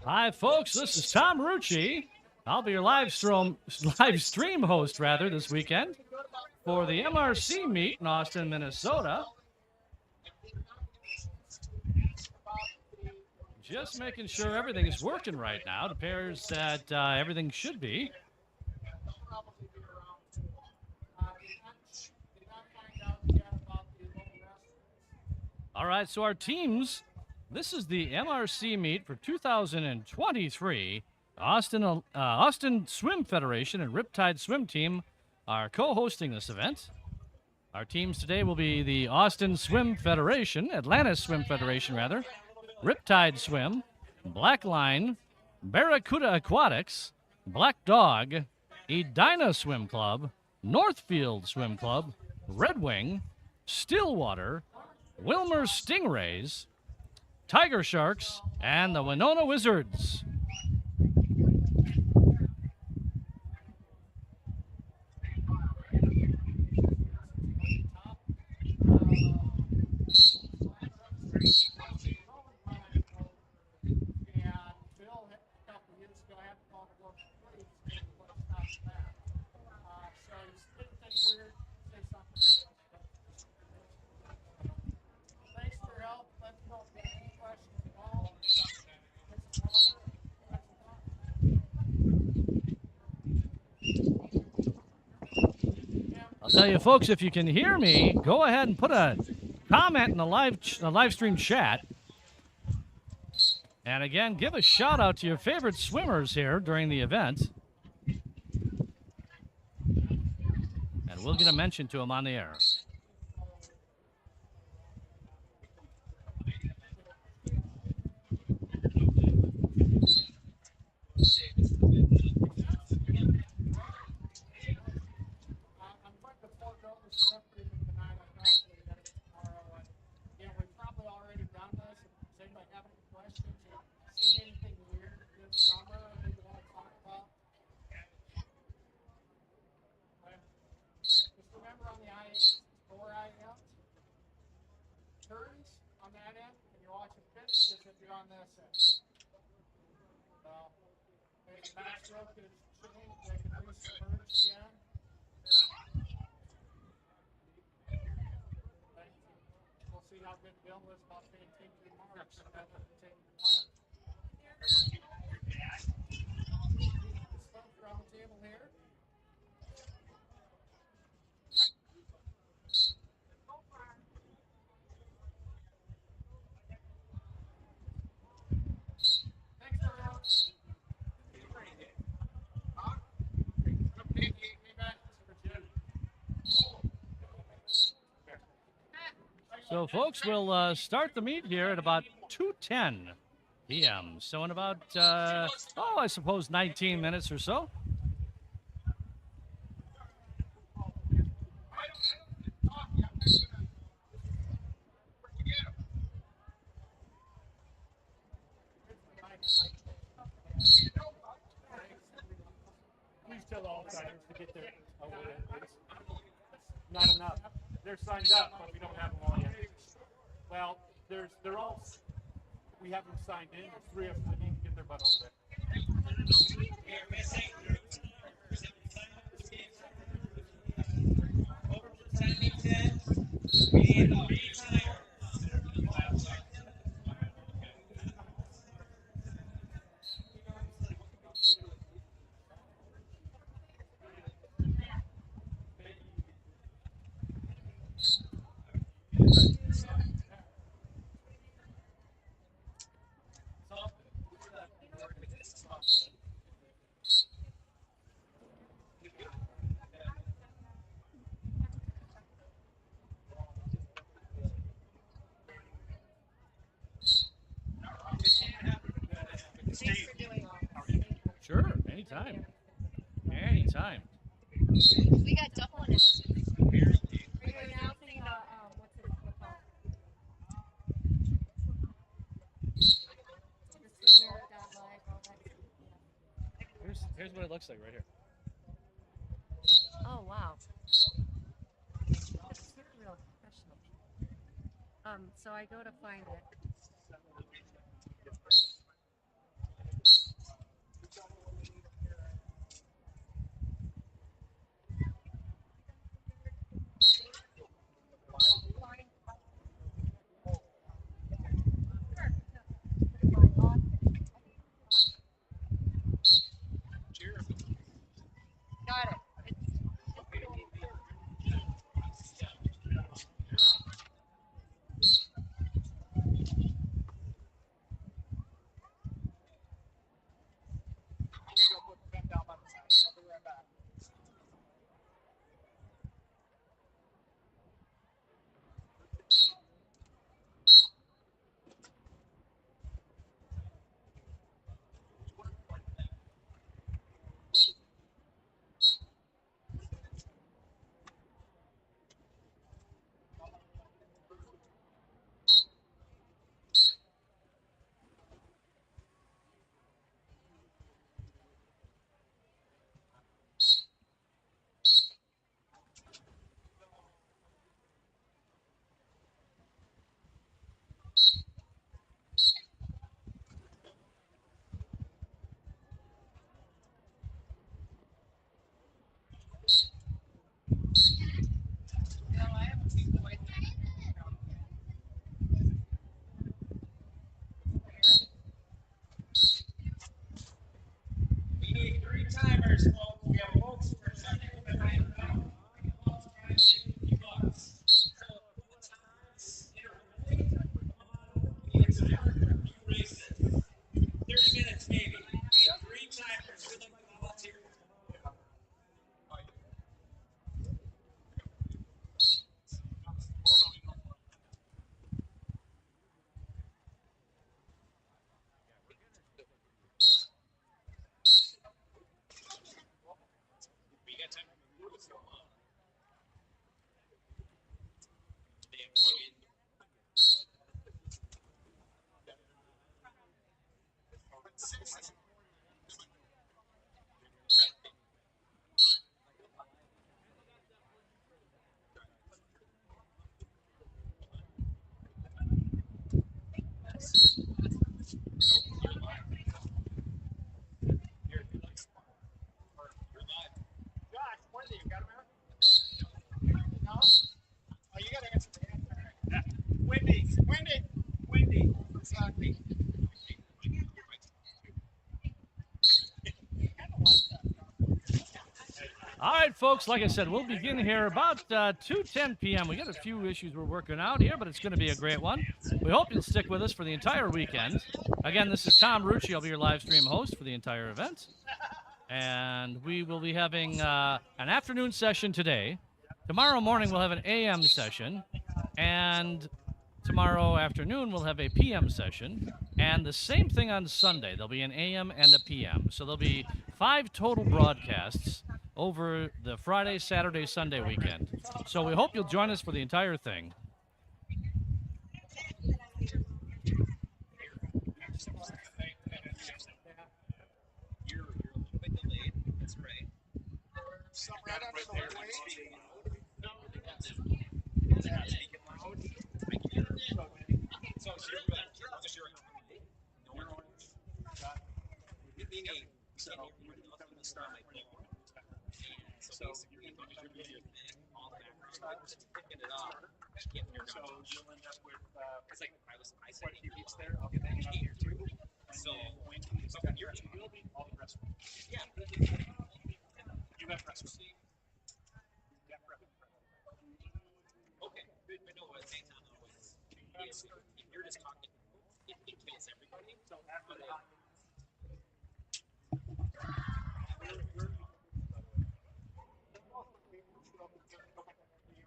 Hi, folks. This is Tom Rucci. I'll be your live stream host this weekend for the MRC meet in Austin, Minnesota. Just making sure everything is working right now. It appears that everything should be. All right, so our teams, this is the MRC meet for 2023. Austin Swim Federation and Riptide Swim Team are co-hosting this event. Our teams today will be the Austin Swim Federation, Atlanta Swim Federation rather, Riptide Swim, Black Line, Barracuda Aquatics, Black Dog, Edina Swim Club, Northfield Swim Club, Red Wing, Stillwater, Wilmer Stingrays, Tiger Sharks, and the Winona Wizards. I'll tell you, folks, if you can hear me, go ahead and put a comment in the live stream chat. And again, give a shout out to your favorite swimmers here during the event. And we'll get a mention to them on the air. So, folks, we'll start the meet here at about 2:10 p.m. So in about, I suppose 19 minutes or so. Please tell all outsiders to get their not enough. They're signed up, but we don't have them all yet. Well, they're all. We have them signed in. There's 3 of them that need to get their butt over there. Sure, anytime. Anytime. We got double in it. Are you announcing what's it called? The swimmer got live, all that. Here's what it looks like right here. Oh, wow. That's real professional. So I go to find it. Got it. We need 3 timers, folks. We have folks for second and $50. So put times interrelate. We need some effort for a few races. 30 minutes maybe. We have 3 timers. Who'd like to volunteer? We got time to move if you want. They have plug in. You're live. Josh, Wendy, you got him out? No? Oh, you got to answer the answer. Yeah. Wendy. Exactly. All right, folks, like I said, we'll begin here about 2:10 p.m. We got a few issues we're working out here, but it's going to be a great one. We hope you'll stick with us for the entire weekend. Again, this is Tom Rucci. I'll be your live stream host for the entire event. And we will be having an afternoon session today. Tomorrow morning, we'll have an AM session. And tomorrow afternoon, we'll have a PM session. And the same thing on Sunday. There'll be an AM and a PM. So there'll be 5 total broadcasts over the Friday, Saturday, Sunday weekend. So we hope you'll join us for the entire thing. You're a little bit delayed. That's right. Some right on the way. Speaking loud. Speaking loud. I can hear her. So you're good. As long as you're no one. Meaning, so you're nothing to start my phone. And so basically, as long as you're doing your thing, all the background noise, picking it up, getting your So numbers. you'll end up with It's like I said, quite a few beats there. I'll get that in here too. So, Wendy is okay, you're building all the rest of it. yeah. You have rest of it. Yeah, rest. Okay, good. But no, what I was saying, Tom, though, is if you're just talking, it kills everybody. So after But that,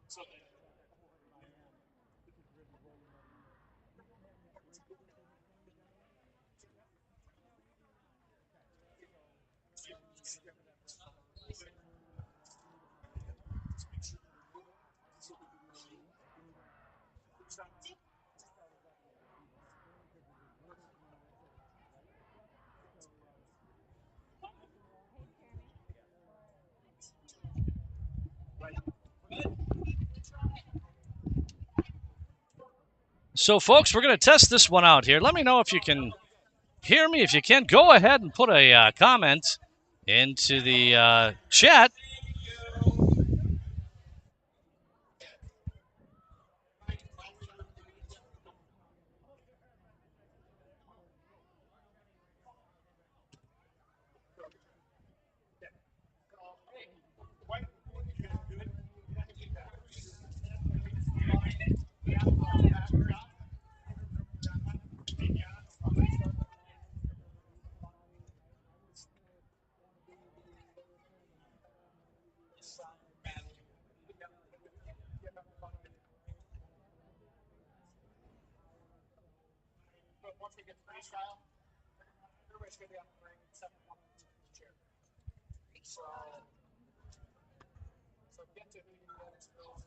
so So, folks, we're going to test this one out here. Let me know if you can hear me. If you can, go ahead and put a comment into the chat. Once we get to freestyle, everybody's going to be on the ring except for one chair. So get to who you want to go.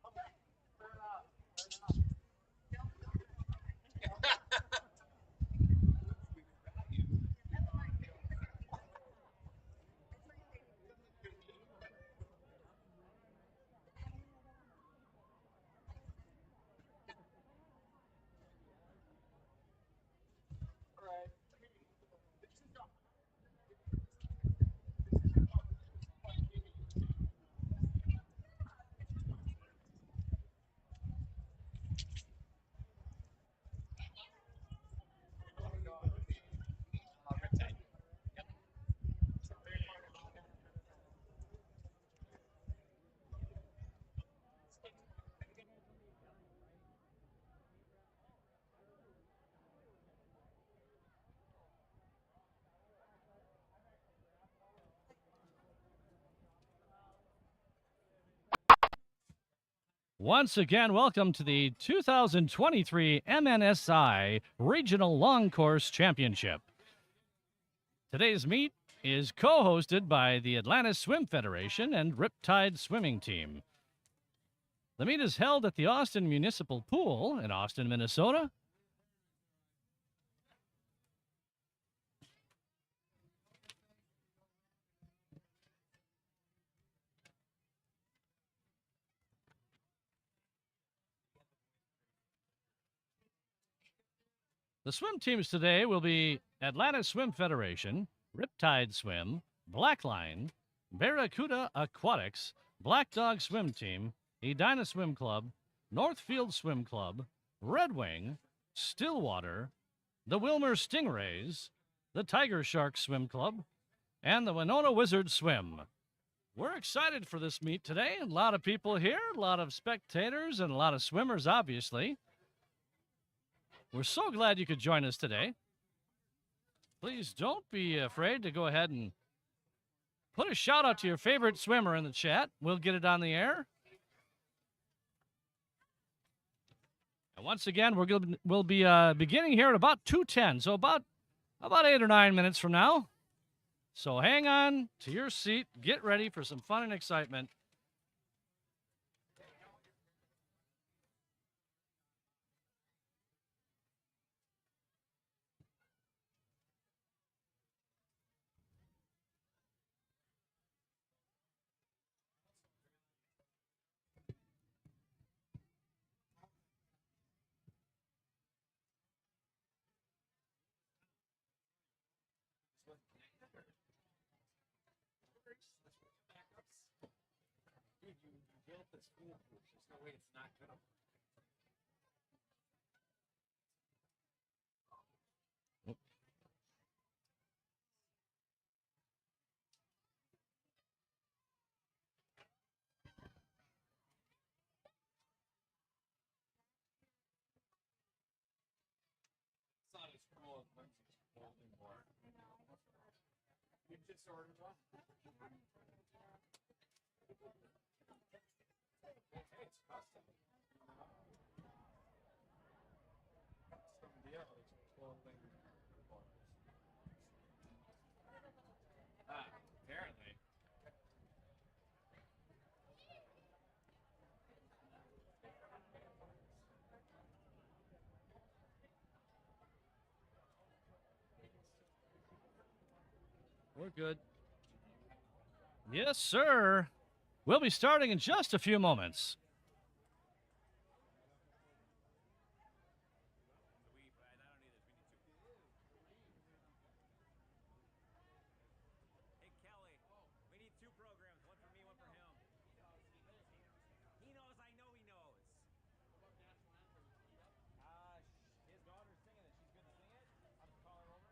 Okay, fair enough. All right. Once again, welcome to the 2023 MNSI Regional Long Course Championship. Today's meet is co-hosted by the Atlanta Swim Federation and Riptide Swimming Team. The meet is held at the Austin Municipal Pool in Austin, Minnesota. The swim teams today will be Atlanta Swim Federation, Riptide Swim, Blackline, Barracuda Aquatics, Black Dog Swim Team, Edina Swim Club, Northfield Swim Club, Red Wing, Stillwater, the Wilmer Stingrays, the Tiger Shark Swim Club, and the Winona Wizard Swim. We're excited for this meet today. A lot of people here, a lot of spectators, and a lot of swimmers, obviously. We're so glad you could join us today. Please don't be afraid to go ahead and put a shout out to your favorite swimmer in the chat. We'll get it on the air. And once again, we'll be beginning here at about 2:10, so about 8 or 9 minutes from now. So hang on to your seat. Get ready for some fun and excitement. Apparently. We're good. Yes, sir. We'll be starting in just a few moments. Hey, Kelly, we need 2 programs, one for me, one for him. He knows, I know he knows. His daughter's singing it. She's good to sing it. I'll just call her over.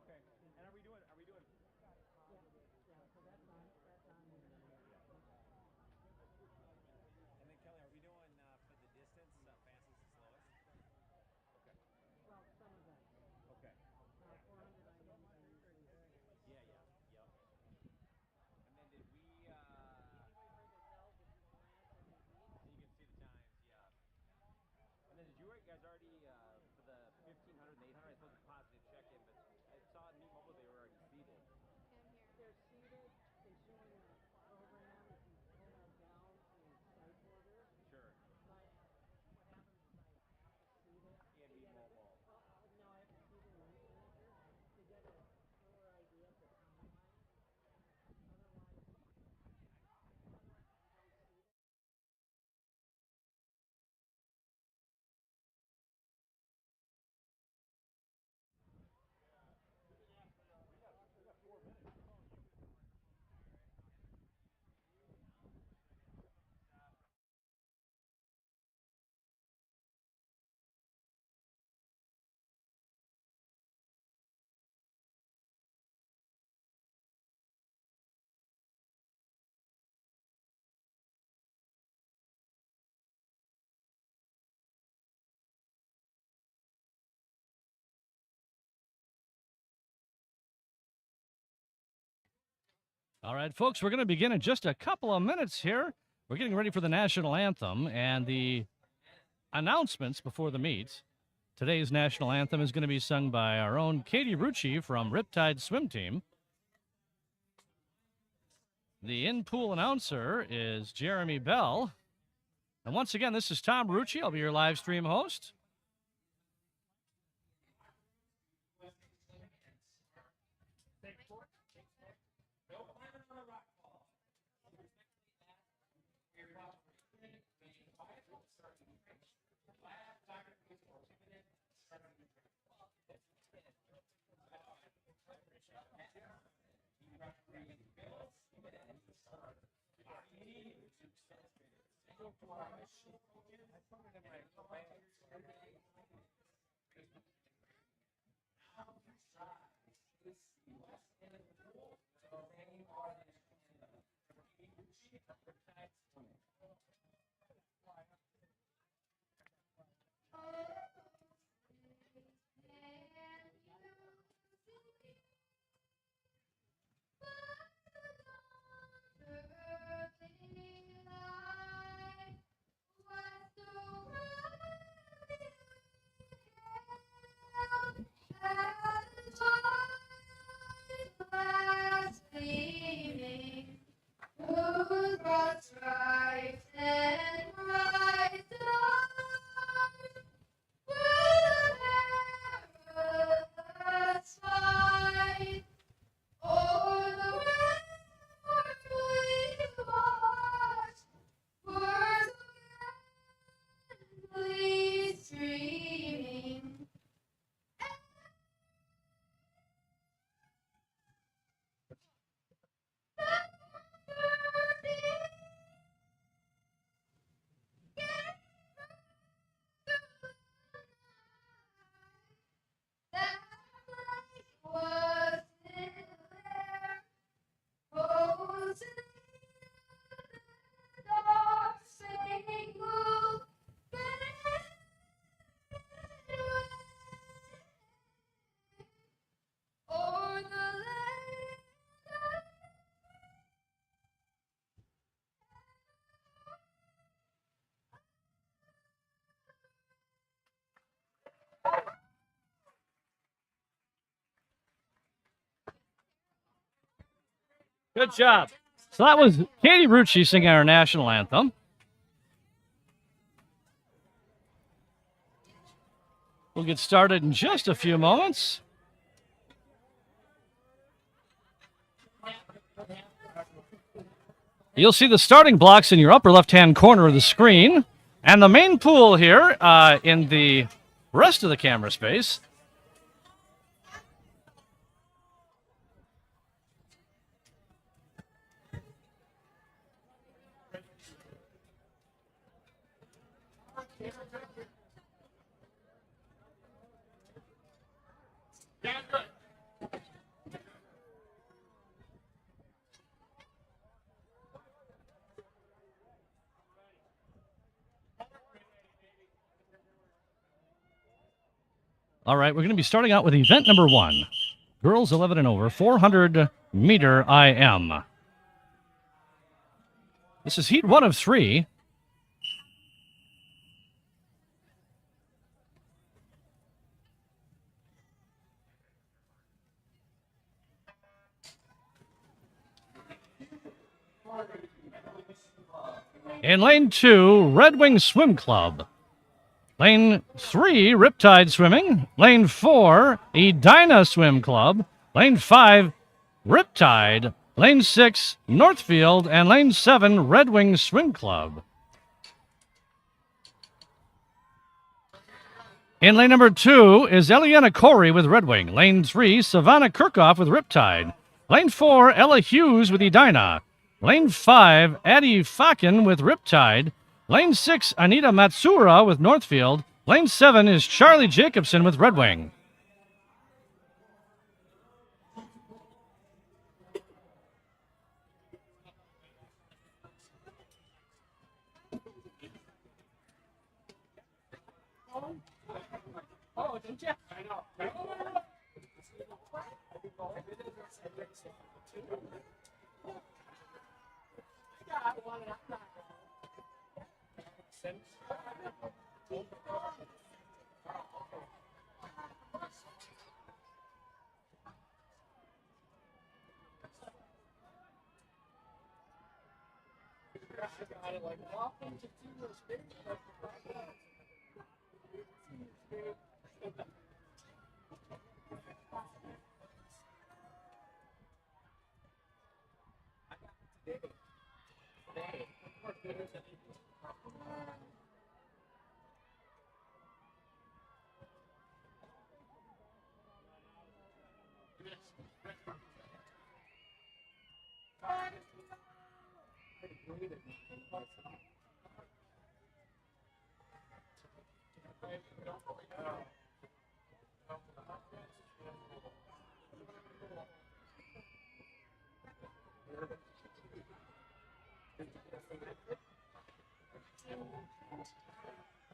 Okay. Okay. And are we doing? And then Kelly, are we doing for the distance fastest and slowest? Okay. Okay. Yeah, yeah, yep. And then did we? So you can see the times, yeah. And then did you guys already for the 1500 and 800? I supposed to positive check in, but I saw in Meet Mobile they were already seated. Sure. In Meet Mobile. All right, folks, we're going to begin in just a couple of minutes here. We're getting ready for the national anthem and the announcements before the meet. Today's national anthem is going to be sung by our own Katie Rucci from Riptide Swim Team. The in-pool announcer is Jeremy Bell. And once again, this is Tom Rucci. I'll be your live stream host. What's right and right fight, o'er the ramparts we watch, words gently streaming. That was in there, oh, to the dark spangled banner, o'er the land. Good job. So that was Katie Rucci singing our national anthem. We'll get started in just a few moments. You'll see the starting blocks in your upper left-hand corner of the screen. And the main pool here in the rest of the camera space. All right, we're going to be starting out with event number 1. Girls 11 and over, 400-meter IM. This is heat 1 of 3. In lane 2, Red Wing Swim Club. Lane 3, Riptide Swimming. Lane 4, Edina Swim Club. Lane 5, Riptide. Lane 6, Northfield. And lane 7, Red Wing Swim Club. In lane number 2 is Eliana Corey with Red Wing. Lane 3, Savannah Kirchhoff with Riptide. Lane 4, Ella Hughes with Edina. Lane 5, Addie Fakin with Riptide. Lane 6, Anita Matsura with Northfield. Lane 7 is Charlie Jacobson with Red Wing.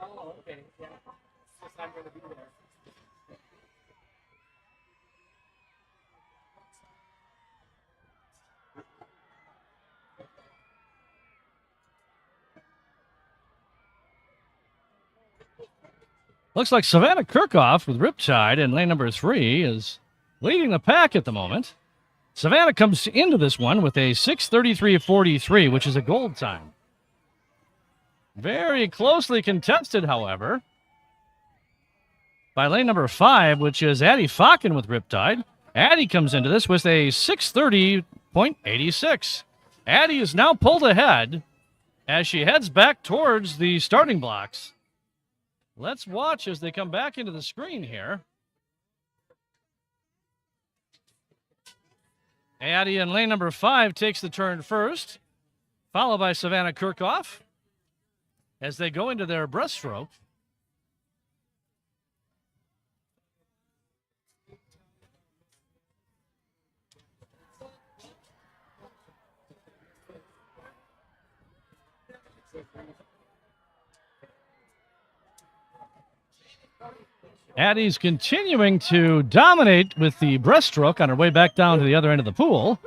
Oh, okay. Yeah. Just I'm going to be there. Looks like Savannah Kirchhoff with Riptide in lane number 3 is leading the pack at the moment. Savannah comes into this one with a 6:33.43, which is a gold time. Very closely contested, however, by lane number 5, which is Addie Fakken with Riptide. Addie comes into this with a 6:30.86. Addie is now pulled ahead as she heads back towards the starting blocks. Let's watch as they come back into the screen here. Addie in lane number 5 takes the turn first, followed by Savannah Kirchhoff as they go into their breaststroke. Addie's continuing to dominate with the breaststroke on her way back down to the other end of the pool.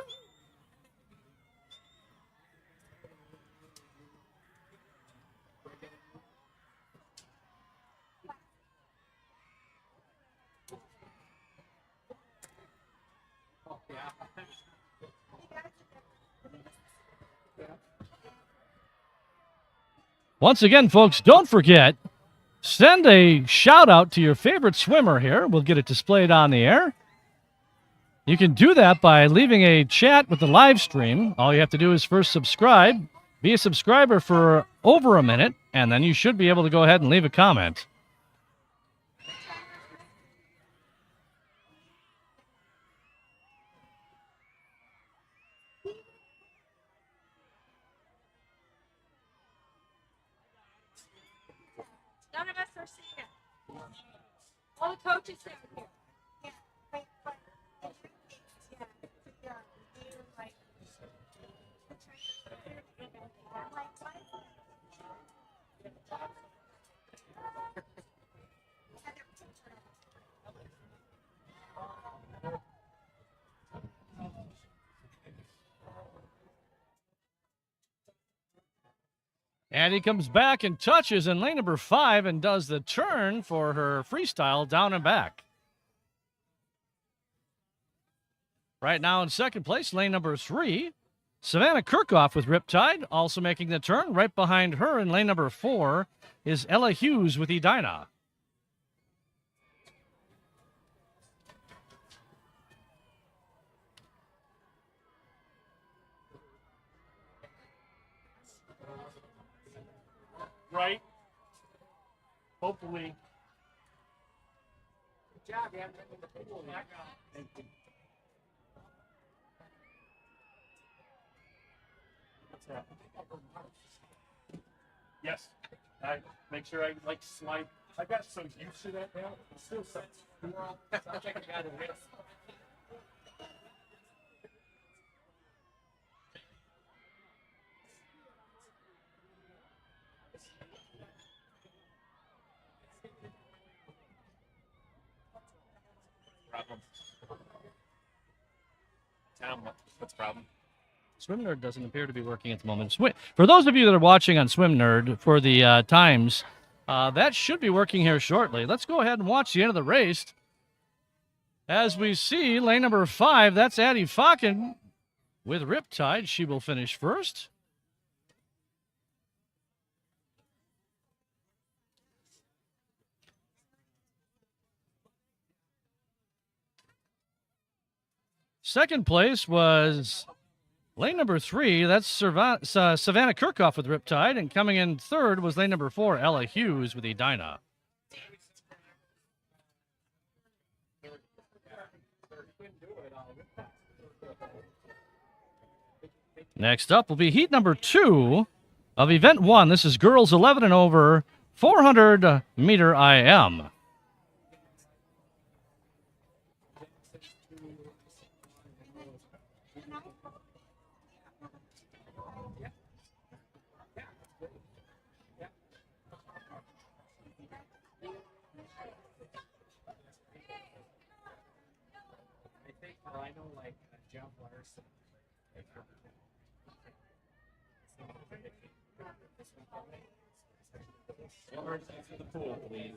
Once again, folks, don't forget, send a shout out to your favorite swimmer here. We'll get it displayed on the air. You can do that by leaving a chat with the live stream. All you have to do is first subscribe, be a subscriber for over a minute, and then you should be able to go ahead and leave a comment. None of us are seeing it. All the coaches down here. Yeah, Addie comes back and touches in lane number 5 and does the turn for her freestyle down and back. Right now in second place, lane number 3, Savannah Kirchhoff with Riptide, also making the turn. Right behind her in lane number 4 is Ella Hughes with Edina. Right? Hopefully. Good job, man. Thank you. What's that? Yes. I make sure I like slide. I got so used to that now. It still sounds cool. Sounds like a guy that wins. Problem. Tom, what's the problem? Swim Nerd doesn't appear to be working at the moment. For those of you that are watching on Swim Nerd for the times, that should be working here shortly. Let's go ahead and watch the end of the race. As we see, lane number 5, that's Addie Fakken with Riptide. She will finish first. Second place was lane number 3. That's Savannah Kirchhoff with Riptide. And coming in third was lane number 4, Ella Hughes with Edina. Next up will be heat number 2 of event 1. This is girls 11 and over, 400 meter IM. I think, well, I know like Jeff Larson. Swimmers into the pool, please.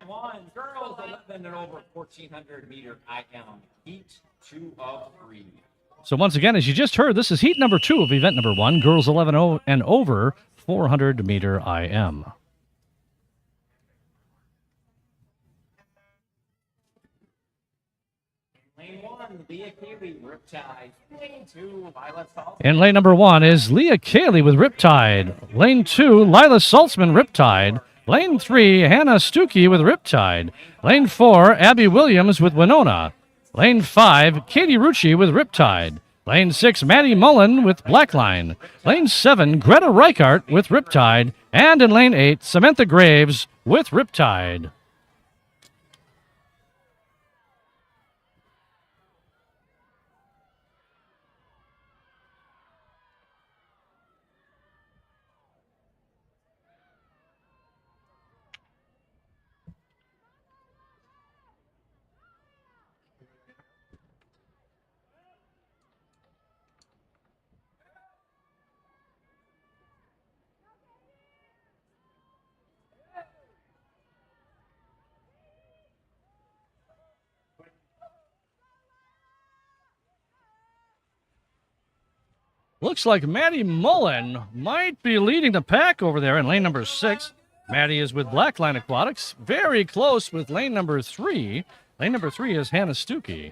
One, girls 11 and over 1400 meter IM, heat 2 of 3. So once again, as you just heard, this is heat number 2 of event number 1, girls 11 and over 400 meter IM. Lane 1, Leah Cayley, Riptide. Lane 2, Violet Salt. In lane number 1 is Leah Cayley with Riptide. Lane 2, Lila Saltzman, Riptide. Lane 3, Hannah Stuckey with Riptide. Lane 4, Abby Williams with Winona. Lane 5, Katie Rucci with Riptide. Lane 6, Maddie Mullen with Blackline. Lane 7, Greta Reichart with Riptide. And in lane 8, Samantha Graves with Riptide. Looks like Maddie Mullen might be leading the pack over there in lane number 6. Maddie is with Blackline Aquatics, very close with lane number 3. Lane number 3 is Hannah Stuckey.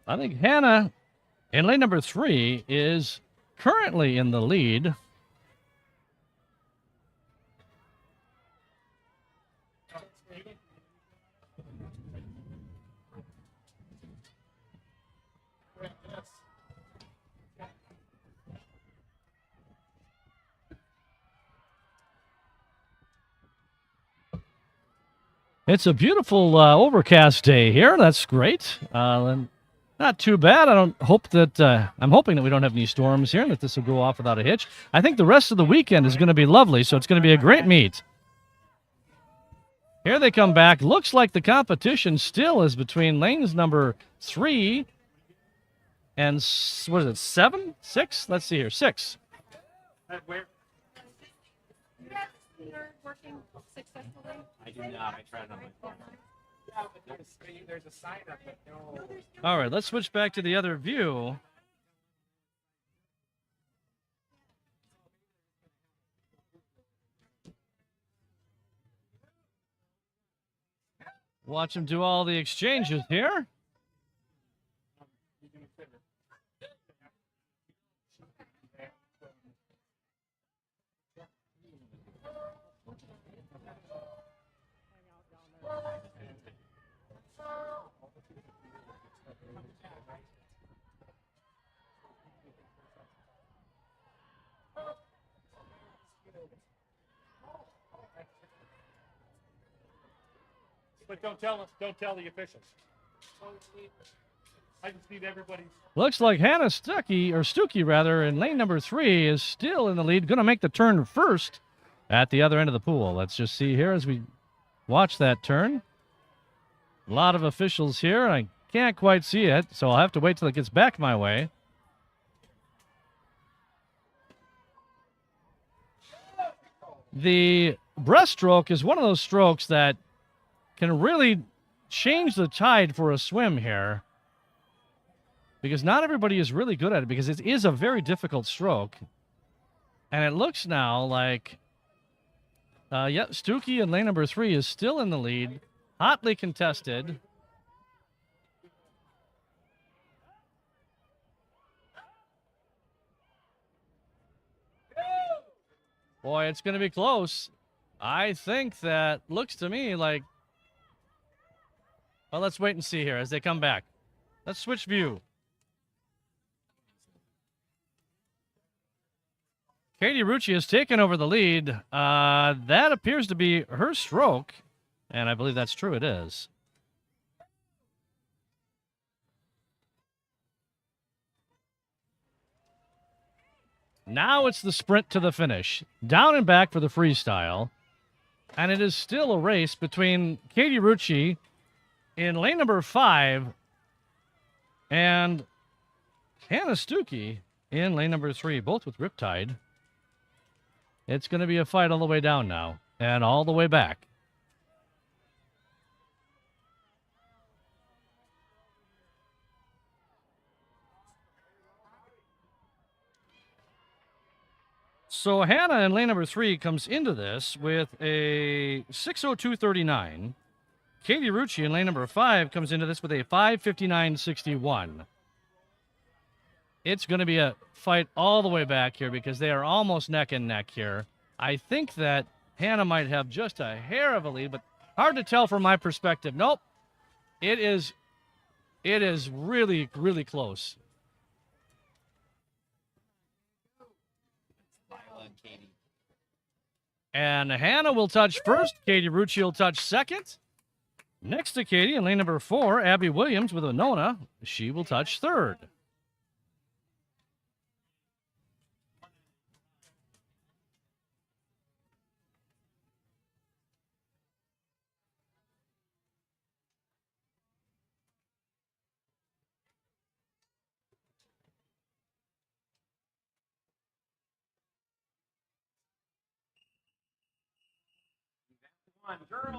I think Hannah in lane number 3 is currently in the lead. It's a beautiful overcast day here. That's great. And not too bad. I'm hoping that we don't have any storms here and that this will go off without a hitch. I think the rest of the weekend is going to be lovely, so it's going to be a great meet. Here they come back. Looks like the competition still is between lanes number 3 and, what is it, 7? 6? Let's see here. 6. Where? You're working successfully. I do not. I tried on my phone. Yeah, but there's a sign up, but no. All right, let's switch back to the other view. Watch them do all the exchanges here. But don't tell the officials. I just need everybody's. Looks like Hannah Stuckey rather, in lane number 3 is still in the lead. Going to make the turn first at the other end of the pool. Let's just see here as we watch that turn. A lot of officials here. I can't quite see it, so I'll have to wait till it gets back my way. The breaststroke is one of those strokes that can really change the tide for a swim here, because not everybody is really good at it, because it is a very difficult stroke. And it looks now like, Stuckey in lane number 3 is still in the lead, hotly contested. Boy, it's going to be close. I think that looks to me like, well, let's wait and see here as they come back. Let's switch view. Katie Rucci has taken over the lead. That appears to be her stroke, and I believe that's true. It is. Now it's the sprint to the finish. Down and back for the freestyle. And it is still a race between Katie Rucci in lane number 5 and Hannah Stuckey in lane number 3, both with Riptide. It's going to be a fight all the way down now and all the way back. So Hannah in lane number 3 comes into this with a 6:02.39. Katie Rucci in lane number 5 comes into this with a 5:59.61. It's going to be a fight all the way back here because they are almost neck and neck here. I think that Hannah might have just a hair of a lead, but hard to tell from my perspective. Nope. It is really, really close. And Hannah will touch first. Katie Rucci will touch second. Next to Katie in lane number 4, Abby Williams with a Nona. She will touch third.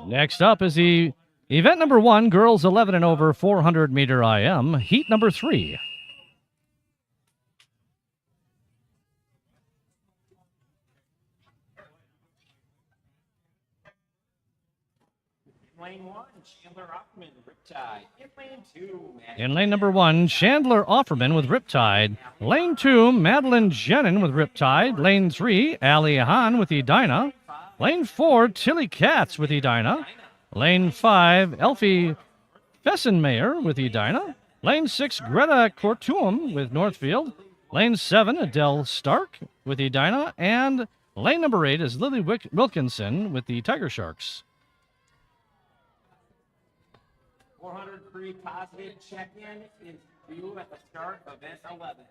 Next up is the event number 1, girls 11 and over 400 meter IM, heat number 3. Lane 1, Chandler Offman, Riptide. In lane 2, In lane number 1, Chandler Offerman with Riptide. Lane 2, Madeline Jenin with Riptide. Lane 3, Ali Hahn with Edina. Lane 4, Tilly Katz with Edina. Lane 5, Elfie Fessenmayer with Edina. Lane 6, Greta Kortum with Northfield. Lane 7, Adele Stark with Edina. And lane number 8 is Lily Wilkinson with the Tiger Sharks. 400 free positive check-in is due at the start of event 11.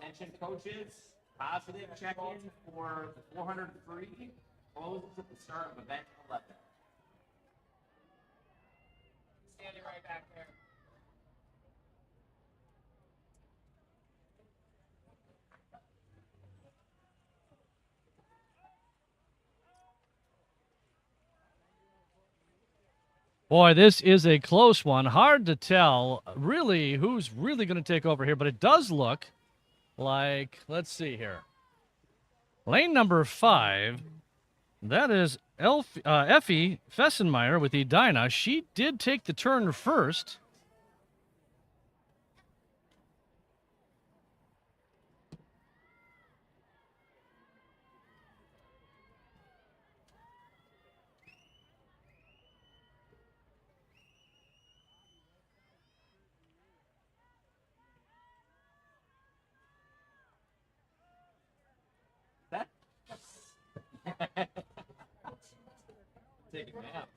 Attention coaches, positive check-in for the 400 free closes at the start of event 11. Standing right back there. Boy, this is a close one. Hard to tell really who's really going to take over here, but it does look like, let's see here. Lane number 5, that is Effie Fessenmeyer with Edina. She did take the turn first. Take a nap.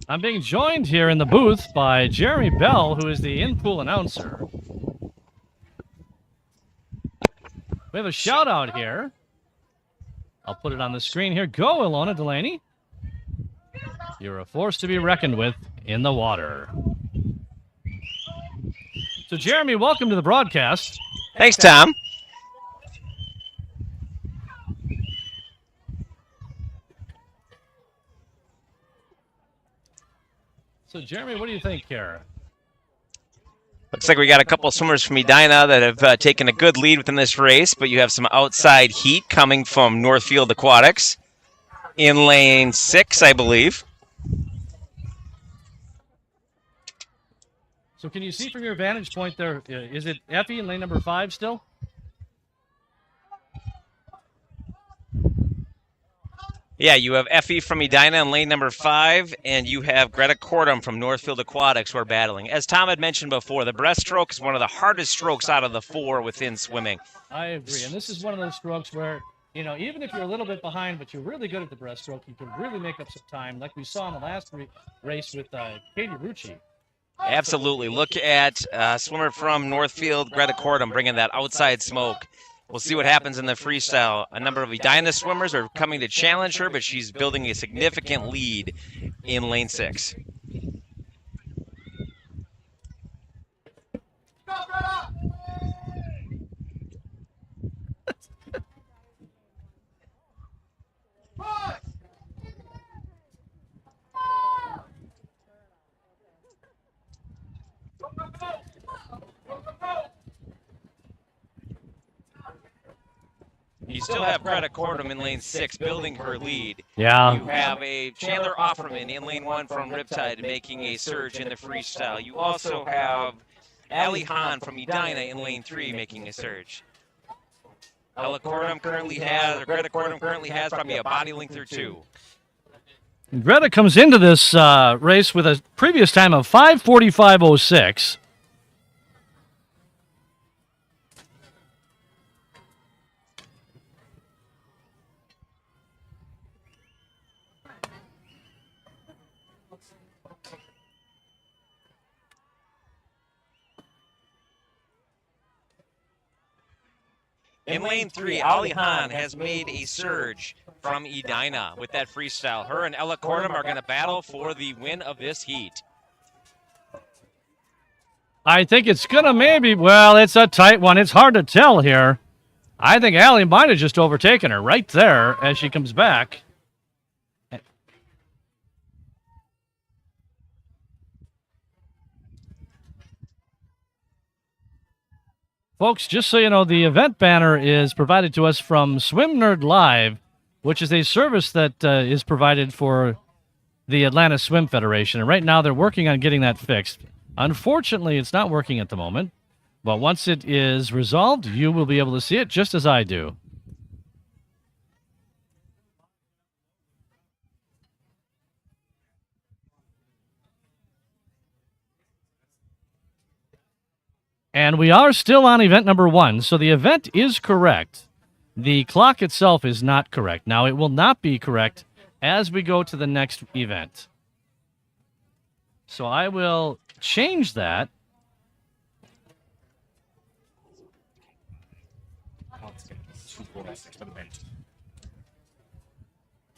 I'm being joined here in the booth by Jeremy Bell, who is the in-pool announcer. We have a shout-out here. I'll put it on the screen here. Go, Ilona Delaney. You're a force to be reckoned with in the water. So, Jeremy, welcome to the broadcast. Thanks, Tom. So, Jeremy, what do you think here? Looks like we got a couple swimmers from Edina that have taken a good lead within this race, but you have some outside heat coming from Northfield Aquatics in lane 6, I believe. So can you see from your vantage point there, is it Effie in lane number 5 still? Yeah, you have Effie from Edina in lane number 5, and you have Greta Cordum from Northfield Aquatics who are battling. As Tom had mentioned before, the breaststroke is one of the hardest strokes out of the 4 within swimming. I agree, and this is one of those strokes where, you know, even if you're a little bit behind, but you're really good at the breaststroke, you can really make up some time, like we saw in the last race with Katie Rucci. Absolutely. Look at swimmer from Northfield, Greta Cordum, bringing that outside smoke. We'll see what happens in the freestyle. A number of Edina swimmers are coming to challenge her, but she's building a significant lead in lane 6. You still have Greta Cordum in lane 6 building her lead. Yeah. You have a Chandler Offerman in lane 1 from Riptide making a surge in the freestyle. You also have Ali Hahn from Edina in lane 3 making a surge. Greta Cordum currently has probably a body length or 2. Greta comes into this race with a previous time of 5:45.06. In lane 3, Ali Hahn has made a surge from Edina with that freestyle. Her and Ella Cordum are going to battle for the win of this heat. I think it's going to it's a tight one. It's hard to tell here. I think Allie might have just overtaken her right there as she comes back. Folks, just so you know, the event banner is provided to us from Swim Nerd Live, which is a service that is provided for the Atlanta Swim Federation. And right now they're working on getting that fixed. Unfortunately, it's not working at the moment. But once it is resolved, you will be able to see it just as I do. And we are still on event number 1, so the event is correct. The clock itself is not correct. Now, it will not be correct as we go to the next event. So I will change that.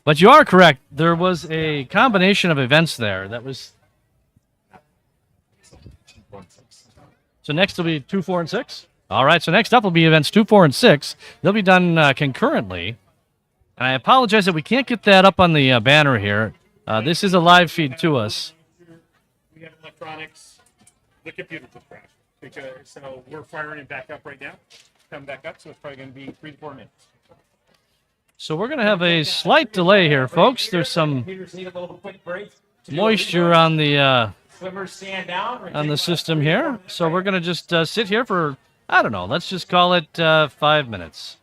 But you are correct. There was a combination of events there that was... So next will be 2, 4, and 6? All right, so next up will be events 2, 4, and 6. They'll be done concurrently. And I apologize that we can't get that up on the banner here. This is a live feed to us. We have electronics. The computer just crashed. So we're firing it back up right now. Come back up, so it's probably going to be 3 to 4 minutes. So we're going to have a slight delay here, folks. There's some Computers need a little quick break. moisture on the Swimmers stand down. on the system here. So we're going to just sit here for, I don't know, let's just call it 5 minutes.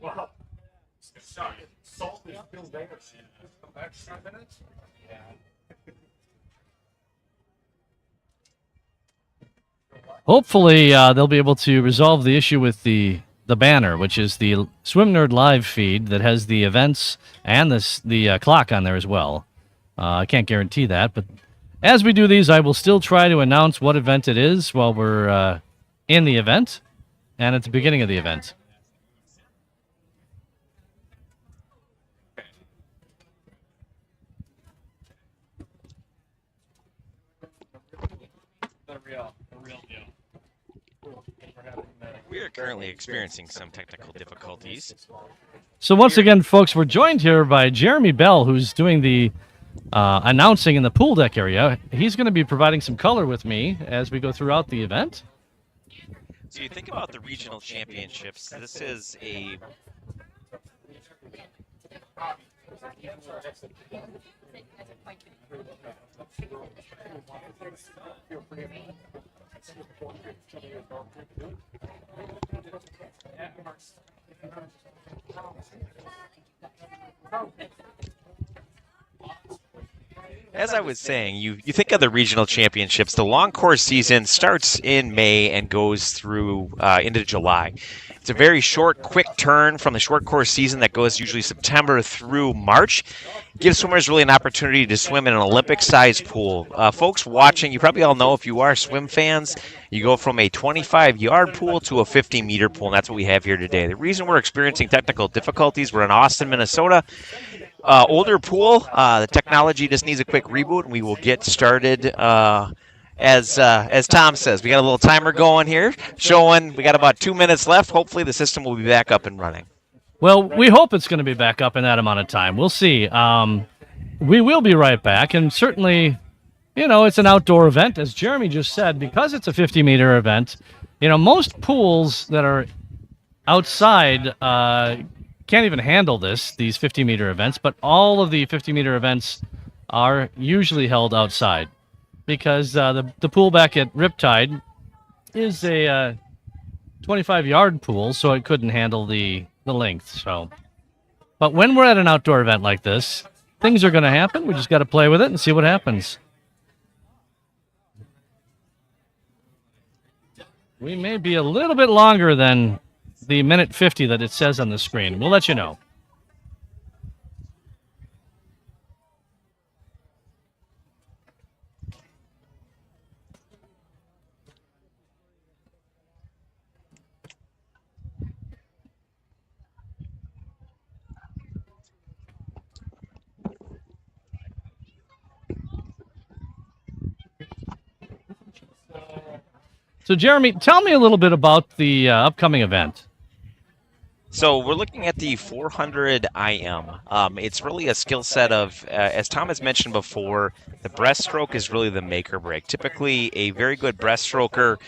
Wow. Sorry. Salt is still there. Come back 5 minutes? Yeah. Hopefully, they'll be able to resolve the issue with the banner, which is the Swim Nerd live feed that has the events and the clock on there as well. I can't guarantee that, but as we do these, I will still try to announce what event it is while we're in the event and at the beginning of the event. The real deal. We are currently experiencing some technical difficulties. So once again, folks, we're joined here by Jeremy Bell, who's doing the announcing in the pool deck area. He's going to be providing some color with me as we go throughout the event. So you think about the regional championships. This is a as I was saying, you think of the regional championships. The long course season starts in May and goes through into July. It's a very short, quick turn from the short course season that goes usually September through March. Gives swimmers really an opportunity to swim in an Olympic-sized pool. Folks watching, you probably all know if you are swim fans, you go from a 25-yard pool to a 50-meter pool, and that's what we have here today. The reason we're experiencing technical difficulties, we're in Austin, Minnesota. Older pool, the technology just needs a quick reboot, and we will get started. As Tom says, we got a little timer going here, showing we got about 2 minutes left. Hopefully, the system will be back up and running. Well, we hope it's going to be back up in that amount of time. We'll see. We will be right back, and certainly, it's an outdoor event, as Jeremy just said, because it's a 50-meter event. Most pools that are outside can't even handle these 50-meter events, but all of the 50-meter events are usually held outside because the pool back at Riptide is a 25-yard pool, so it couldn't handle the length. So, but when we're at an outdoor event like this, things are going to happen. We just got to play with it and see what happens. We may be a little bit longer than the minute 50 that it says on the screen. We'll let you know. So, Jeremy, tell me a little bit about the upcoming event. So we're looking at the 400 IM. It's really a skill set of, as Tom has mentioned before, the breaststroke is really the make or break. Typically, a very good breaststroker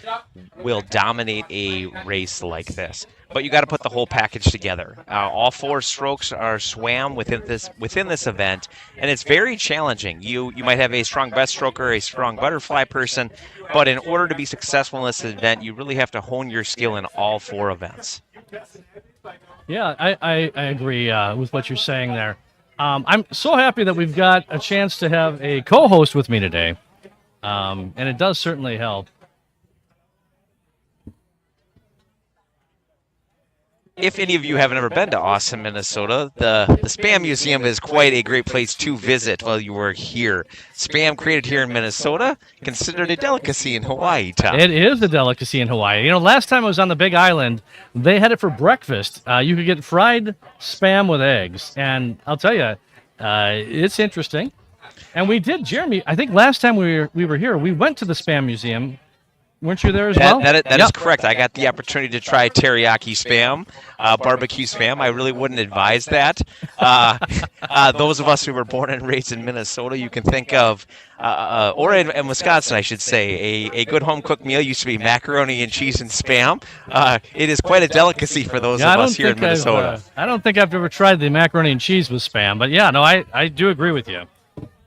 will dominate a race like this. But you got to put the whole package together. All 4 strokes are swam within this event, and it's very challenging. You might have a strong breaststroker, a strong butterfly person, but in order to be successful in this event, you really have to hone your skill in all 4 events. Yeah, I agree with what you're saying there. I'm so happy that we've got a chance to have a co-host with me today, and it does certainly help. if any of you haven't ever been to Austin, Minnesota, the Spam Museum is quite a great place to visit while you are here. Spam created here in Minnesota, considered a delicacy in Hawaii, Tom. It is a delicacy in Hawaii. You know, last time I was on the Big Island, they had it for breakfast. You could get fried spam with eggs, and I'll tell you, it's interesting. And we did, Jeremy. I think last time we were here, we went to the Spam Museum. Weren't you there as well? That is correct. I got the opportunity to try teriyaki spam, barbecue spam. I really wouldn't advise that. Those of us who were born and raised in Minnesota, you can think of, or in Wisconsin, I should say, a good home-cooked meal used to be macaroni and cheese and spam. It is quite a delicacy for those of us here in Minnesota. I don't think I've ever tried the macaroni and cheese with spam, but yeah, no, I do agree with you.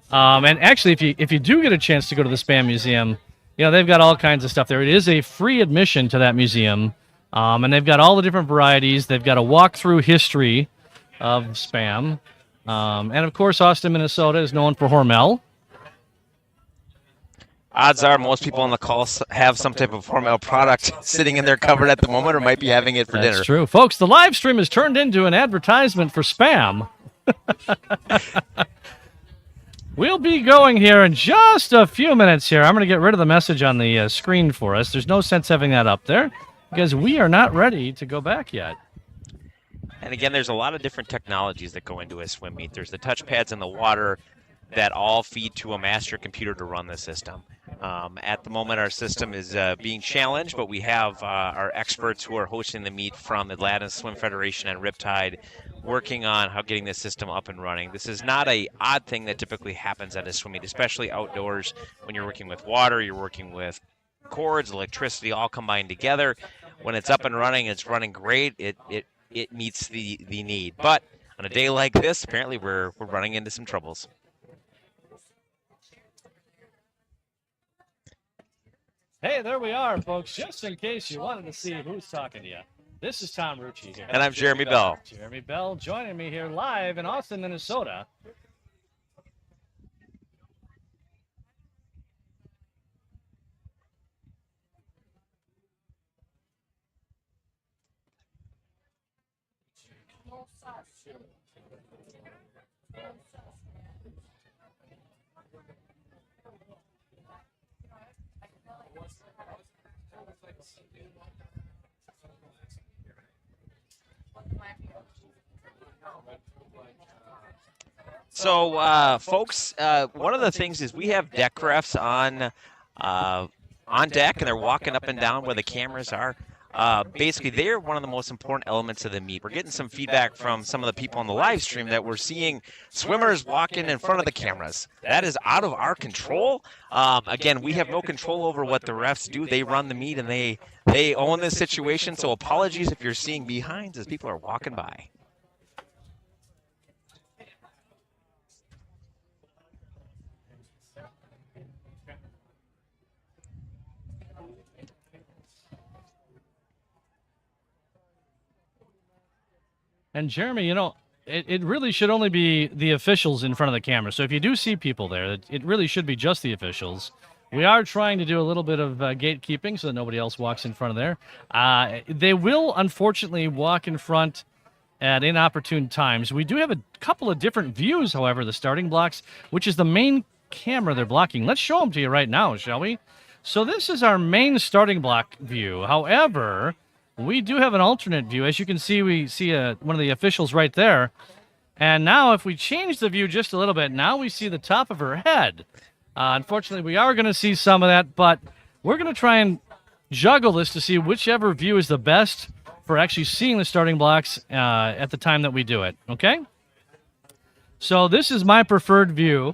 And actually, if you do get a chance to go to the Spam Museum, you know, they've got all kinds of stuff there. It is a free admission to that museum, and they've got all the different varieties. They've got a walk-through history of Spam. And, of course, Austin, Minnesota is known for Hormel. Odds are most people on the call have some type of Hormel product sitting in their cupboard at the moment or might be having it for dinner. That's true. Folks, the live stream has turned into an advertisement for Spam. We'll be going here in just a few minutes here. I'm going to get rid of the message on the screen for us. There's no sense having that up there because we are not ready to go back yet. And again, there's a lot of different technologies that go into a swim meet. There's the touch pads in the water that all feed to a master computer to run the system. At the moment, our system is being challenged, but we have our experts who are hosting the meet from the Atlantis Swim Federation and Riptide working on how getting this system up and running. This is not an odd thing that typically happens at a swim meet, especially outdoors when you're working with water, you're working with cords, electricity, all combined together. When it's up and running, it's running great. It meets the need. But on a day like this, apparently we're running into some troubles. Hey, there we are, folks. Just in case you wanted to see who's talking to you. This is Tom Rucci here. And I'm Jeremy Bell. Jeremy Bell joining me here live in Austin, Minnesota. So, folks, one of the things is we have deck refs on deck, and they're walking up and down where the cameras are. Basically, they're one of the most important elements of the meet. We're getting some feedback from some of the people on the live stream that we're seeing swimmers walking in front of the cameras. That is out of our control. Again, we have no control over what the refs do. They run the meet, and they own this situation. So apologies if you're seeing behinds as people are walking by. And Jeremy, you know, it really should only be the officials in front of the camera. So if you do see people there, it really should be just the officials. We are trying to do a little bit of gatekeeping so that nobody else walks in front of there. They will, unfortunately, walk in front at inopportune times. We do have a couple of different views, however, the starting blocks, which is the main camera they're blocking. Let's show them to you right now, shall we? So this is our main starting block view. However, we do have an alternate view. As you can see, we see one of the officials right there. And now if we change the view just a little bit, now we see the top of her head. Unfortunately, we are going to see some of that, but we're going to try and juggle this to see whichever view is the best for actually seeing the starting blocks at the time that we do it, okay? So this is my preferred view.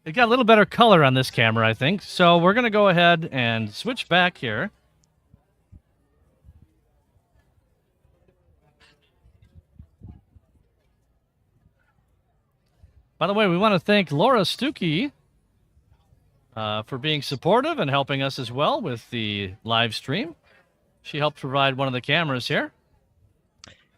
It got a little better color on this camera, I think. So we're going to go ahead and switch back here. By the way, we want to thank Laura Stuckey for being supportive and helping us as well with the live stream. She helped provide one of the cameras here.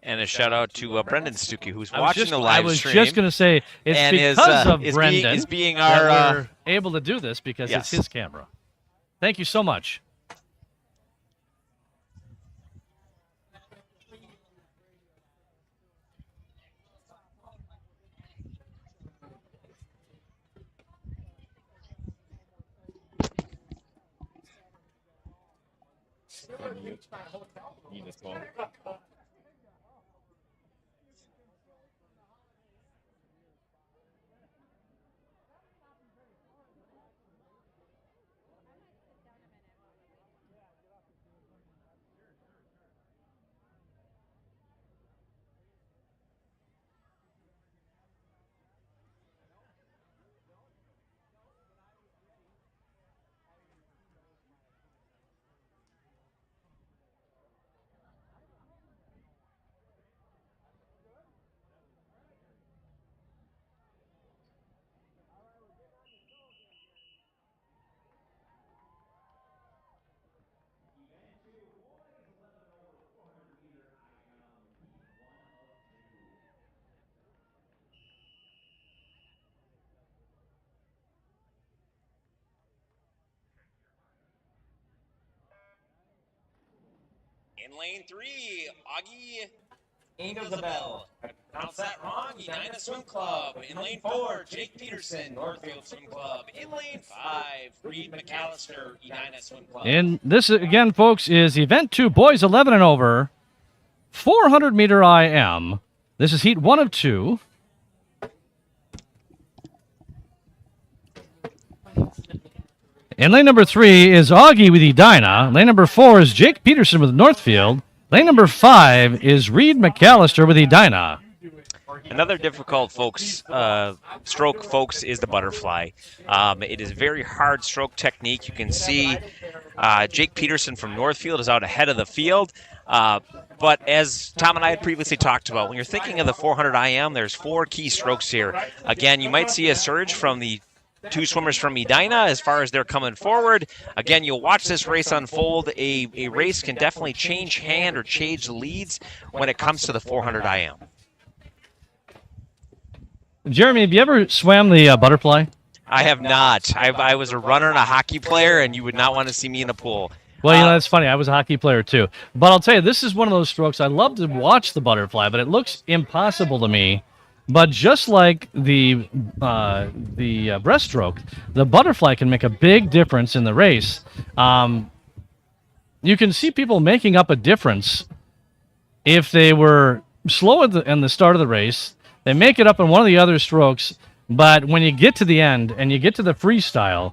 And a shout out to Brendan Stuckey, who's watching the live stream. I was just going to say, it's because of Brendan that we're able to do this because it's his camera. Thank you so much. Need this ball. In lane 3, Augie Angels the Bell. Pronounce that wrong, Edina Swim Club. In lane 4, Jake Peterson, Northfield Swim Club. In lane 5, Reed McAllister, Edina Swim Club. And this, again, folks, is Event 2, boys 11 and over, 400-meter IM. This is heat 1 of 2. And lane number 3 is Augie with Edina. Lane number 4 is Jake Peterson with Northfield. Lane number 5 is Reed McAllister with Edina. Another difficult stroke, folks, is the butterfly. It is very hard stroke technique. You can see Jake Peterson from Northfield is out ahead of the field. But as Tom and I had previously talked about, when you're thinking of the 400 IM, there's 4 key strokes here. Again, you might see a surge from the 2 swimmers from Edina as far as they're coming forward. Again, you'll watch this race unfold. A race can definitely change hand or change leads when it comes to the 400 IM. Jeremy, have you ever swam the butterfly? I have not. I was a runner and a hockey player, and you would not want to see me in a pool. Well, you know, that's funny. I was a hockey player, too. But I'll tell you, this is one of those strokes. I love to watch the butterfly, but it looks impossible to me. But just like the breaststroke, the butterfly can make a big difference in the race. You can see people making up a difference if they were slow in the start of the race. They make it up in one of the other strokes, but when you get to the end and you get to the freestyle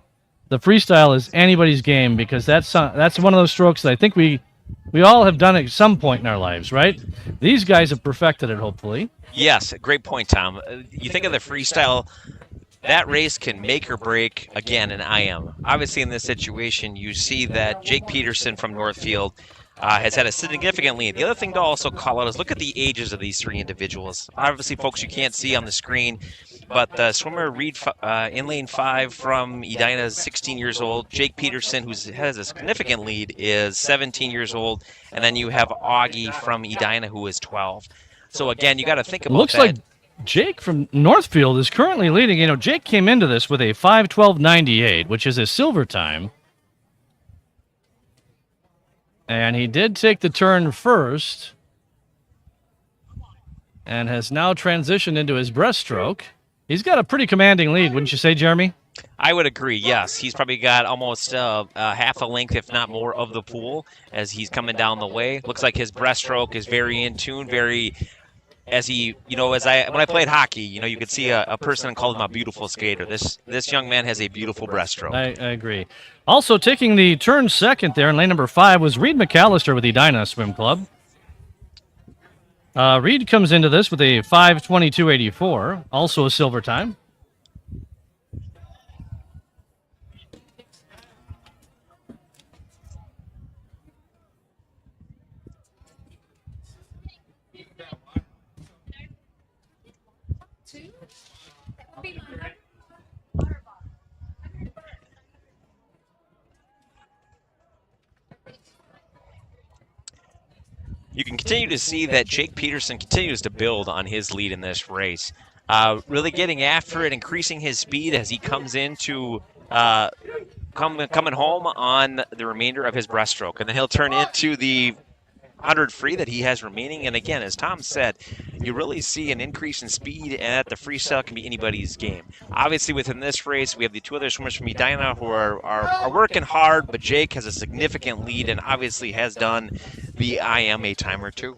is anybody's game, because that's one of those strokes that I think we all have done at some point in our lives, right? These guys have perfected it, hopefully. Yes, great point, Tom. You think of the freestyle, that race can make or break, again, an IM. Obviously, in this situation, you see that Jake Peterson from Northfield has had a significant lead. The other thing to also call out is look at the ages of these 3 individuals. Obviously, folks, you can't see on the screen, but the swimmer Reed in lane 5 from Edina is 16 years old. Jake Peterson, who has a significant lead, is 17 years old. And then you have Augie from Edina, who is 12. So, again, you got to think about Looks like Jake from Northfield is currently leading. You know, Jake came into this with a 5:12.98, which is a silver time. And he did take the turn first and has now transitioned into his breaststroke. He's got a pretty commanding lead, wouldn't you say, Jeremy? I would agree, yes. He's probably got almost half a length, if not more, of the pool as he's coming down the way. Looks like his breaststroke is very in tune, very... As he, you know, when I played hockey, you know, you could see a person and call him a beautiful skater. This young man has a beautiful breaststroke. I agree. Also taking the turn second there in lane number 5 was Reed McAllister with the Edina Swim Club. Reed comes into this with a 5:22.84, also a silver time. You can continue to see that Jake Peterson continues to build on his lead in this race. Really getting after it, increasing his speed as he comes into coming home on the remainder of his breaststroke. And then he'll turn into the 100 free that he has remaining. And again, as Tom said, you really see an increase in speed, and the freestyle can be anybody's game. Obviously, within this race, we have the two other swimmers from Edina who are working hard, but Jake has a significant lead and obviously has done the IMA timer too.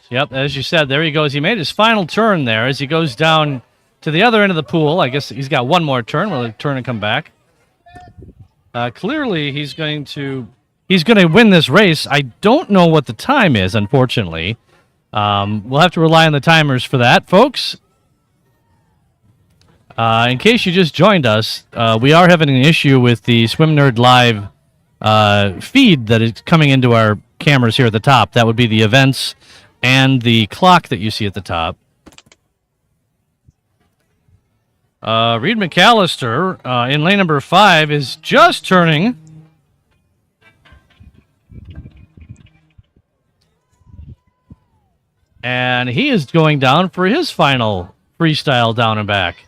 Yep, as you said, there he goes. He made his final turn there as he goes down to the other end of the pool. I guess he's got one more turn. Will he turn and come back? Clearly, he's going to win this race. I don't know what the time is, unfortunately. We'll have to rely on the timers for that, folks. In case you just joined us, we are having an issue with the Swim Nerd Live feed that is coming into our cameras here at the top. That would be the events and the clock that you see at the top. Reed McAllister in lane number 5 is just turning. And he is going down for his final freestyle down and back.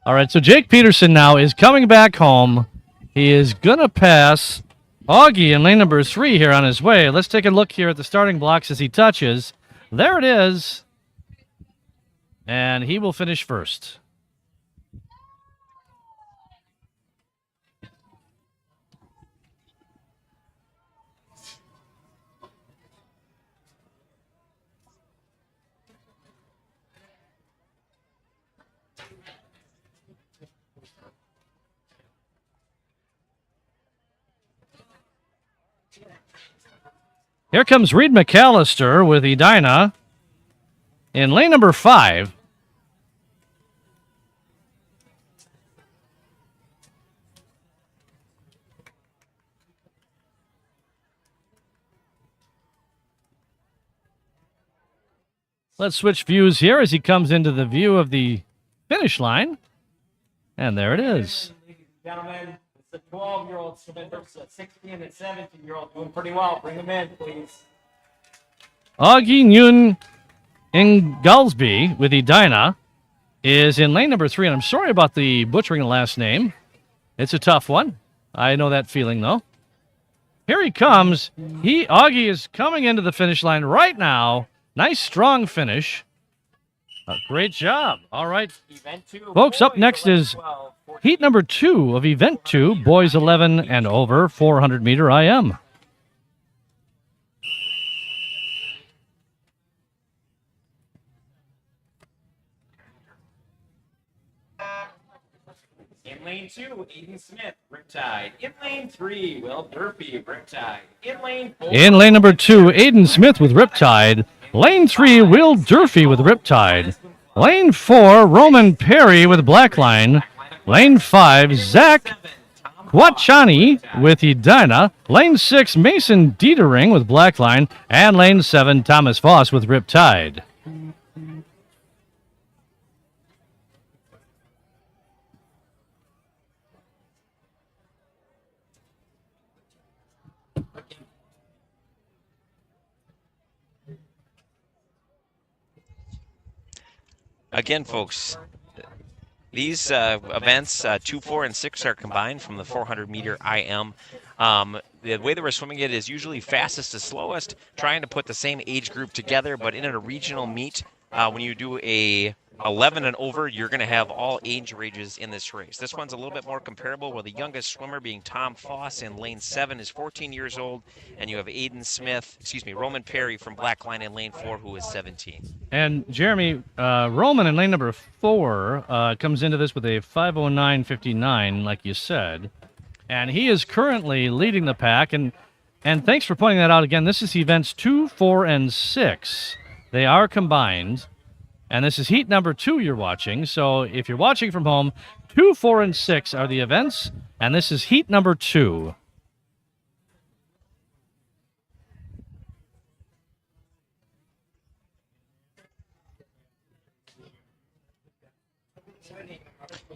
All right, so Jake Peterson now is coming back home. He is going to pass Augie in lane number 3 here on his way. Let's take a look here at the starting blocks as he touches. There it is. And he will finish first. Here comes Reed McAllister with Edina in lane number 5. Let's switch views here as he comes into the view of the finish line. And there it is. Ladies and gentlemen, it's a 12-year-old swimming versus a 16 and 17-year-old doing pretty well. Bring them in, please. Augie Nguyen Ingalsby with Edina is in lane number 3. And I'm sorry about the butchering the last name. It's a tough one. I know that feeling, though. Here he comes. Augie is coming into the finish line right now. Nice, strong finish. Great job. All right. Event 2, Folks, up boys, next 11, is 12, 14. heat number 2 of event 2, boys 11 and over, 400-meter IM. In lane 2, Aiden Smith, Riptide. In lane 3, Will Durfee, Riptide. In lane 4, In lane number 2, Aiden Smith with Riptide. Lane 3, Will Durfee with Riptide. Lane 4, Roman Perry with Blackline. Lane 5, Zach Quachani with Edina. Lane 6, Mason Dietering with Blackline. And lane 7, Thomas Voss with Riptide. Again, folks, these events, 2, 4, and 6 are combined from the 400-meter IM. The way that we're swimming it is usually fastest to slowest, trying to put the same age group together, but in a regional meet, when you do a 11 and over, you're going to have all age ranges in this race. This one's a little bit more comparable, where the youngest swimmer being Tom Foss in lane 7 is 14 years old, and you have Roman Perry from Blackline in lane 4, who is 17. And Jeremy, Roman in lane number 4 comes into this with a 5:09.59, like you said. And he is currently leading the pack. And thanks for pointing that out again. This is events 2, 4, and 6. They are combined. And this is heat number 2 you're watching. So if you're watching from home, 2, 4, and 6 are the events. And this is heat number 2.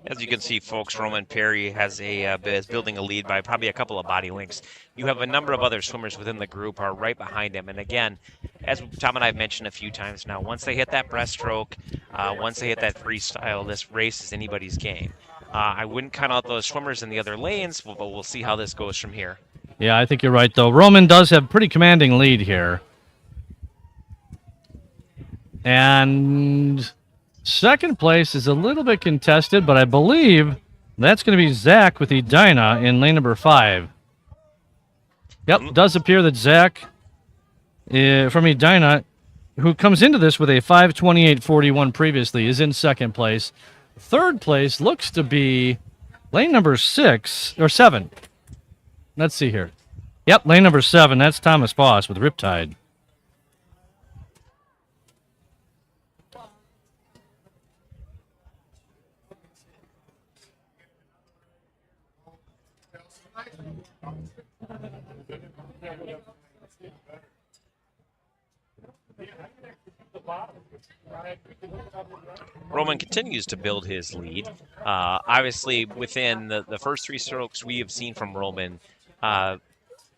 As you can see, folks, Roman Perry is building a lead by probably a couple of body lengths. You have a number of other swimmers within the group are right behind him. And again, as Tom and I have mentioned a few times now, once they hit that breaststroke, once they hit that freestyle, this race is anybody's game. I wouldn't count out those swimmers in the other lanes, but we'll see how this goes from here. Yeah, I think you're right, though. Roman does have pretty commanding lead here. And second place is a little bit contested, but I believe that's going to be Zach with Edina in lane number 5. Yep, does appear that Zach from Edina, who comes into this with a 5:28.41 previously, is in second place. Third place looks to be lane number 6 or 7. Let's see here. Yep, lane number 7. That's Thomas Boss with Riptide. Roman continues to build his lead. Obviously, within the first 3 strokes we have seen from Roman,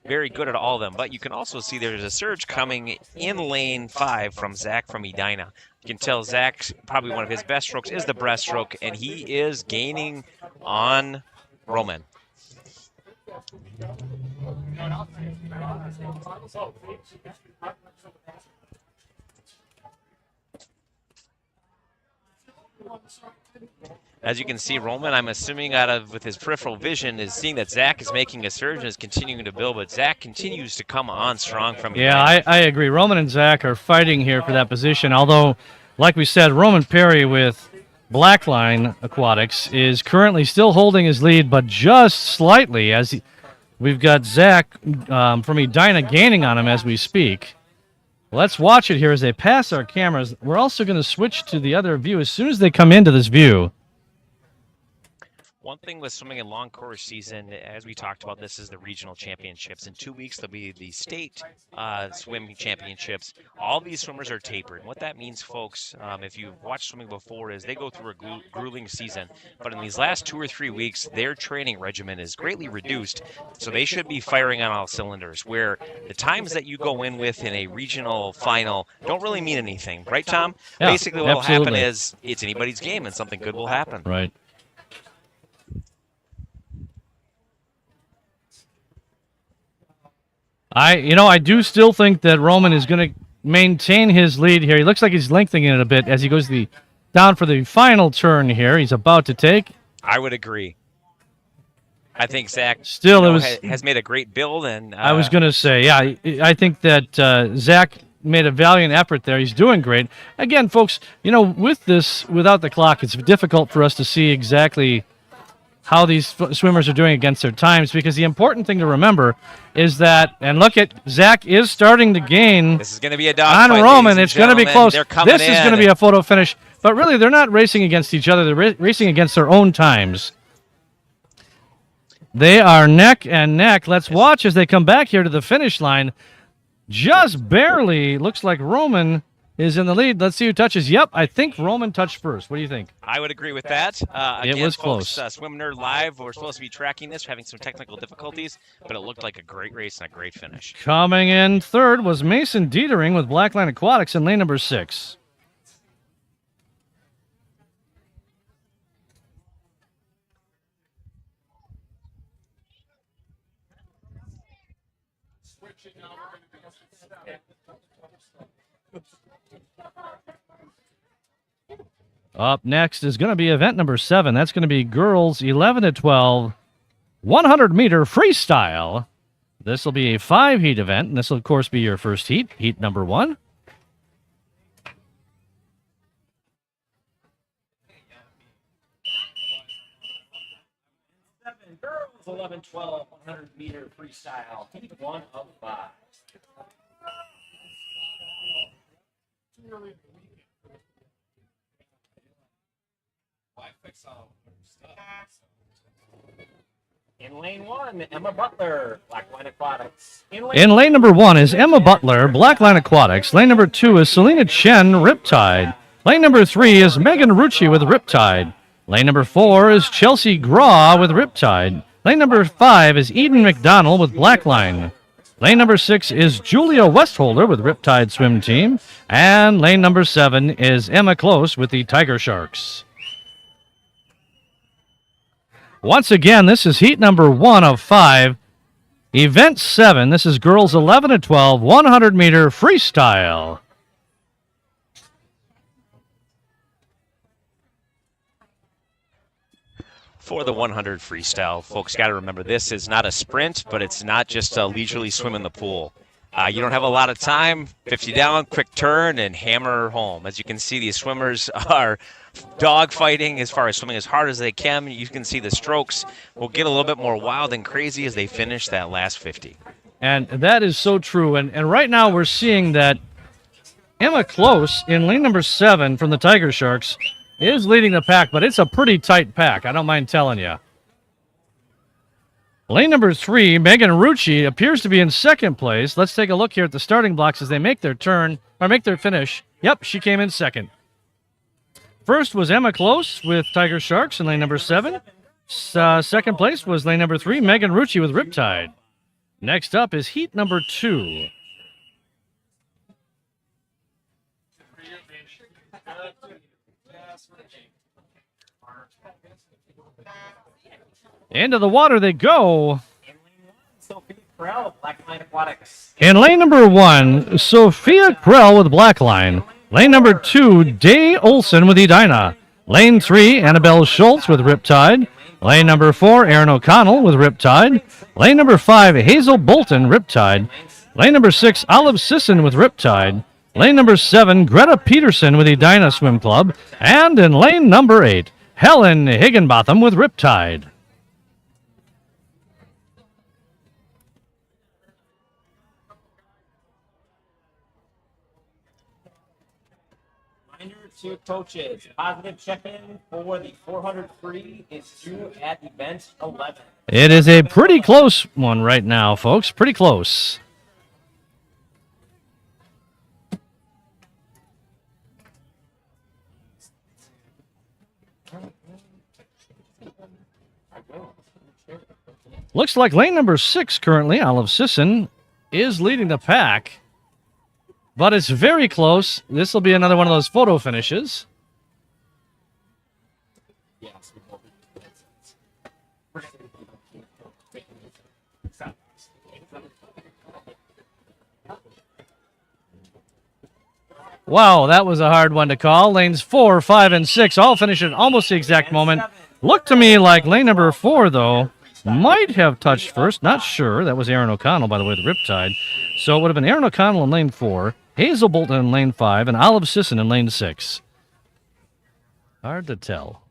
very good at all of them. But you can also see there's a surge coming in lane 5 from Zach from Edina. You can tell Zach's probably one of his best strokes is the breaststroke, and he is gaining on Roman. As you can see, Roman, I'm assuming with his peripheral vision, is seeing that Zach is making a surge and is continuing to build, but Zach continues to come on strong from here. Yeah, I agree. Roman and Zach are fighting here for that position, although, like we said, Roman Perry with Blackline Aquatics is currently still holding his lead, but just slightly, as we've got Zach from Edina gaining on him as we speak. Let's watch it here as they pass our cameras. We're also going to switch to the other view as soon as they come into this view. One thing with swimming in long course season, as we talked about, this is the regional championships. In 2 weeks, there'll be the state swimming championships. All these swimmers are tapered. What that means, folks, if you've watched swimming before, is they go through a grueling season. But in these last 2 or 3 weeks, their training regimen is greatly reduced. So they should be firing on all cylinders, where the times that you go in with in a regional final don't really mean anything. Right, Tom? Yeah, basically, what will happen absolutely. is it's anybody's game and something good will happen. Right. I do still think that Roman is going to maintain his lead here. He looks like he's lengthening it a bit as he goes down for the final turn here. He's about to take. I would agree. I think Zach Still, has made a great build, and I was going to say, yeah, I think that Zach made a valiant effort there. He's doing great. Again, folks, with this, without the clock, it's difficult for us to see exactly how these swimmers are doing against their times, because the important thing to remember is that, and look at, Zach is starting to gain this is going to be a dogfight on Roman. ladies It's going to be gentlemen. close. They're coming This is going to be a photo finish, but really they're not racing against each other. They're racing against their own times. They are neck and neck. Let's watch as they come back here to the finish line. Just barely. Looks like Roman is in the lead. Let's see who touches. Yep, I think Roman touched first. What do you think? I would agree with that. Again, was folks, close. Swim Nerd Live, we're supposed to be tracking this. We're having some technical difficulties, but it looked like a great race and a great finish. Coming in third was Mason Dietering with Blackline Aquatics in lane number 6. Up next is going to be event number 7. That's going to be girls 11 to 12, 100-meter freestyle. This will be a 5-heat event, and this will, of course, be your first heat, heat number 1. Girls 11-12 100-meter freestyle. Heat 1 of 5. In lane 1, Emma Butler, Blackline Aquatics. In lane number 1 is Emma Butler, Blackline Aquatics. Lane number 2 is Selena Chen, Riptide. Lane number 3 is Megan Rucci with Riptide. Lane number 4 is Chelsea Graw with Riptide. Lane number 5 is Eden McDonald with Blackline. Lane number 6 is Julia Westholder with Riptide Swim Team. And lane number 7 is Emma Close with the Tiger Sharks. Once again, this is heat number 1 of 5. Event 7. This is girls 11 and 12, 100-meter freestyle. For the 100 freestyle, folks, got to remember this is not a sprint, but it's not just a leisurely swim in the pool. You don't have a lot of time. 50 down, quick turn, and hammer home. As you can see, these swimmers are dog fighting as far as swimming as hard as they can. You can see the strokes will get a little bit more wild and crazy as they finish that last 50. And that is so true. And right now we're seeing that Emma Close in lane number 7 from the Tiger Sharks is leading the pack, but it's a pretty tight pack. I don't mind telling you. Lane number 3, Megan Rucci, appears to be in second place. Let's take a look here at the starting blocks as they make their turn, or make their finish. Yep, she came in second. First was Emma Close with Tiger Sharks in lane number 7. Second place was lane number 3, Megan Rucci with Riptide. Next up is heat number 2. Into the water they go. Sophia Krell, Blackline Aquatics. In lane number 1, Sophia Krell with Blackline. Lane number 2, Day Olson with Edina. Lane 3, Annabelle Schultz with Riptide. Lane number 4, Aaron O'Connell with Riptide. Lane number 5, Hazel Bolton, Riptide. Lane number 6, Olive Sisson with Riptide. Lane number 7, Greta Peterson with Edina Swim Club. And in lane number 8, Helen Higginbotham with Riptide. To coaches, positive check-in for the 400 free is due at event 11. It is a pretty close one right now, folks. Pretty close. Looks like lane number 6 currently, Olive Sisson, is leading the pack. But it's very close. This will be another one of those photo finishes. Wow, that was a hard one to call. Lanes 4, 5, and 6 all finish at almost the exact moment. Looked to me like lane number 4, though, might have touched first. Not sure. That was Aaron O'Connell, by the way, the Riptide. So it would have been Aaron O'Connell in lane 4. Hazel Bolton in lane 5, and Olive Sisson in lane 6. Hard to tell.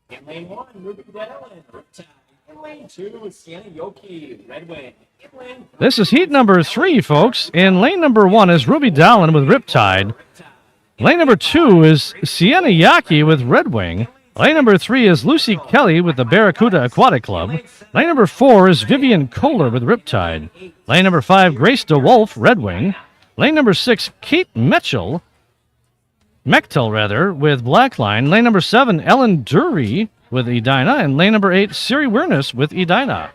In lane 1, Ruby Dallin, Riptide. In lane 2, Sienna Yoki, Red Wing. This is heat number 3, folks. In lane number 1 is Ruby Dallin with Riptide. Lane number 2 is Sienna Yaki with Red Wing. Lane number 3 is Lucy Kelly with the Barracuda Aquatic Club. Lane number 4 is Vivian Kohler with Riptide. Lane number 5, Grace DeWolf, Red Wing. Lane number 6, Kate Mechtel with Blackline. Lane number 7, Ellen Dury with Edina. And lane number 8, Siri Wirnes with Edina.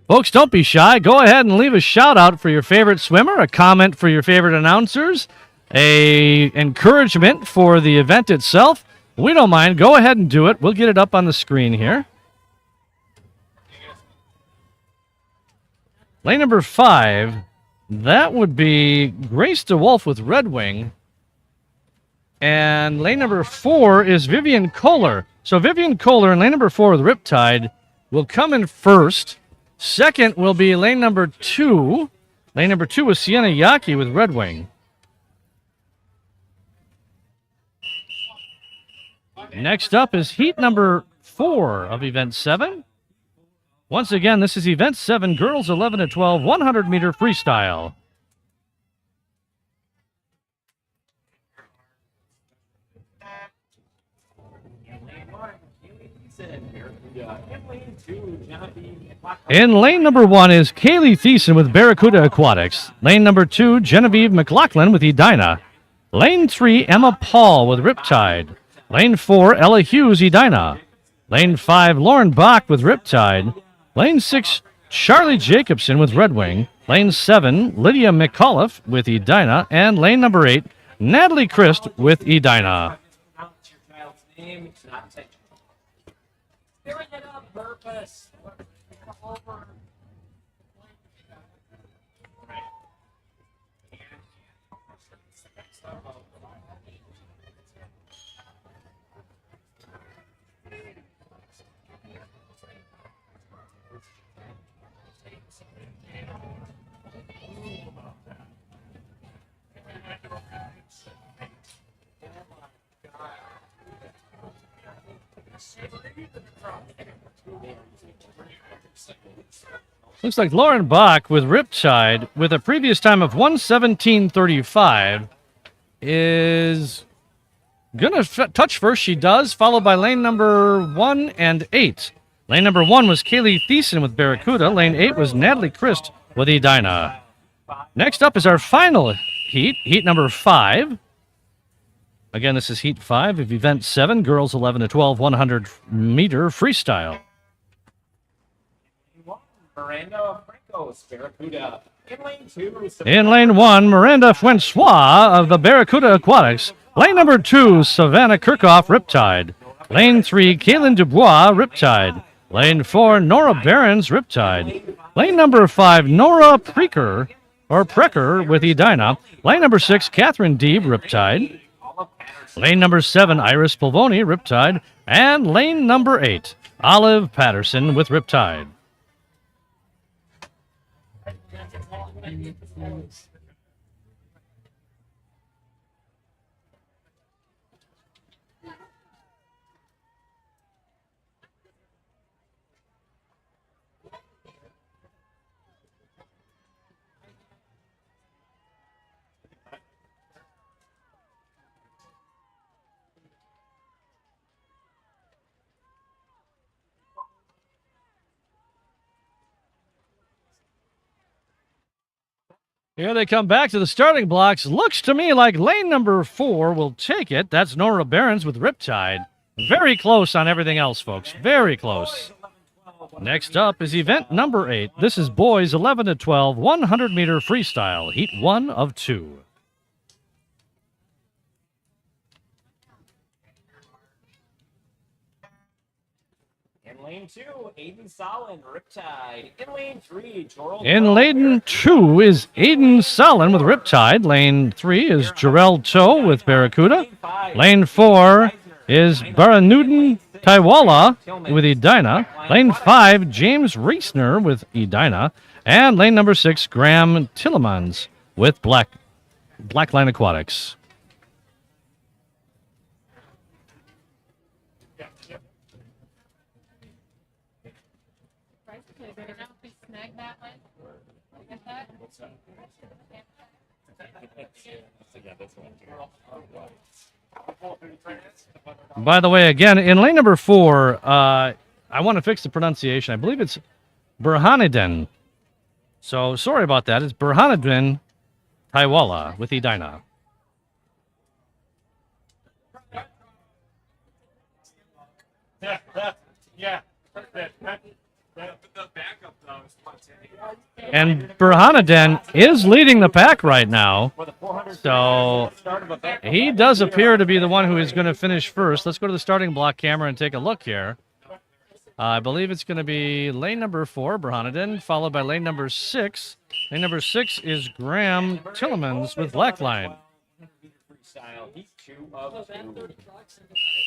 Folks, don't be shy. Go ahead and leave a shout out for your favorite swimmer, a comment for your favorite announcers, a encouragement for the event itself. We don't mind. Go ahead and do it. We'll get it up on the screen here. Lane number 5, that would be Grace DeWolf with Red Wing. And lane number 4 is Vivian Kohler. So Vivian Kohler in lane number 4 with Riptide will come in first. Second will be lane number 2. Lane number 2 is Sienna Yaki with Red Wing. Next up is heat number 4 of event 7. Once again, this is event 7, girls 11 to 12, 100-meter freestyle. In lane number 1 is Kaylee Thiessen with Barracuda Aquatics. Lane number 2, Genevieve McLaughlin with Edina. Lane 3, Emma Paul with Riptide. Lane 4, Ella Hughes, Edina. Lane 5, Lauren Bach with Riptide. Lane 6, Charlie Jacobson with Red Wing. Lane 7, Lydia McAuliffe with Edina. And lane number 8, Natalie Christ with Edina. Pronounce your child's name. It's not intentional. Doing it on purpose. Over. Looks like Lauren Bach with Riptide with a previous time of 1:17:35 is going to touch first. She does, followed by lane number 1 and 8. Lane number 1 was Kaylee Thiessen with Barracuda. Lane 8 was Natalie Christ with Edina. Next up is our final heat number 5. Again, this is heat 5 of event 7, girls 11 to 12, 100-meter freestyle. Miranda Francos, Barracuda. In lane 2, In lane 1, Miranda Francois of the Barracuda Aquatics. Lane number 2, Savannah Kirchhoff, Riptide. Lane 3, Kaylin Dubois, Riptide. Lane 4, Nora Behrens, Riptide. Lane number 5, Nora Precker with Edina. Lane number 6, Catherine Deeb, Riptide. Lane number 7, Iris Polvoni, Riptide. And lane number 8, Olive Patterson with Riptide. Here they come back to the starting blocks. Looks to me like lane number 4 will take it. That's Nora Behrens with Riptide. Very close on everything else, folks. Very close. Next up is event number 8. This is boys 11 to 12, 100-meter freestyle, heat 1 of 2. In lane 2, Aiden Solin, Riptide. In lane 3, Jorel. In lane 2 is Aiden Solin with Riptide. Lane 3 is Jarrell Toe with Barracuda. Lane 4 is Baranudin Taiwala with Edina. Lane 5, James Reisner with Edina. And lane number 6, Graham Tillemans with Blackline Aquatics. By the way, again, in lane number 4, I want to fix the pronunciation. I believe it's Burhanidin. So sorry about that. It's Burhanidin Taiwala with Edina. Yeah. And Burhanidin is leading the pack right now. So he does appear to be the one who is going to finish first. Let's go to the starting block camera and take a look here. I believe it's going to be lane number 4, Burhanidin, followed by lane number 6. Lane number 6 is Graham Tillemans with Blackline.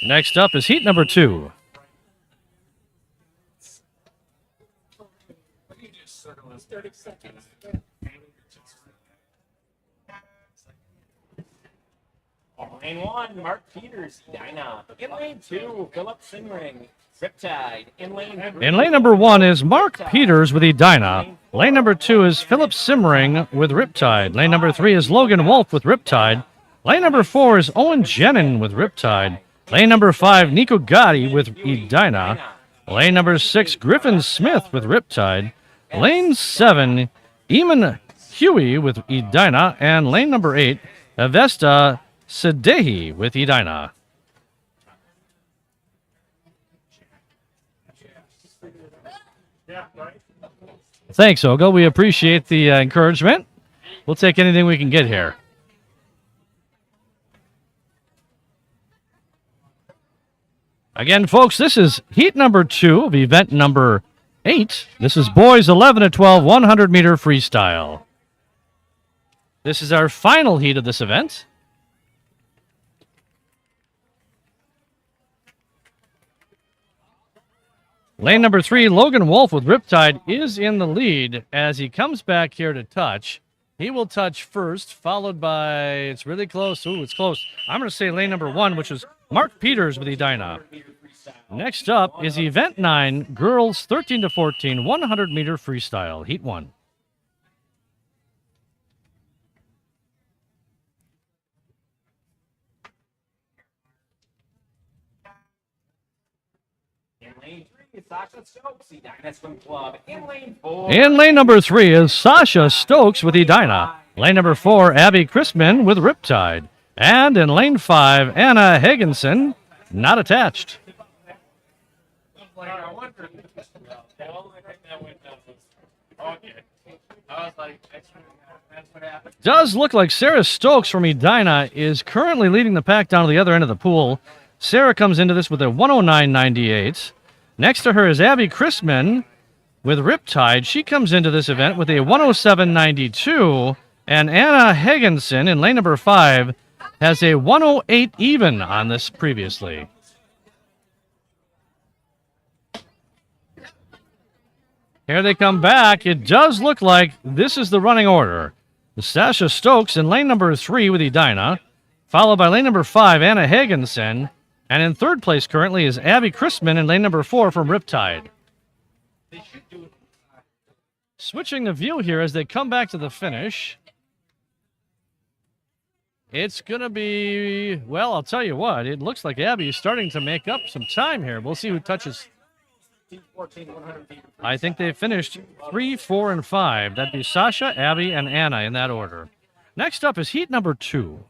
Next up is heat number 2. Lane 1, Mark Peters, Edina. In lane 2, Philip Sinring, Riptide. In lane number 1 is Mark Peters with Edina. Lane number 2 is Philip Simring with Riptide. Lane number 3 is Logan Wolf with Riptide. Lane number 4 is Owen Jenin with Riptide. Lane number 5, Nico Gotti with Edina. Lane number 6, Griffin Smith with Riptide. Lane 7, Eamon Huey with Edina. And lane number 8, Avesta Sadehi with Edina. Yeah, Thanks, Ogo. We appreciate the encouragement. We'll take anything we can get here. Again, folks, this is heat number 2 of event number 8. This is boys 11 to 12 100-meter freestyle. This is our final heat of this event. Lane number 3, Logan Wolf with Riptide, is in the lead as he comes back here to touch. He will touch first, followed by, it's really close. Ooh, it's close. I'm going to say lane number 1, which is Mark Peters with Edina. Next up is event 9, girls 13 to 14, 100-meter freestyle, heat 1. Sasha Stokes, Edina Swim Club. In lane 4. In lane number 3 is Sasha Stokes with Edina. Lane number 4, Abby Chrisman with Riptide. And in lane 5, Anna Hagensen, not attached. Does look like Sarah Stokes from Edina is currently leading the pack down to the other end of the pool. Sarah comes into this with a 109.98. Next to her is Abby Chrisman with Riptide. She comes into this event with a 107.92. And Anna Hagensen in lane number 5 has a 108 even on this previously. Here they come back. It does look like this is the running order. Sasha Stokes in lane number 3 with Edina, followed by lane number 5, Anna Hagensen. And in third place currently is Abby Chrisman in lane number 4 from Riptide. Switching the view here as they come back to the finish. It's going to be, well, I'll tell you what, it looks like Abby is starting to make up some time here. We'll see who touches. I think they finished 3, 4, and 5. That'd be Sasha, Abby, and Anna in that order. Next up is heat number 2.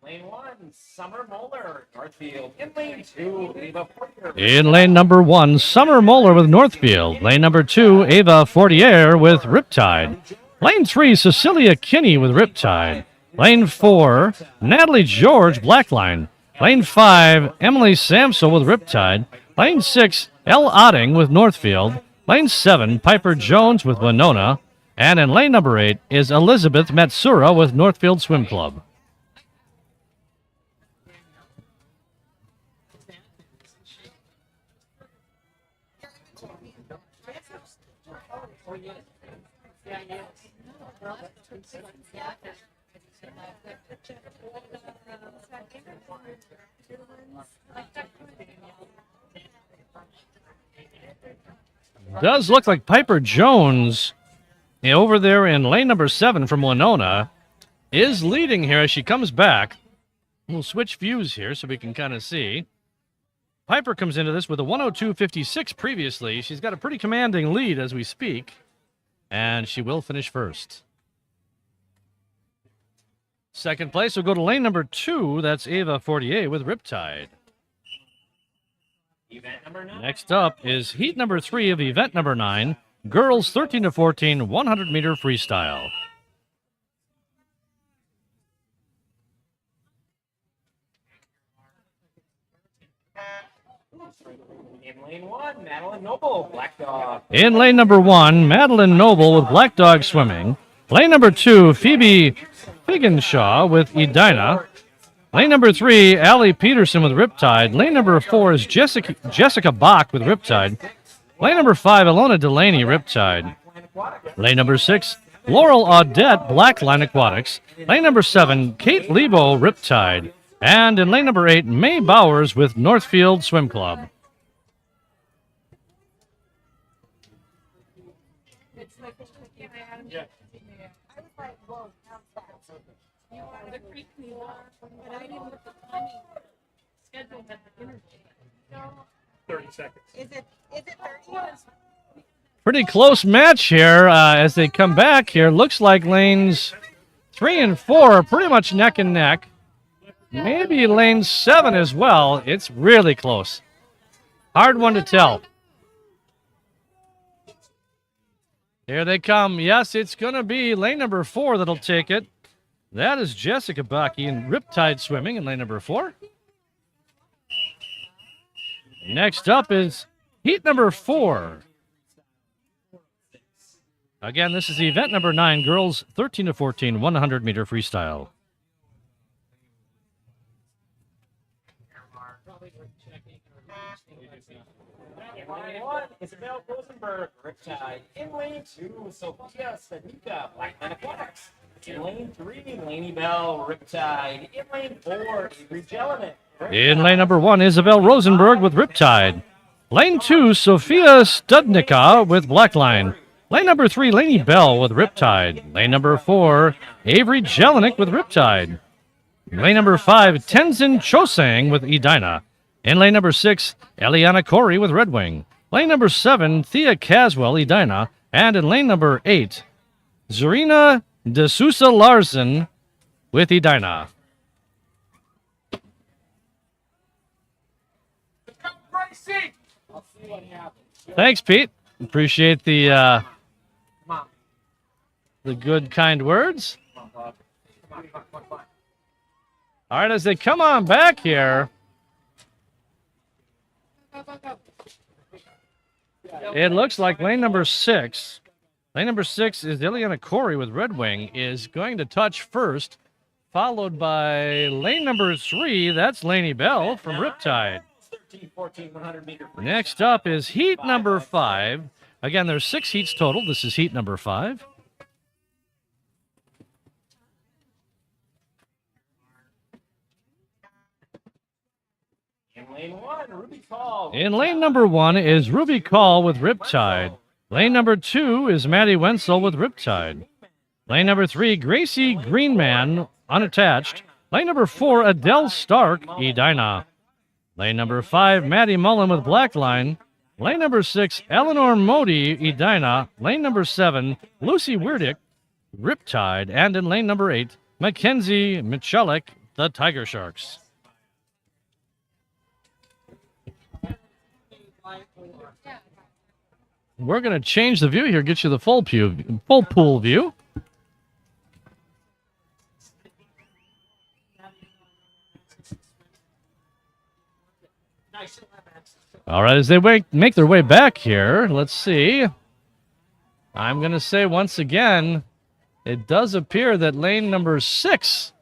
Lane 1, Summer Moeller, Northfield. In lane 2, Ava Portier. In lane number 1, Summer Moeller with Northfield. Lane number 2, Ava Fortier with Riptide. Lane 3, Cecilia Kinney with Riptide. Lane 4, Natalie George, Blackline. Lane 5, Emily Samsel with Riptide. Lane 6, Elle Otting with Northfield. Lane 7, Piper Jones with Winona. And in lane number 8 is Elizabeth Matsura with Northfield Swim Club. Does look like Piper Jones over there in lane number 7 from Winona is leading here as she comes back. We'll switch views here so we can kind of see. Piper comes into this with a 102.56 previously. She's got a pretty commanding lead as we speak, and she will finish first. Second place will go to lane number 2. That's Ava Fortier with Riptide. Event number 9. Next up is heat number 3 of event number 9, girls 13 to 14, 100-meter freestyle. In lane 1, Madeline Noble, Black Dog. In lane number 1, Madeline Noble with Black Dog Swimming. Lane number 2, Phoebe Figgenshaw with Edina. Lane number 3, Allie Peterson with Riptide. Lane number 4 is Jessica Bach with Riptide. Lane number 5, Alona Delaney, Riptide. Lane number 6, Laurel Audette, Blackline Aquatics. Lane number 7, Kate Lebo, Riptide. And in lane number 8, May Bowers with Northfield Swim Club. But I didn't look at the timing schedule at the interview. 30 seconds. Is it 30? Pretty close match here as they come back here. Looks like lanes 3 and 4 are pretty much neck and neck. Maybe lane 7 as well. It's really close. Hard one to tell. Here they come. Yes, it's going to be lane number 4 that'll take it. That is Jessica Bucky in Riptide Swimming in lane number 4. Next up is heat number 4. Again, this is event number 9, girls 13 to 14, 100-meter freestyle. In lane 1, Isabel Rosenberg, Riptide. In lane 2, Sophia Sadika, Blackman Aquatics. In lane 3, Laney Bell, Riptide. In lane 4, Avery Jelinek. In lane number 1, Isabel Rosenberg with Riptide. Lane 2, Sophia Studnicka with Blackline. Lane number 3, Laney Bell with Riptide. Lane number 4, Avery Jelinek with Riptide. Lane number 5, Tenzin Chosang with Edina. In lane number 6, Eliana Corey with Red Wing. Lane number 7, Thea Caswell, Edina. And in lane number 8, Zarina De Sousa Larsen with Edina. Thanks, Pete. Appreciate the good, kind words. All right, as they come on back here, it looks like lane number 6. Lane number 6 is Ileana Corey with Red Wing is going to touch first, followed by lane number 3. That's Laney Bell from Riptide. 13, 14, 100-meter freestyle. Next up is heat number 5. Again, there's 6 heats total. This is heat number 5. In lane 1, Ruby Call. In lane number 1 is Ruby Call with Riptide. Lane number 2 is Maddie Wenzel with Riptide. Lane number 3, Gracie Greenman, unattached. Lane number 4, Adele Stark, Edina. Lane number 5, Maddie Mullen with Blackline. Lane number 6, Eleanor Modi, Edina. Lane number 7, Lucy Weirdick, Riptide. And in lane number 8, Mackenzie Michalik, the Tiger Sharks. We're going to change the view here, get you the full pool view. All right, as they make their way back here, let's see. I'm going to say once again, it does appear that lane number 6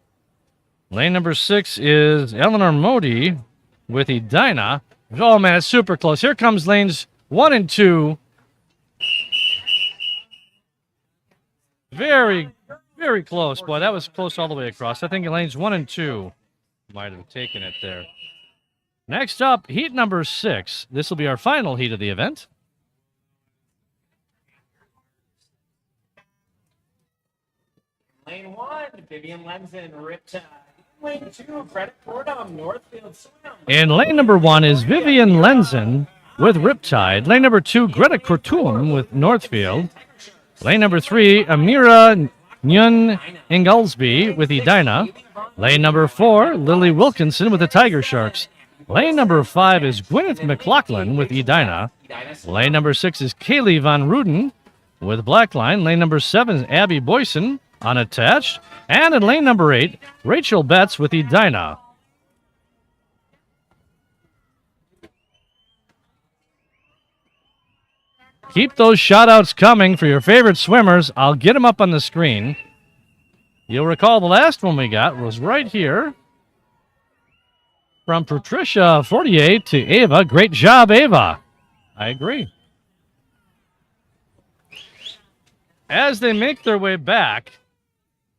is Eleanor Modi with Edina. Oh, man, it's super close. Here comes lanes 1 and 2. Very, very close. Boy, that was close all the way across. I think lanes 1 and 2 might have taken it there. Next up, heat number 6. This will be our final heat of the event. Lane 1, Vivian Lenzen, Riptide. Lane 2, Credit Fordham, Northfield Swim. In lane number 1 is Vivian Lenzen with Riptide. Lane number 2, Greta Kortum with Northfield. Lane number 3, Amira Nyun Inglesby with Edina. Lane number 4, Lily Wilkinson with the Tiger Sharks. Lane number 5 is Gwyneth McLaughlin with Edina. Lane number 6 is Kaylee Van Ruden with Blackline. Lane number 7 is Abby Boyson, unattached. And in lane number 8, Rachel Betts with Edina. Keep those shout-outs coming for your favorite swimmers. I'll get them up on the screen. You'll recall the last one we got was right here. From Patricia 48 to Ava. Great job, Ava. I agree. As they make their way back,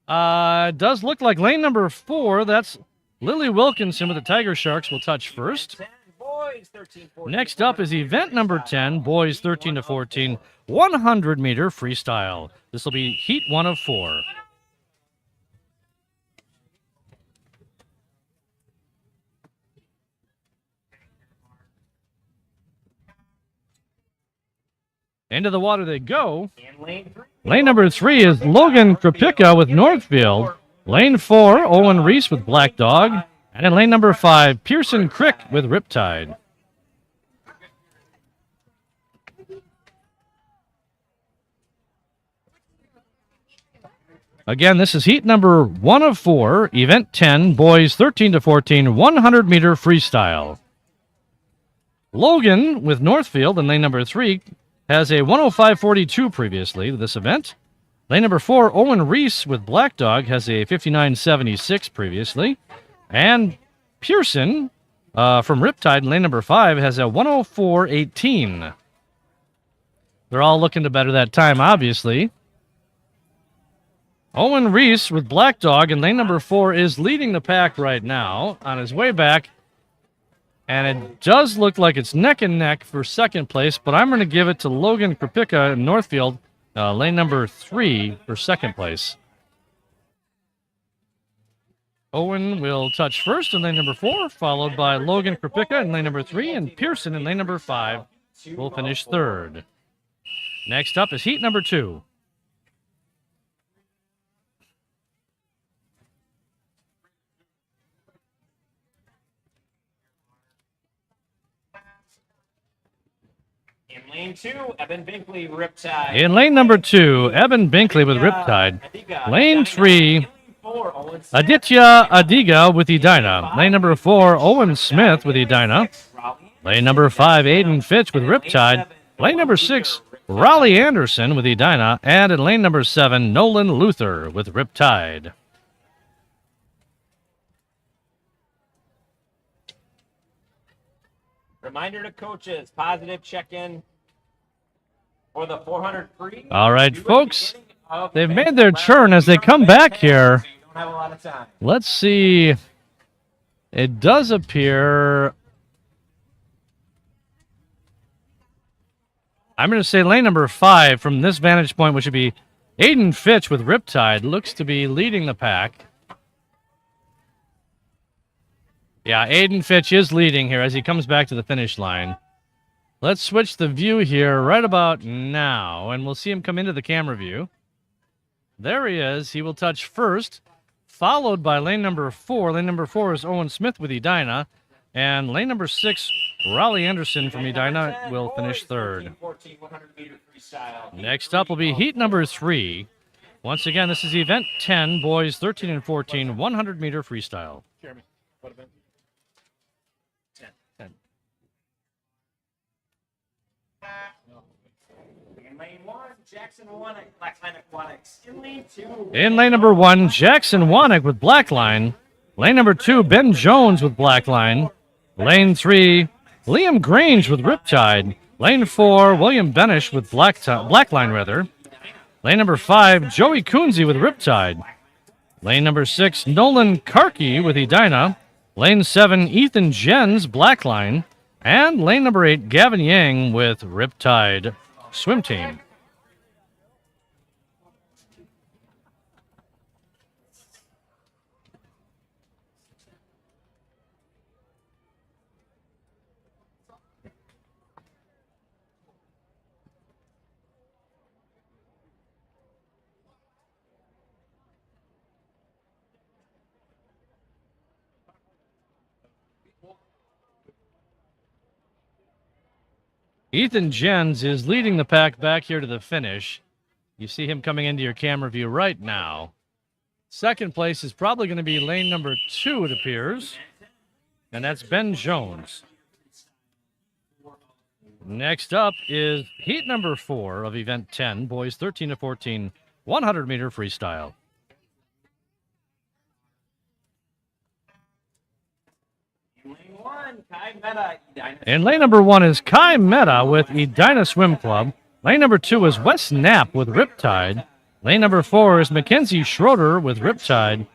it does look like lane number 4, that's Lily Wilkinson with the Tiger Sharks, will touch first. Boys, 13, 14, Next up is event number 10, boys 13 to 14, 100-meter freestyle. This will be heat 1 of 4. Into the water they go. In lane 3. Lane number 3 is Logan Krapika with Northfield. Lane 4, Owen Reese with Black Dog. And in lane number 5, Pearson Crick with Riptide. Again, this is heat number 1 of 4, event 10, boys 13 to 14, 100-meter freestyle. Logan with Northfield in lane number 3 has a 105.42 previously to this event. Lane number 4, Owen Reese with Black Dog has a 59.76 previously. And Pearson from Riptide in lane number 5 has a 104.18. They're all looking to better that time, obviously. Owen Reese with Black Dog in lane number 4 is leading the pack right now on his way back. And it does look like it's neck and neck for second place, but I'm going to give it to Logan Krapika in Northfield, lane number 3 for second place. Owen will touch first in lane number 4, followed by Logan Krapika in lane number 3, and Pearson in lane number 5 will finish third. Next up is heat number 2. In lane 2, Evan Binkley, Riptide. In lane number 2, Evan Binkley with Riptide. Lane 3, Aditya Adiga with Edina. Lane number 4, Owen Smith with Edina. Lane number 5, Aiden Fitch with Riptide. Lane number 6, Raleigh Anderson with Edina. And in lane number 7, Nolan Luther with Riptide. Reminder to coaches, positive check-in for the 400 free. All right, folks, they've made their turn as they come back here. So you don't have a lot of time. Let's see. It does appear. I'm going to say lane number 5 from this vantage point, which would be Aiden Fitch with Riptide, looks to be leading the pack. Yeah, Aiden Fitch is leading here as he comes back to the finish line. Let's switch the view here right about now, and we'll see him come into the camera view. There he is. He will touch first, followed by lane number 4. Lane number 4 is Owen Smith with Edina, and lane number 6, Raleigh Anderson from Edina, will finish third. Next up will be heat number 3. Once again, this is event 10, boys 13 and 14, 100-meter freestyle. Jeremy, what event? 10. In lane 1, Jackson Wannick, Blackline Aquatics. In lane 2. In lane number 1, Jackson Wannick with Blackline. Lane number 2, Ben Jones with Blackline. Lane 3, Liam Grange with Riptide. Lane 4, William Benish with Blackline, rather. Lane number 5, Joey Coonsey with Riptide. Lane number 6, Nolan Karki with Edina. Lane 7, Ethan Jens, Blackline. And lane number 8, Gavin Yang with Riptide Swim Team. Ethan Jens is leading the pack back here to the finish. You see him coming into your camera view right now. Second place is probably going to be lane number 2, it appears. And that's Ben Jones. Next up is heat number 4 of event 10, boys 13 to 14, 100-meter freestyle. In lane number 1 is Kai Meta with Edina Swim Club. Lane number 2 is Wes Knapp with Riptide. Lane number 4 is Mackenzie Schroeder with Riptide.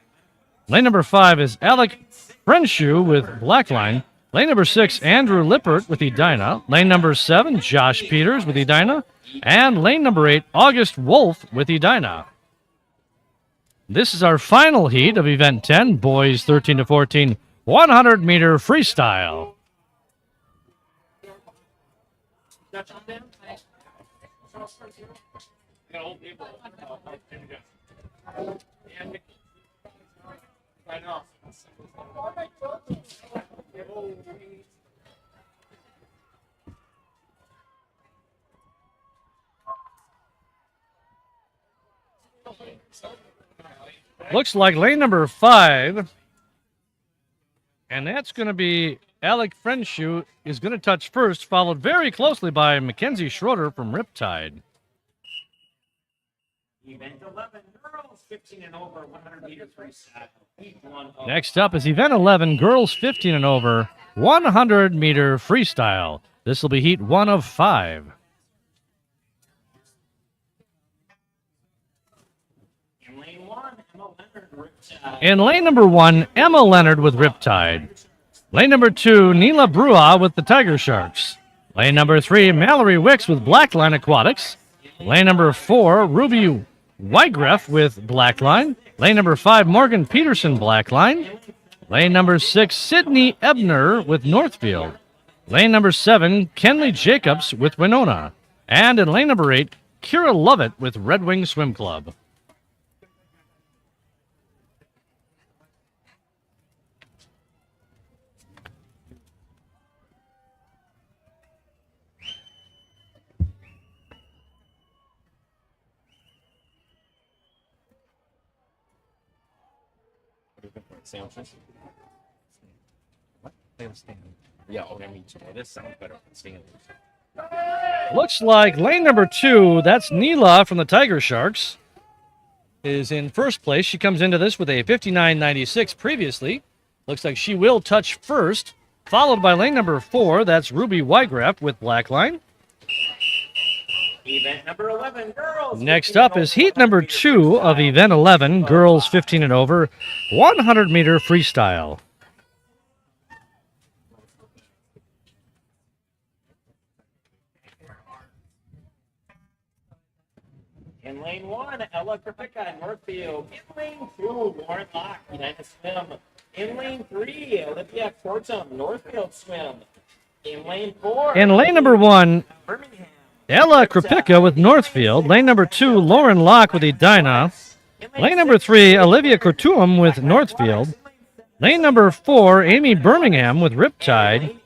Lane number 5 is Alec Frenshu with Blackline. Lane number 6, Andrew Lippert with Edina. Lane number 7, Josh Peters with Edina. And lane number 8, August Wolf with Edina. This is our final heat of event 10, boys 13 to 14, 100-meter freestyle. got old people. I know. Looks like lane number 5. And that's going to be Alec Frenshu is going to touch first, followed very closely by Mackenzie Schroeder from Riptide. Event 11, girls 15 and over, 100 meter freestyle. Heat 1 of Next up is Event 11, girls 15 and over, 100 meter freestyle. This will be heat 1 of 5. In lane 1, Emma Leonard, Riptide. In lane number 1, Emma Leonard with Riptide. Lane number 2, Neela Brua with the Tiger Sharks. Lane number 3, Mallory Wicks with Blackline Aquatics. Lane number 4, Ruby Wygreff with Blackline. Lane number 5, Morgan Peterson Blackline. Lane number 6, Sydney Ebner with Northfield. Lane number 7, Kenley Jacobs with Winona. And in lane number 8, Kira Lovett with Red Wing Swim Club. Sandwiches? What? Yeah, okay, me too. This sounds better than sandwiches. Looks like lane number 2, that's Neela from the Tiger Sharks, is in first place. She comes into this with a 59.96 previously. Looks like she will touch first, followed by lane number 4, that's Ruby Wygreff with Blackline. Event number 11, girls. Next up is heat number 2 of Event 11, girls 15 and over, 100 meter freestyle. In lane 1, Ella Kripika, Northfield. In lane 2, Lauren Locke, United Swim. In lane 3, Olivia Fortum, Northfield Swim. In lane 4, In lane number 1, Birmingham. Ella Kripika with Northfield. Lane number 2, Lauren Locke with Edina. Lane number 3, Olivia Cortuum with Northfield. Lane number 4, Amy Birmingham with Riptide.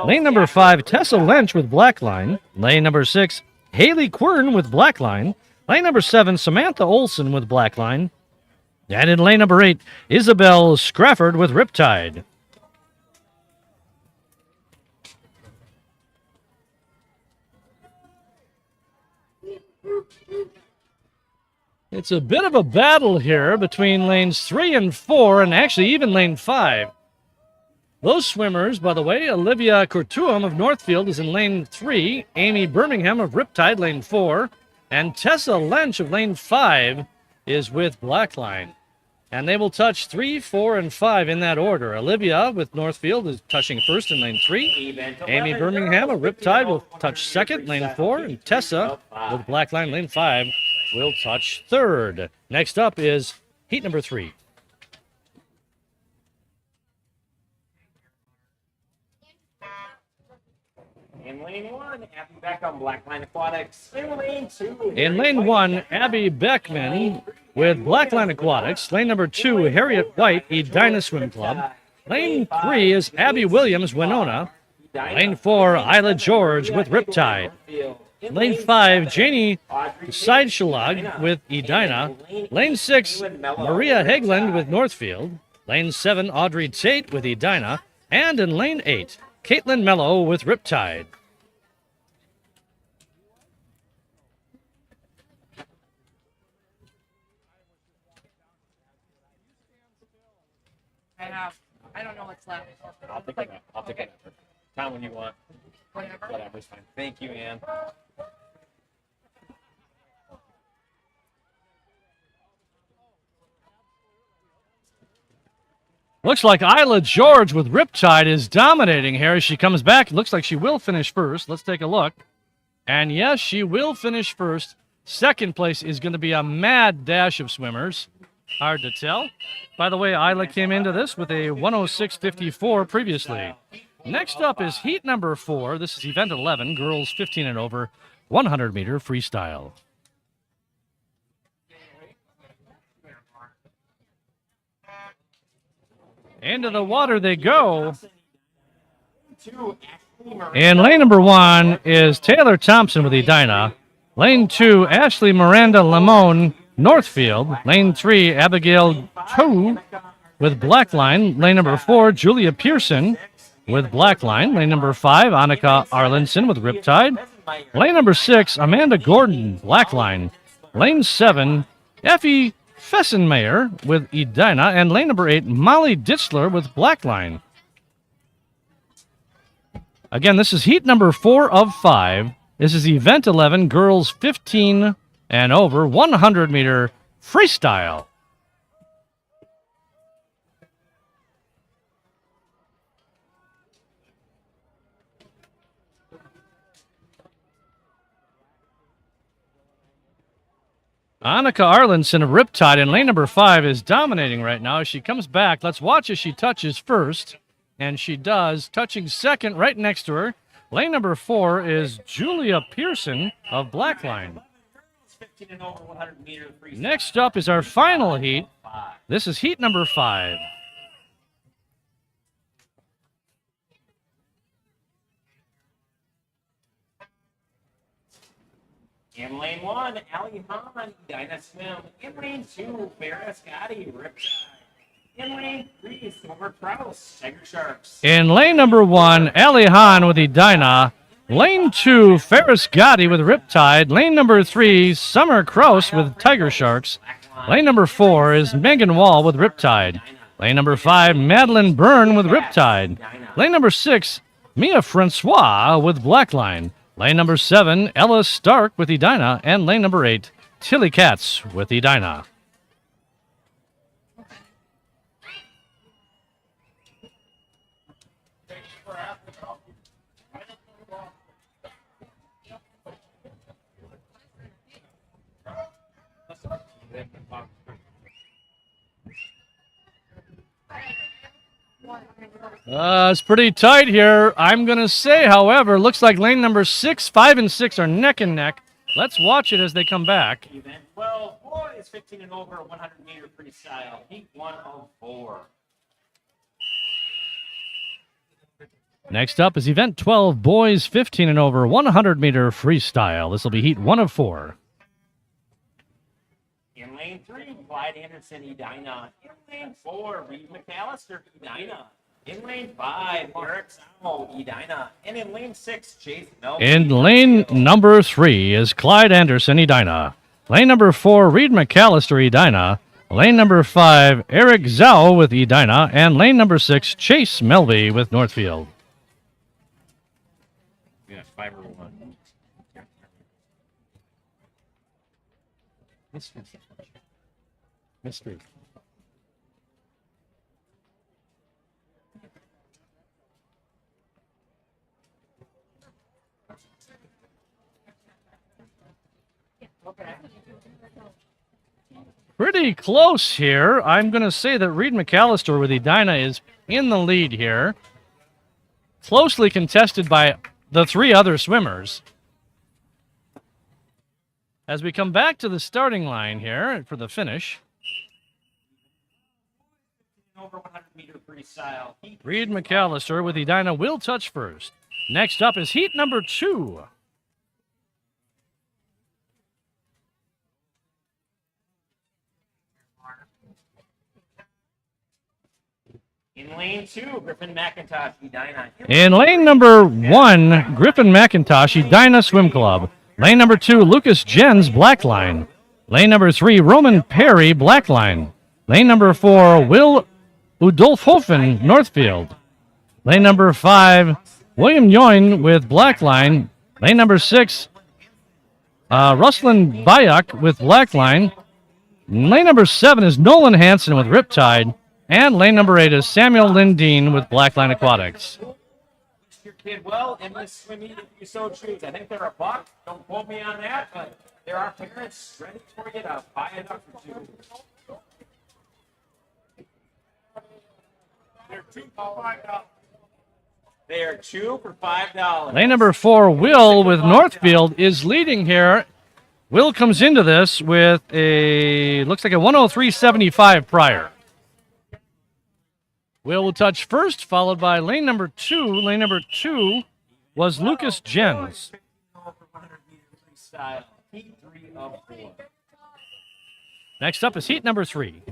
Lane number 5, Tessa Lynch with Blackline. Lane number 6, Haley Quern with Blackline. Lane number 7, Samantha Olson with Blackline. And in lane number 8, Isabel Scrafford with Riptide. It's a bit of a battle here between lanes 3 and 4, and actually even lane 5. Those swimmers, by the way, Olivia Cortuum of Northfield is in lane 3, Amy Birmingham of Riptide, lane 4, and Tessa Lynch of lane 5 is with Blackline. And they will touch 3, 4, and 5 in that order. Olivia with Northfield is touching first in lane 3. Amy Birmingham of Riptide will touch second, lane 4, and Tessa with Blackline, lane 5. Will touch third. Next up is heat number 3. In lane 1, Abby Beckham, Blackline Aquatics. In lane 2, In lane 1, Abby Beckman with Blackline Aquatics. Lane number 2, Harriet White, Edina Swim Club. Lane 3 is Abby Williams, Winona. Lane 4, Isla George with Riptide. Lane 5, Janie Seidschlag with Edina. Lane 6, Maria Hegland with Northfield. Lane 7, Audrey Tate with Edina. And in lane 8, Caitlin Mello with Riptide. I don't know what's left. I'll take it. Time when you want. Whatever. Whatever's fine. Thank you, Ann. Looks like Isla George with Riptide is dominating here as she comes back. It looks like she will finish first. Let's take a look. And yes, she will finish first. Second place is going to be a mad dash of swimmers. Hard to tell. By the way, Isla came into this with a 106.54 previously. Next up is heat number 4. This is event 11, girls 15 and over, 100-meter freestyle. Into the water they go. In lane number 1 is Taylor Thompson with Edina. Lane 2, Ashley Miranda Lamone, Northfield. Lane 3, Abigail Toe with Blackline. Lane number 4, Julia Pearson with Blackline. Lane number 5, Annika Arlinson with Riptide. Lane number 6, Amanda Gordon, Blackline. Lane 7, Effie Fessenmeyer with Edina. And lane number 8, Molly Ditzler with Blackline. Again, this is heat number 4 of 5. This is event 11, girls 15 and over, 100-meter freestyle. Annika Arlinson of Riptide in lane number 5 is dominating right now as she comes back. Let's watch as she touches first. And she does, touching second right next to her. Lane number 4 is Julia Pearson of Blackline. Next up is our final heat. This is heat number 5. In lane 1, Ali Hahn, Dinah Swim. In lane 2, Ferris Gotti, Riptide. In lane 3, Silver Kraus, Tiger Sharks. In lane number 1, Ali Hahn with Edina. Lane 2, Ferris Gotti with Riptide. Lane number 3, Summer Kraus with Tiger Sharks. Lane number 4 is Megan Wall with Riptide. Lane number 5, Madeline Byrne with Riptide. Lane number 6, Mia Francois with Blackline. Lane number 7, Ella Stark with Edina. And lane number 8, Tilly Katz with Edina. It's pretty tight here. I'm going to say, however, looks like lane number 6, 5, and 6 are neck and neck. Let's watch it as they come back. Event 12, boys 15 and over, 100-meter freestyle. Heat 1 of 4. Next up is event 12, boys 15 and over, 100-meter freestyle. This will be heat 1 of 4. In lane 3, Clyde Anderson, Edina. In lane 4, Reed McAllister, Edina. In lane 5, Eric Samo, Edina. And in lane 6, Chase Melvin. In lane number 3 is Clyde Anderson, Edina. Lane number 4, Reed McAllister, Edina. Lane number 5, Eric Zhao with Edina. And lane number 6, Chase Melvey with Northfield. Yeah, 5 or 1. Mystery. Pretty close here. I'm going to say that Reed McAllister with Edina is in the lead here. Closely contested by the 3 other swimmers. As we come back to the starting line here for the finish. Over 100-meter freestyle. Reed McAllister with Edina will touch first. Next up is heat number 2. In lane 2, Griffin McIntosh, Edina. In lane number 1, Griffin McIntosh, Edina Swim Club. Lane number 2, Lucas Jens, Blackline. Lane number 3, Roman Perry, Blackline. Lane number 4, Will Udolfhofen, Northfield. Lane number 5, William Yoin with Blackline. Lane number 6, Ruslan Bayak with Blackline. Lane number 7 is Nolan Hansen with Riptide. And lane number 8 is Samuel Lindeen with Blackline Aquatics. Your kid well in this swim meet if you so choose. I think they're a buck. Don't quote me on that, but there are parents ready for you to buy it up for 2. They're 2 for $5. They are 2 for $5. Lane number 4, Will with Northfield, is leading here. Will comes into this with looks like a 103.75 prior. Will touch first, followed by lane number 2. Lane number 2 was Lucas Jens. Freestyle, heat 3 of 4. Next up is heat number 3.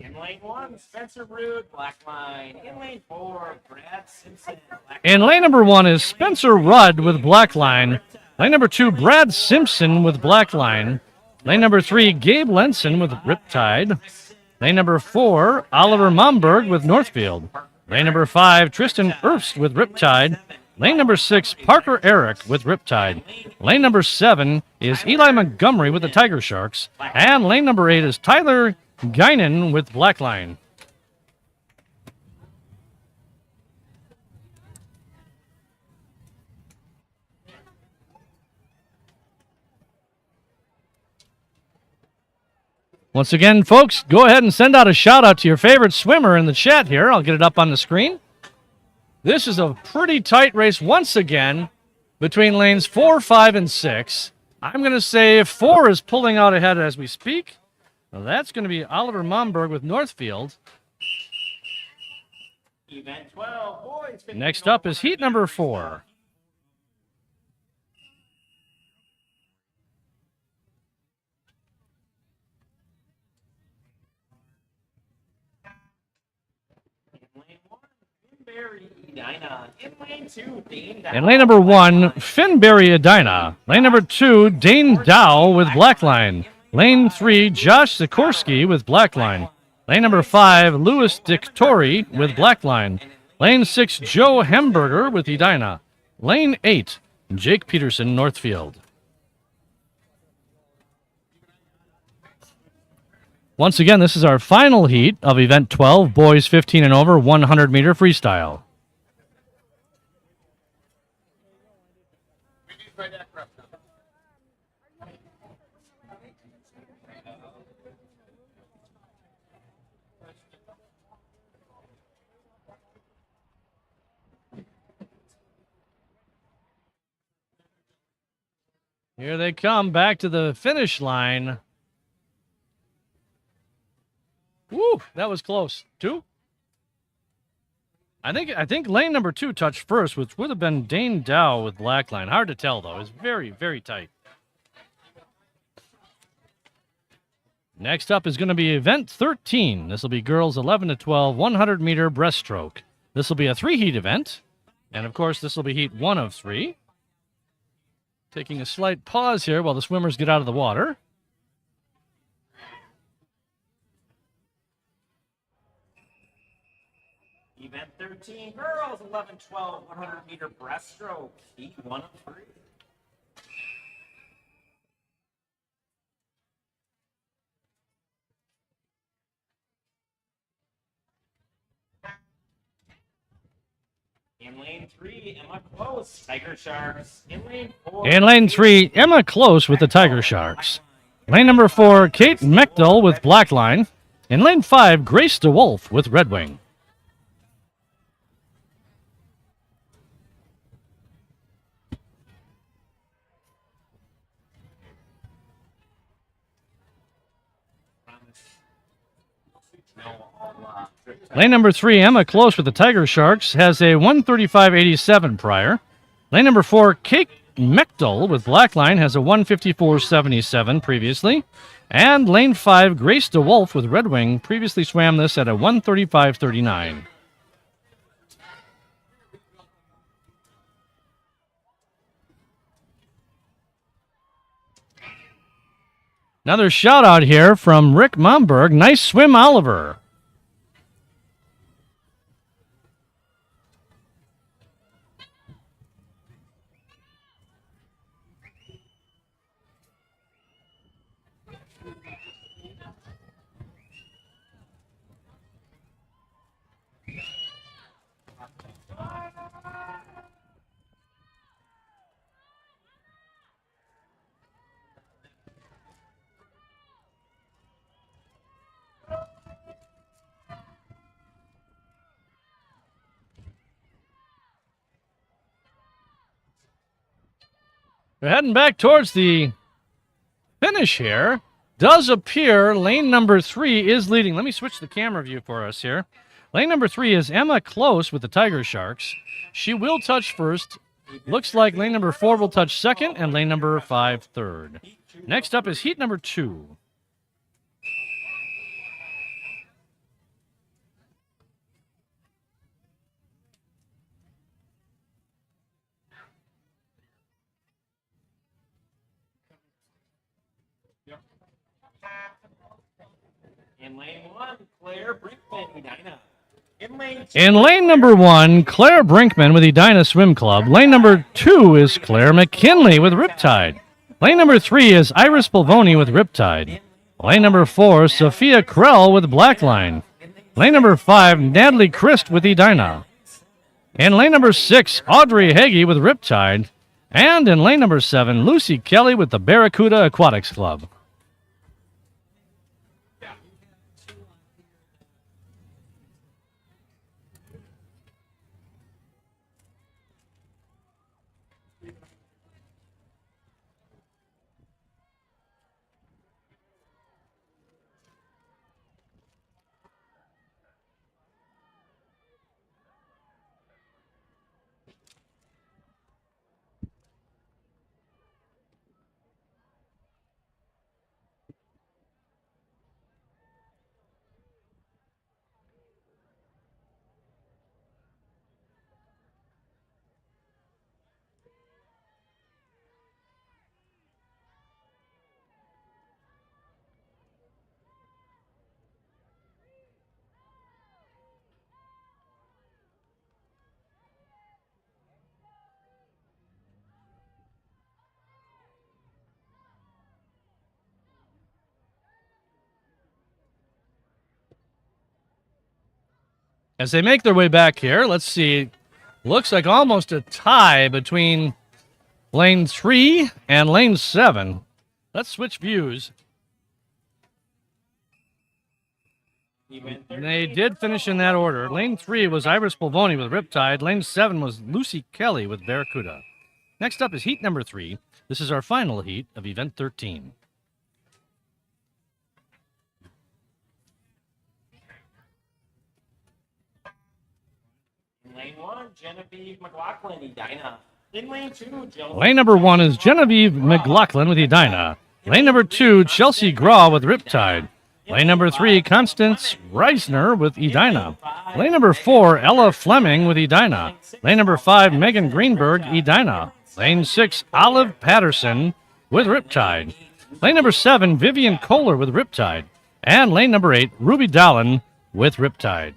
In lane 1, Spencer Rude, black line. In lane 4, Brad Simpson, black In lane number 1 is Spencer Rudd with black line. Lane number 2, Brad Simpson with black line. Lane number 3, Gabe Lenson with Riptide. Lane number 4, Oliver Momberg with Northfield. Lane number 5, Tristan Erfst with Riptide. Lane number 6, Parker Eric with Riptide. Lane number 7 is Eli Montgomery with the Tiger Sharks. And lane number 8 is Tyler Guinan with Blackline. Once again, folks, go ahead and send out a shout out to your favorite swimmer in the chat here. I'll get it up on the screen. This is a pretty tight race once again between lanes 4, 5, and 6. I'm going to say 4 is pulling out ahead as we speak. Well, that's going to be Oliver Momberg with Northfield. Event 12, boys. Next up is heat number 4. In lane number 1, Finberry Edina. Lane number 2, Dane Dow with Blackline. Lane 3, Josh Sikorsky with Blackline. Lane number 5, Louis Dictori with Blackline. Lane 6, Joe Hamburger with Edina. Lane 8, Jake Peterson, Northfield. Once again, this is our final heat of Event 12, boys 15 and over, 100-meter freestyle. Here they come back to the finish line. Woo, that was close. 2? I think lane number 2 touched first, which would have been Dane Dow with Blackline. Hard to tell, though. It's very, very tight. Next up is going to be Event 13. This will be girls 11 to 12, 100-meter breaststroke. This will be a 3-heat event. And, of course, this will be heat 1 of 3. Taking a slight pause here while the swimmers get out of the water. Event 13, girls 11, 12, 100-meter breaststroke, heat 1 of 3. In lane 3, Emma Close, Tiger Sharks. In lane 4, In lane 3, Emma Close with the Tiger Sharks. Lane number 4, Kate Mechtel with Blackline. In lane 5, Grace DeWolf with Red Wing. Lane number 3, Emma Close with the Tiger Sharks, has a 135.87 prior. Lane number 4, Kate Mechtel with Blackline, has a 154.77 previously. And lane 5, Grace DeWolf with Red Wing, previously swam this at a 135.39. Another shout out here from Rick Momberg. Nice swim, Oliver. We're heading back towards the finish here. Does appear lane number 3 is leading. Let me switch the camera view for us here. Lane number 3 is Emma Close with the Tiger Sharks. She will touch first. Looks like lane number 4 will touch second and lane number 5 third. Next up is heat number 2. In lane 1, Claire Brinkman, Edina. In lane number 1, Claire Brinkman with Edina Swim Club. Lane number 2 is Claire McKinley with Riptide. Lane number 3 is Iris Polvoni with Riptide. Lane number 4, Sophia Krell with Blackline. Lane number 5, Natalie Christ with Edina. In lane number 6, Audrey Hagee with Riptide. And in lane number 7, Lucy Kelly with the Barracuda Aquatics Club. As they make their way back here, let's see. Looks like almost a tie between lane 3 and lane 7. Let's switch views. And they did finish in that order. Lane 3 was Iris Polvoni with Riptide. Lane 7 was Lucy Kelly with Barracuda. Next up is heat number 3. This is our final heat of event 13. In lane 1, Genevieve McLaughlin, Edina. In lane 2, Jill. Lane number 1 is Genevieve McLaughlin with Edina. Lane number 2, Chelsea Graw with Riptide. Lane number 3, Constance Reisner with Edina. Lane number 4, Ella Fleming with Edina. Lane number 5, Megan Greenberg, Edina. Lane 6, Olive Patterson with Riptide. Lane number 7, Vivian Kohler with Riptide. And lane number 8, Ruby Dallin with Riptide.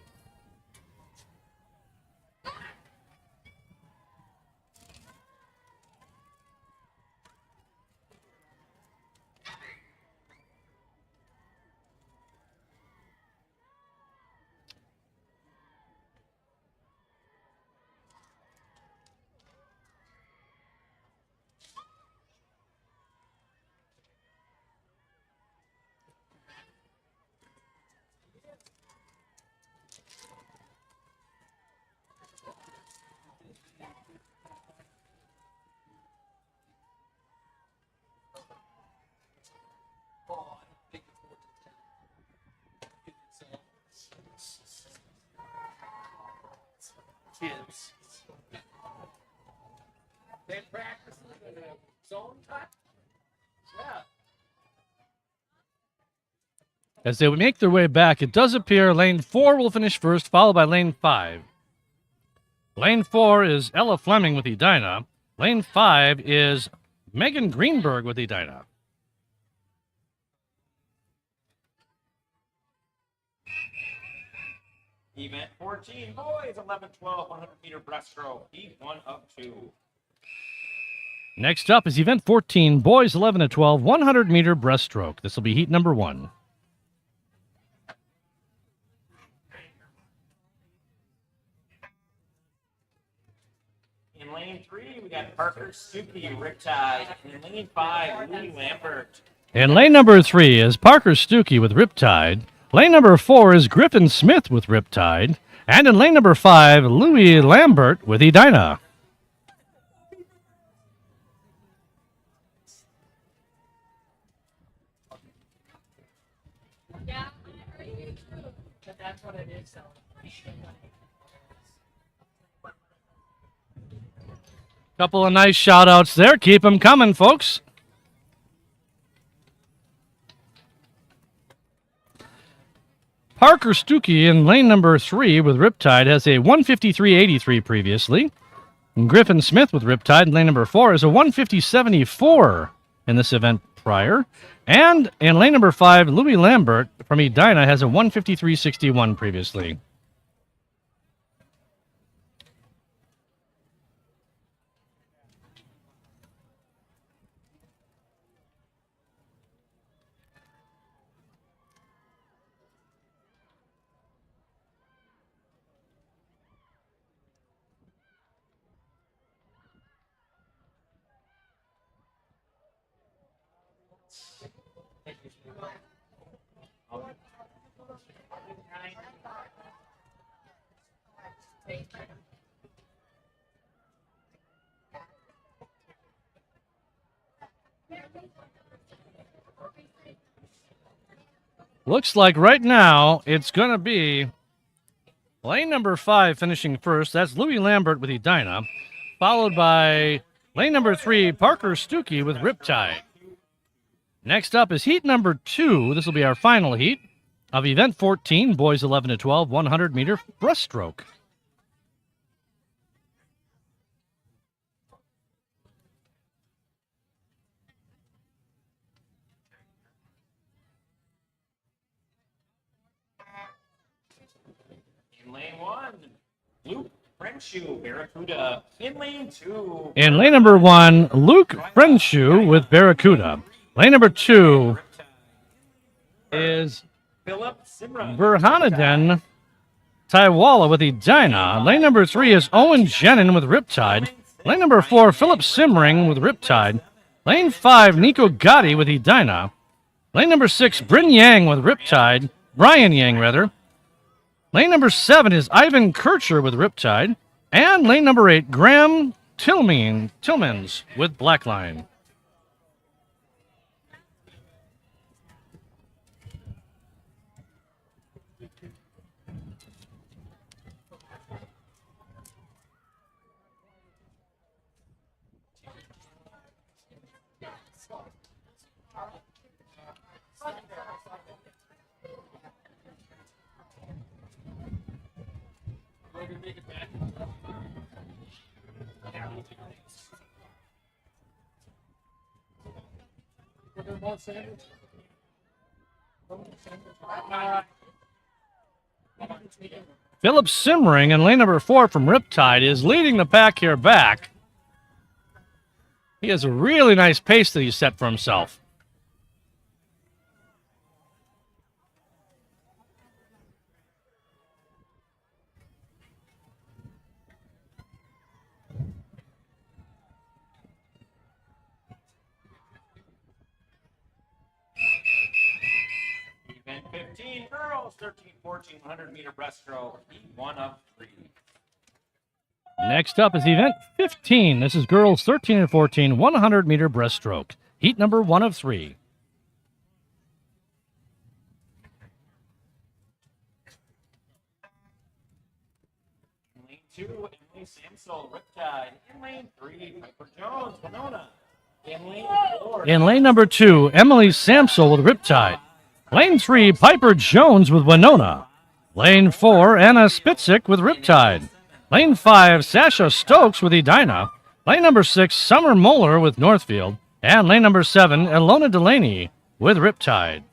Kids. They practice in a zone type? Yeah. As they make their way back, it does appear lane 4 will finish first, followed by lane 5. Lane 4 is Ella Fleming with Edina. Lane 5 is Megan Greenberg with Edina. Event 14, boys, 11-12, 100-meter breaststroke, heat 1 of 2. Next up is event 14, boys 11 to 12, 100-meter breaststroke. This will be heat number 1. In lane 3, we got Parker Stuckey, Riptide. And in lane 5, Louie Lambert. In lane number 3 is Parker Stuckey with Riptide. Lane number 4 is Griffin Smith with Riptide. And in lane number 5, Louis Lambert with Edina. But that's what it is, so. Couple of nice shout outs there. Keep them coming, folks. Parker Stuckey in lane number 3 with Riptide has a 153.83 previously. And Griffin Smith with Riptide in lane number 4 is a 150.74 in this event prior. And in lane number 5, Louis Lambert from Edina has a 153.61 previously. Looks like right now it's going to be lane number 5 finishing first. That's Louis Lambert with Edina, followed by lane number 3, Parker Stuckey with Riptide. Next up is heat number 2. This will be our final heat of event 14, boys 11 to 12, 100-meter breaststroke. In lane 1, Luke Frenshu, Barracuda. In lane 2. In lane number 1, Luke Frenshu with Barracuda. Lane number 2 is Philip Simran. Burhanuddin Taiwala with Edina. Lane number 3 is Owen Jenin with Riptide. Lane number 4, Philip Simring with Riptide. Lane 5, Nico Gotti with Edina. Lane number 6, Brian Yang with Riptide. Lane number 7 is Ivan Kircher with Riptide. And lane number 8, Graham Tillmans with Blackline. Philip Simring in lane number 4 from Riptide is leading the pack here back. He has a really nice pace that he's set for himself. Event 15, girls, 13, 14, 100-meter breaststroke. Heat 1 of 3. Next up is event 15. This is girls 13 and 14, 100-meter breaststroke. Heat number 1 of 3. In lane 2, Emily Samsel, Riptide. In lane 3, Piper Jones, Winona. In lane 4. In lane number 2, Emily Samsel with Riptide. Lane 3, Piper Jones with Winona. Lane 4, Anna Spitzik with Riptide. Lane 5, Sasha Stokes with Edina. Lane number 6, Summer Moeller with Northfield. And lane number 7, Ilona Delaney with Riptide.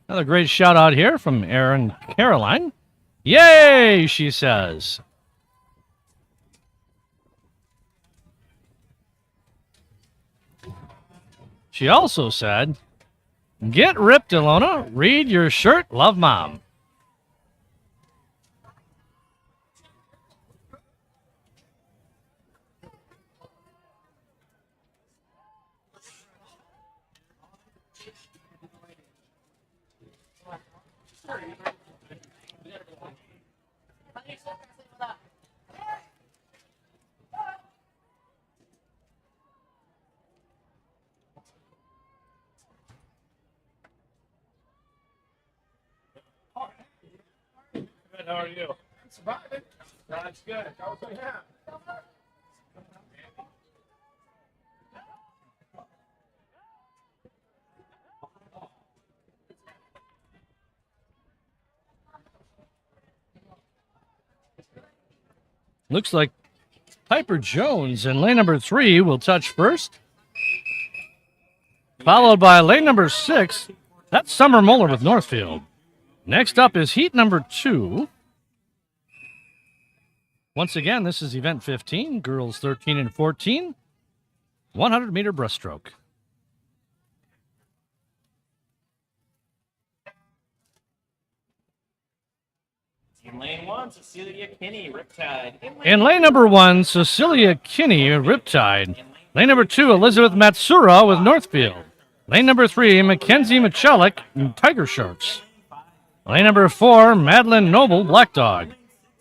Another great shout out here from Erin Caroline. Yay, she says. She also said, "Get ripped, Ilona. Read your shirt. Love, Mom." Good. How are you? Surviving. That's good. Yeah. Looks like Piper Jones in lane number 3 will touch first, followed by lane number 6. That's Summer Muller with Northfield. Next up is heat number 2. Once again, this is event 15, girls 13 and 14, 100-meter breaststroke. In lane 1, Cecilia Kinney, Riptide. In lane number 1, Cecilia Kinney, Riptide. Lane number 2, Elizabeth Matsura with Northfield. Lane number 3, Mackenzie Michalik, Tiger Sharks. Lane number 4, Madeline Noble, Black Dog.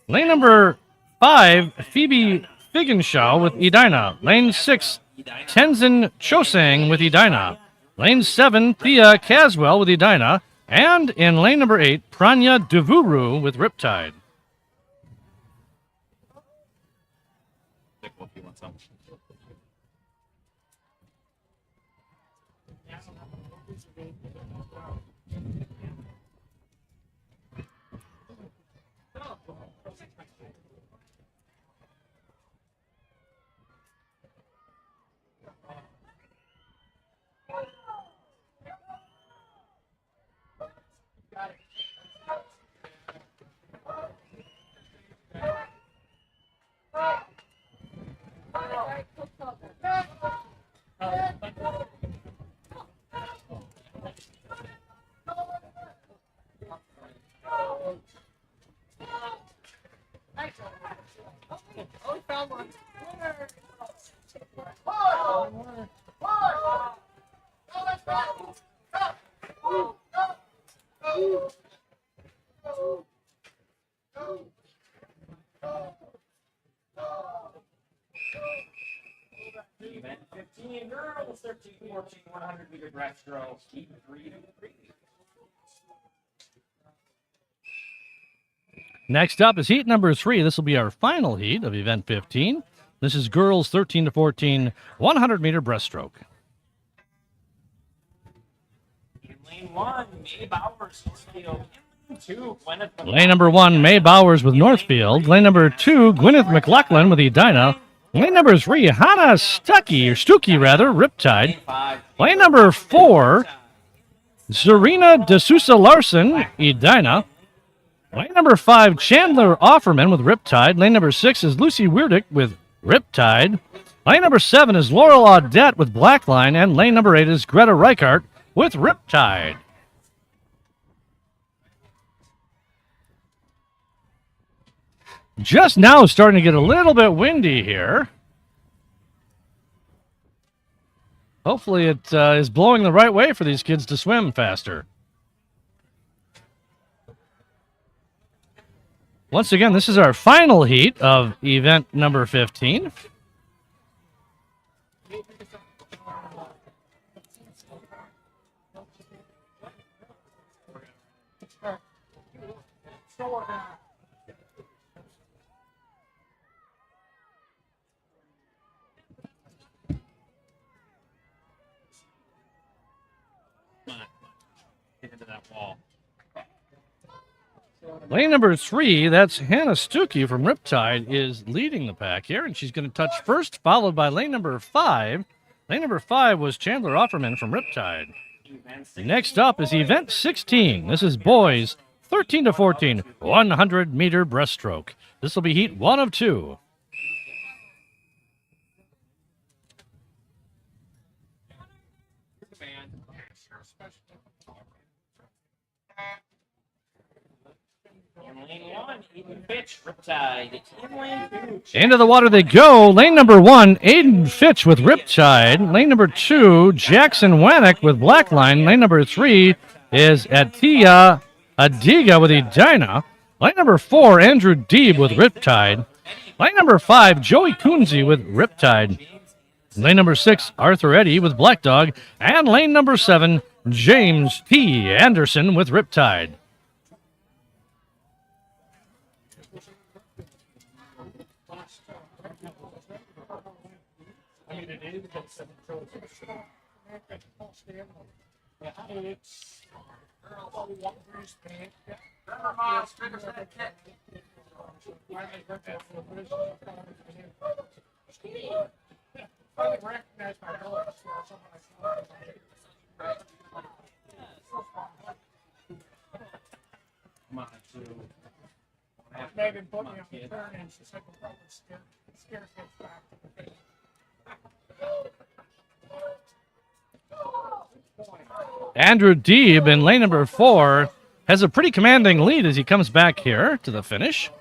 Lane number 5, Phoebe Figenshaw with Edina. Lane 6, Tenzin Chosang with Edina. Lane 7, Thea Caswell with Edina. And in lane number 8, Pranya Devuru with Riptide. Event 15, girls 13, 14, 100-meter breaststroke, heat 3 to 3. Next up is heat number 3. This will be our final heat of event 15. This is girls 13 to 14, 100-meter breaststroke. In lane 1, May Bowers, Northfield. In lane 2, Gwyneth Lane number 1, May Bowers with Northfield. Lane number 2, Gwyneth McLaughlin with Edina. Lane number 3, Hannah Stuckey, Riptide. 5. Lane number 4, Zarina DeSouza Larson, Edina. Lane number 5, Chandler Offerman with Riptide. Lane number 6 is Lucy Weirdick with Riptide. Lane number 7 is Laurel Audette with Blackline. And lane number 8 is Greta Reichart with Riptide. Just now starting to get a little bit windy here. Hopefully it is blowing the right way for these kids to swim faster. Once again, this is our final heat of event number 15. Into that wall. Lane number 3, that's Hannah Stuckey from Riptide, is leading the pack here, and she's going to touch first, followed by lane number 5. Lane number 5 was Chandler Offerman from Riptide. Next up is event 16. This is boys 13 to 14, 100-meter breaststroke. This will be heat 1 of 2. In lane 1, Eden Fitch, Riptide. In lane 2, Into the water they go. Lane number 1, Aiden Fitch with Riptide. Lane number 2, Jackson Wannick with Blackline. Lane number 3 is Atia Adiga with Edina. Lane number 4, Andrew Deeb with Riptide. Lane number 5, Joey Coonsey with Riptide. Lane number 6, Arthur Eddy with Black Dog. And lane number 7, James T. Anderson with Riptide. Megan put me on the turn and she said, "Well, it's scared kids back." Andrew Deeb in lane number 4 has a pretty commanding lead as he comes back here to the finish.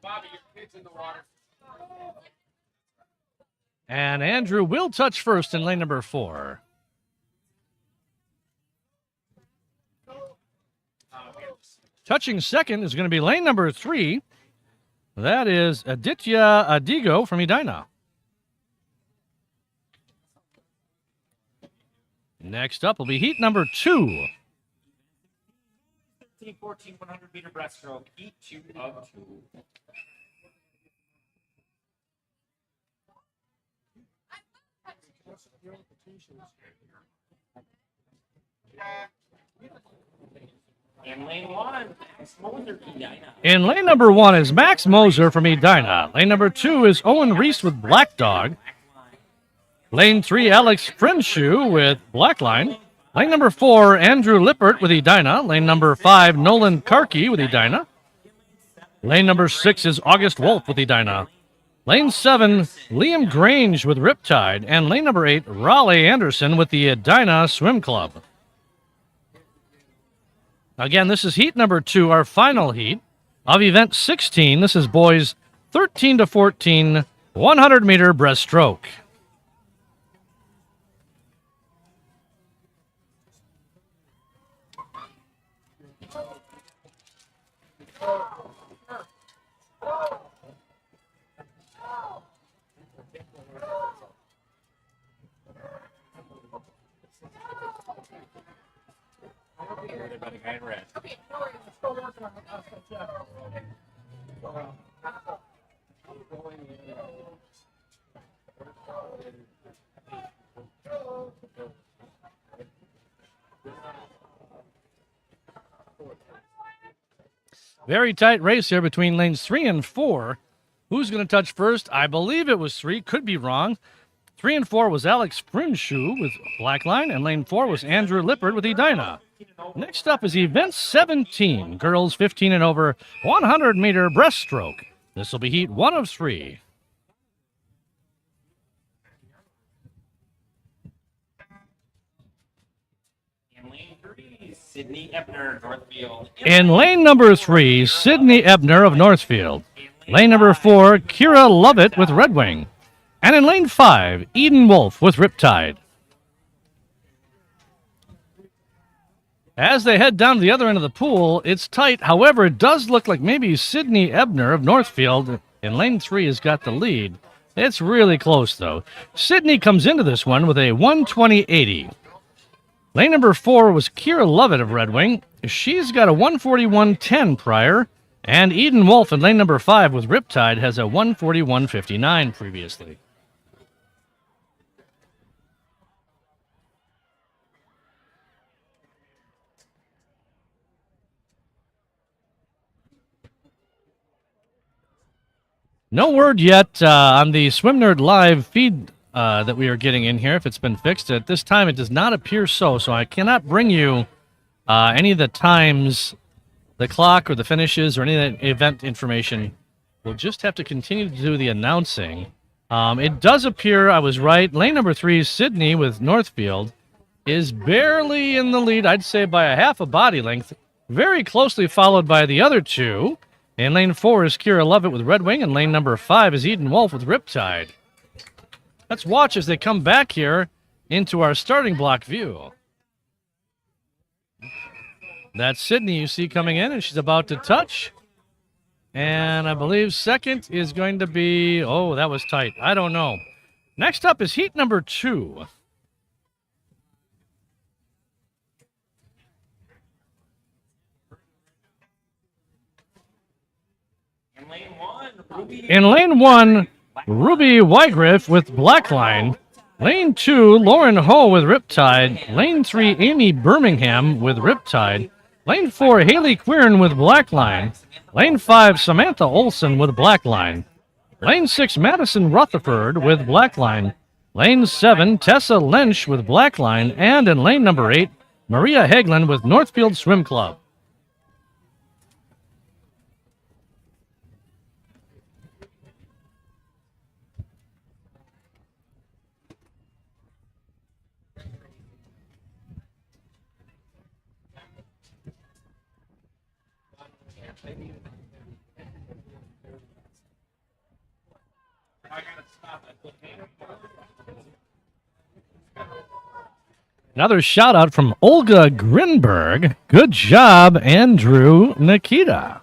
Bobby, your kid's in the water. And Andrew will touch first in lane number 4. Touching second is going to be lane number 3. That is Aditya Adigo from Edina. Next up will be heat number 2. 14, 100 meter breaststroke, heat 2 of 2. In lane 1, Max Moser, Edina. In lane number 1 is Max Moser from Edina. Lane number 2 is Owen Reese with Black Dog. Lane 3, Alex Frinshoe with Blackline. Lane number 4, Andrew Lippert with Edina. Lane number 5, Nolan Karki with Edina. Lane number 6 is August Wolf with Edina. Lane 7, Liam Grange with Riptide. And lane number 8, Raleigh Anderson with the Edina Swim Club. Again, this is heat number 2, our final heat of event 16. This is boys 13 to 14, 100 meter breaststroke. Okay, no worries. We're still working on it. Very tight race here between lanes 3 and 4. Who's going to touch first? I believe it was 3. Could be wrong. 3 and 4 was Alex Frinshoe with Blackline, and lane 4 was Andrew Lippert with Edina. Next up is event 17, girls 15 and over, 100 meter breaststroke. This will be heat 1 of 3. In lane 3, Sydney Ebner, Northfield. In lane number 3, Sydney Ebner of Northfield. Lane number 4, Kira Lovett with Red Wing. And in lane 5, Eden Wolf with Riptide. As they head down to the other end of the pool, it's tight. However, it does look like maybe Sydney Ebner of Northfield in lane 3 has got the lead. It's really close, though. Sydney comes into this one with a 120.80. Lane number 4 was Kira Lovett of Red Wing. She's got a 141.10 prior. And Eden Wolf in lane number 5 with Riptide has a 141.59 previously. No word yet on the Swim Nerd Live feed that we are getting in here, if it's been fixed. At this time, it does not appear so I cannot bring you any of the times, the clock, or the finishes, or any of that event information. We'll just have to continue to do the announcing. It does appear I was right. Lane number 3, Sydney with Northfield, is barely in the lead, I'd say by a half a body length, very closely followed by the other two. In lane 4 is Kira Lovett with Red Wing, and lane number 5 is Eden Wolf with Riptide. Let's watch as they come back here into our starting block view. That's Sydney you see coming in, and she's about to touch. And I believe second is going to be, oh, that was tight. I don't know. Next up is heat number 2. In lane 1, Ruby Wygriff with Blackline. Lane 2, Lauren Ho with Riptide. Lane 3, Amy Birmingham with Riptide. Lane 4, Haley Queern with Blackline. Lane 5, Samantha Olson with Blackline. Lane 6, Madison Rutherford with Blackline. Lane 7, Tessa Lynch with Blackline. And in lane number 8, Maria Hagelin with Northfield Swim Club. Another shout out from Olga Grinberg. Good job, Andrew Nikita.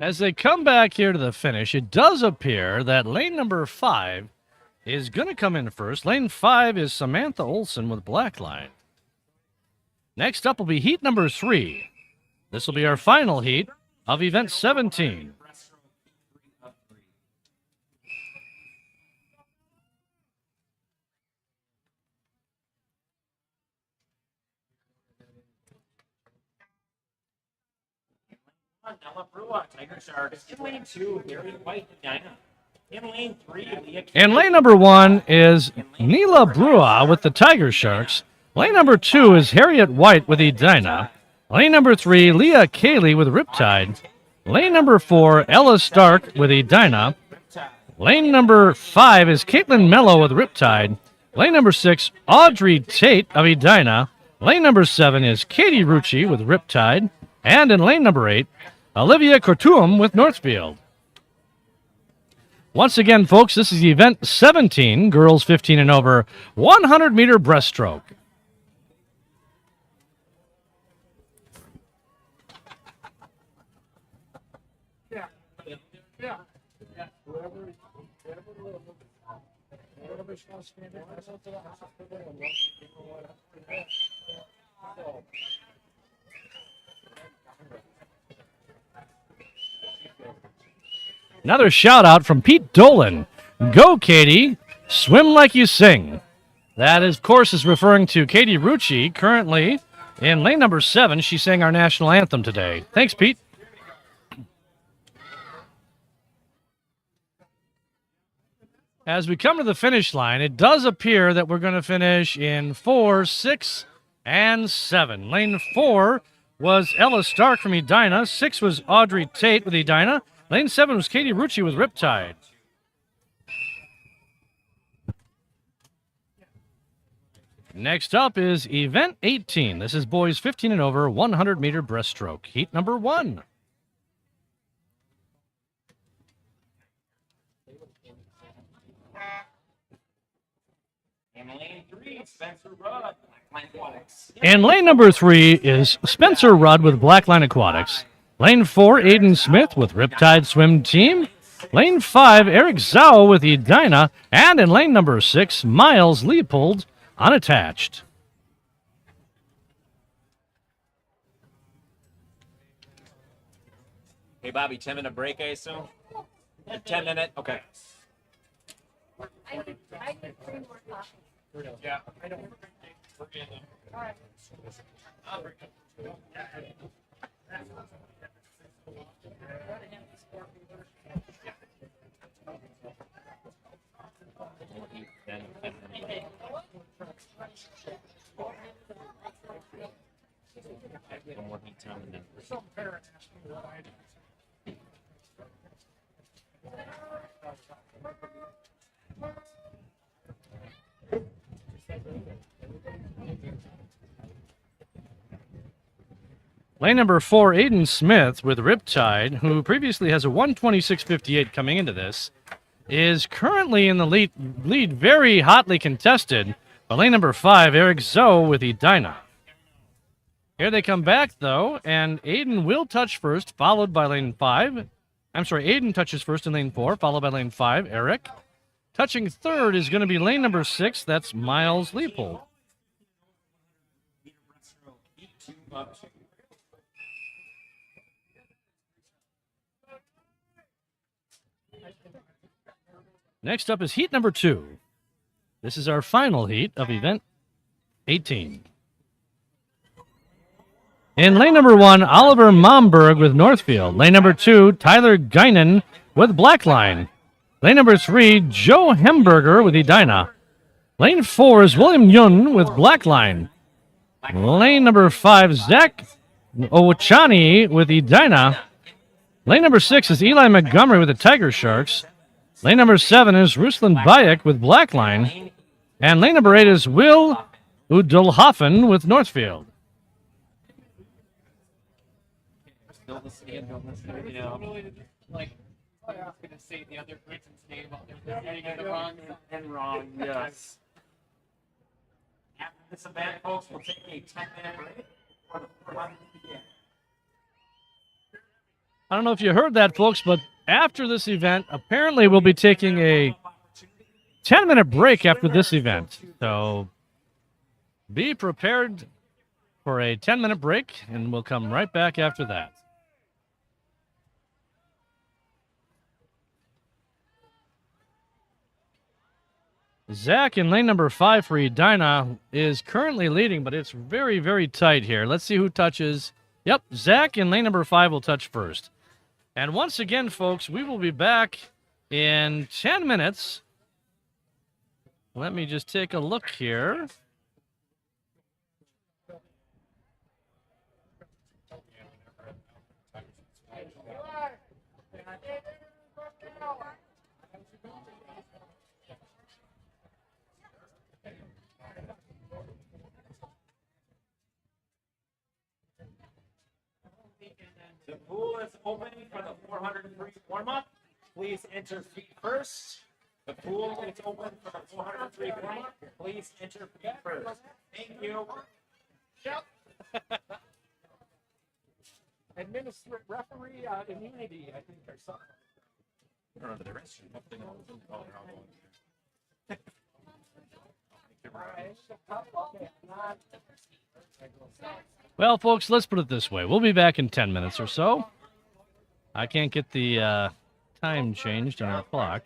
As they come back here to the finish, it does appear that lane number 5 is going to come in first. Lane 5 is Samantha Olson with Blackline. Next up will be heat number 3. This will be our final heat of event 17. Nella Brua, Tiger Sharks. In lane 2, Gary White and Dinah. In lane 3, Leah And lane number 1 is Nila Brua with the Tiger Sharks. Lane number 2 is Harriet White with Edina. Lane number 3, Leah Cayley with Riptide. Lane number 4, Ella Stark with Edina. Lane number 5 is Caitlin Mello with Riptide. Lane number 6, Audrey Tate of Edina. Lane number 7 is Katie Rucci with Riptide. And in lane number 8, Olivia Cortum with Northfield. Once again, folks, this is event 17, girls 15 and over, 100-meter breaststroke. Another shout out from Pete Dolan. Go, Katie. Swim like you sing. That, of course, is referring to Katie Rucci, currently in lane number 7. She sang our national anthem today. Thanks, Pete. As we come to the finish line, it does appear that we're going to finish in 4, 6, and 7. Lane 4 was Ella Stark from Edina. 6 was Audrey Tate with Edina. Lane 7 was Katie Rucci with Riptide. Next up is event 18. This is boys 15 and over, 100-meter breaststroke. Heat number 1. In lane 3, Spencer Rudd, Blackline Aquatics. And lane number 3 is Spencer Rudd with Blackline Aquatics. Lane 4, Aiden Smith with Riptide Swim Team. Lane 5, Eric Zhao with Edina. And in lane number 6, Miles Leopold, unattached. Hey, Bobby, 10-minute break, I assume? 10-minute? Okay. I need 3 more coffees. Yeah, I don't. All right. One more heat time and then. Some parent asked me what I did. Lane number 4, Aiden Smith with Riptide, who previously has a 126.58 coming into this, is currently in the lead very hotly contested by lane number 5, Eric Zoe with Edina. Here they come back, though, and Aiden will touch first, followed by lane 5. I'm sorry, Aiden touches first in lane 4, followed by lane 5, Eric. Touching third is going to be lane number 6, that's Miles Leopold. Next up is heat number 2. This is our final heat of event 18. In lane number 1, Oliver Momberg with Northfield. Lane number 2, Tyler Guinan with Blackline. Lane number 3, Joe Hemberger with Edina. Lane 4 is William Yun with Blackline. Lane number 5, Zach Owachani with Edina. Lane number 6 is Eli Montgomery with the Tiger Sharks. Lane number 7 is Ruslan Bayek with Blackline. And lane number 8 is Will Udolhoffen with Northfield. Like, I was going to say the other person's name while they're getting it wrong and wrong, yes. After this event, folks, we'll take a 10-minute break for the 400 to begin. I don't know if you heard that, folks, but after this event, apparently we'll be taking a 10-minute break after this event. So be prepared for a 10-minute break, and we'll come right back after that. Zach in lane number 5 for Edina is currently leading, but it's very, very tight here. Let's see who touches. Yep, Zach in lane number 5 will touch first. And once again, folks, we will be back in 10 minutes. Let me just take a look here. The pool is open for the 403 warm-up. Please enter feet first. The pool is open for the 403 warm-up. Please enter feet first. Thank you. Administrative referee immunity, I think, or something. Well, folks, let's put it this way. We'll be back in 10 minutes or so. I can't get the time changed on our clock.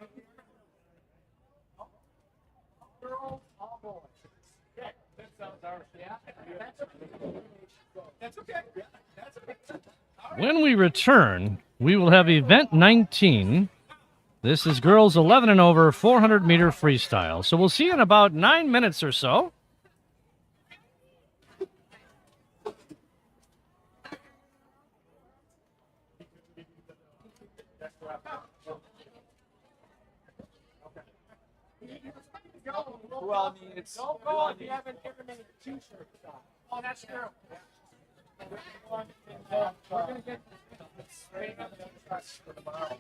When we return, we will have event 19. This is girls 11 and over, 400-meter freestyle. So we'll see you in about 9 minutes or so. Well, I mean, it's don't go if you haven't given any t-shirts on. Oh, that's true. We're gonna get straight up the trucks for tomorrow.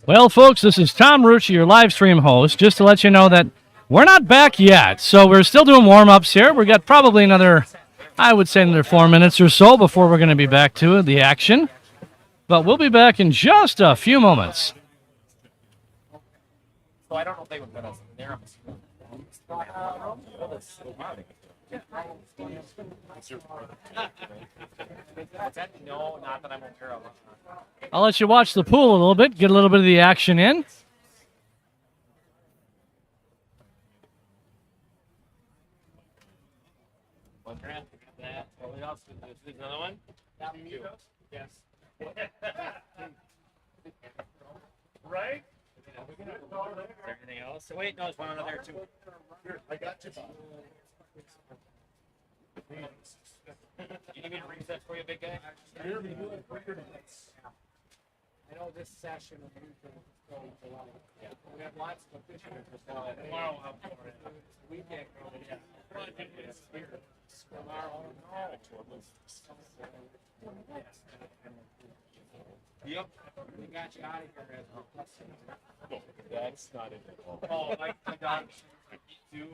Well, folks, this is Tom Rucci, your live stream host, just to let you know that we're not back yet. So we're still doing warm-ups here. We've got probably another, I would say another 4 minutes or so before we're going to be back to the action. But we'll be back in just a few moments. So I don't know if they would put us there. No, not that I'm aware of. I'll let you watch the pool a little bit, get a little bit of the action in. Another one? Yes. Right? Everything else? So wait, no, there's one under there too. I got you. You need me to reset for you, big guy? I know this session of usually goes a lot. We have lots of officials. Tomorrow I'll have more. We can't go. Tomorrow, Yep. we got you out of here as a That's not it. Oh, my God. You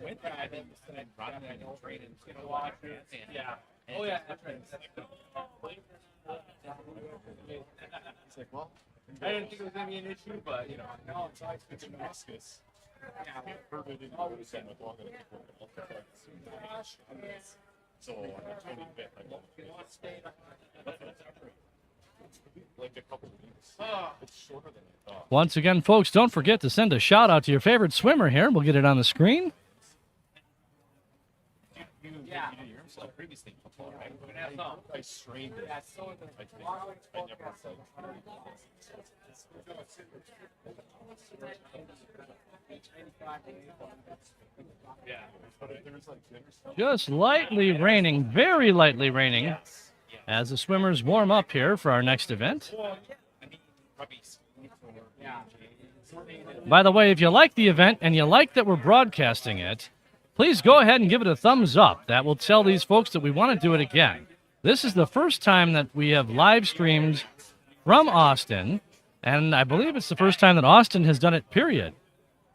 went there, I think, and brought him in and traded. Watch it. Yeah. Oh, yeah, that's right. It's like, well, I didn't think it was gonna be an issue, but you know, no, it's always been Damascus. Yeah, heard it didn't go the same with long enough. So I told him that like a couple of weeks. It's shorter than I thought. Once again, folks, don't forget to send a shout out to your favorite swimmer here. We'll get it on the screen. You did yourself previously before, right? I strained it. I think I never said. Yeah, but there's like Just lightly raining, very lightly raining, as the swimmers warm up here for our next event. By the way, if you like the event and you like that we're broadcasting it, please go ahead and give it a thumbs up. That will tell these folks that we want to do it again. This is the first time that we have live streamed from Austin, and I believe it's the first time that Austin has done it, period.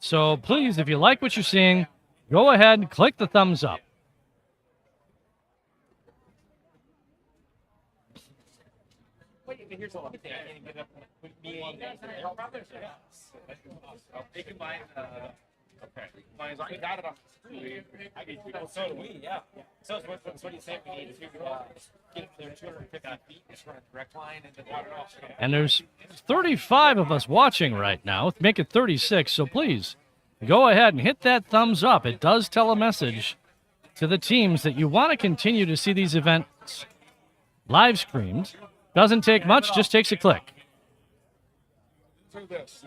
So please, if you like what you're seeing, go ahead and click the thumbs up. Here's a look. I can't even get up with me. They combine, okay. I got it on the screen. So do we, yeah. So what do you say we need to get there 250 feet, just run a direct line into the water? And there's 35 of us watching right now. Make it 36, so please go ahead and hit that thumbs up. It does tell a message to the teams that you want to continue to see these events live streamed. Doesn't take much, just takes a click. through this.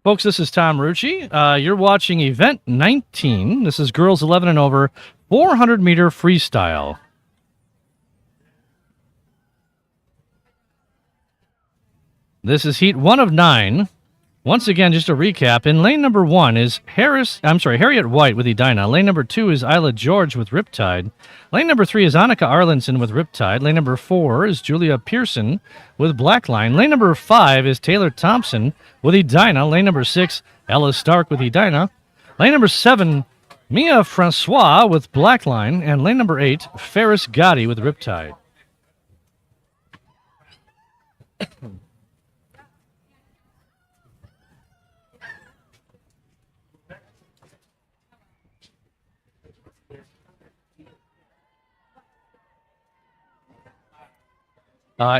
Folks, this is Tom Rucci. You're watching event 19. This is girls 11 and over, 400-meter freestyle. This is heat 1 of 9. Once again, just a recap. In lane number 1 is Harriet White with Edina. Lane number 2 is Isla George with Riptide. Lane number 3 is Annika Arlenson with Riptide. Lane number 4 is Julia Pearson with Blackline. Lane number 5 is Taylor Thompson with Edina. Lane number 6, Ella Stark with Edina. Lane number 7, Mia Francois with Blackline. And lane number 8, Ferris Gotti with Riptide.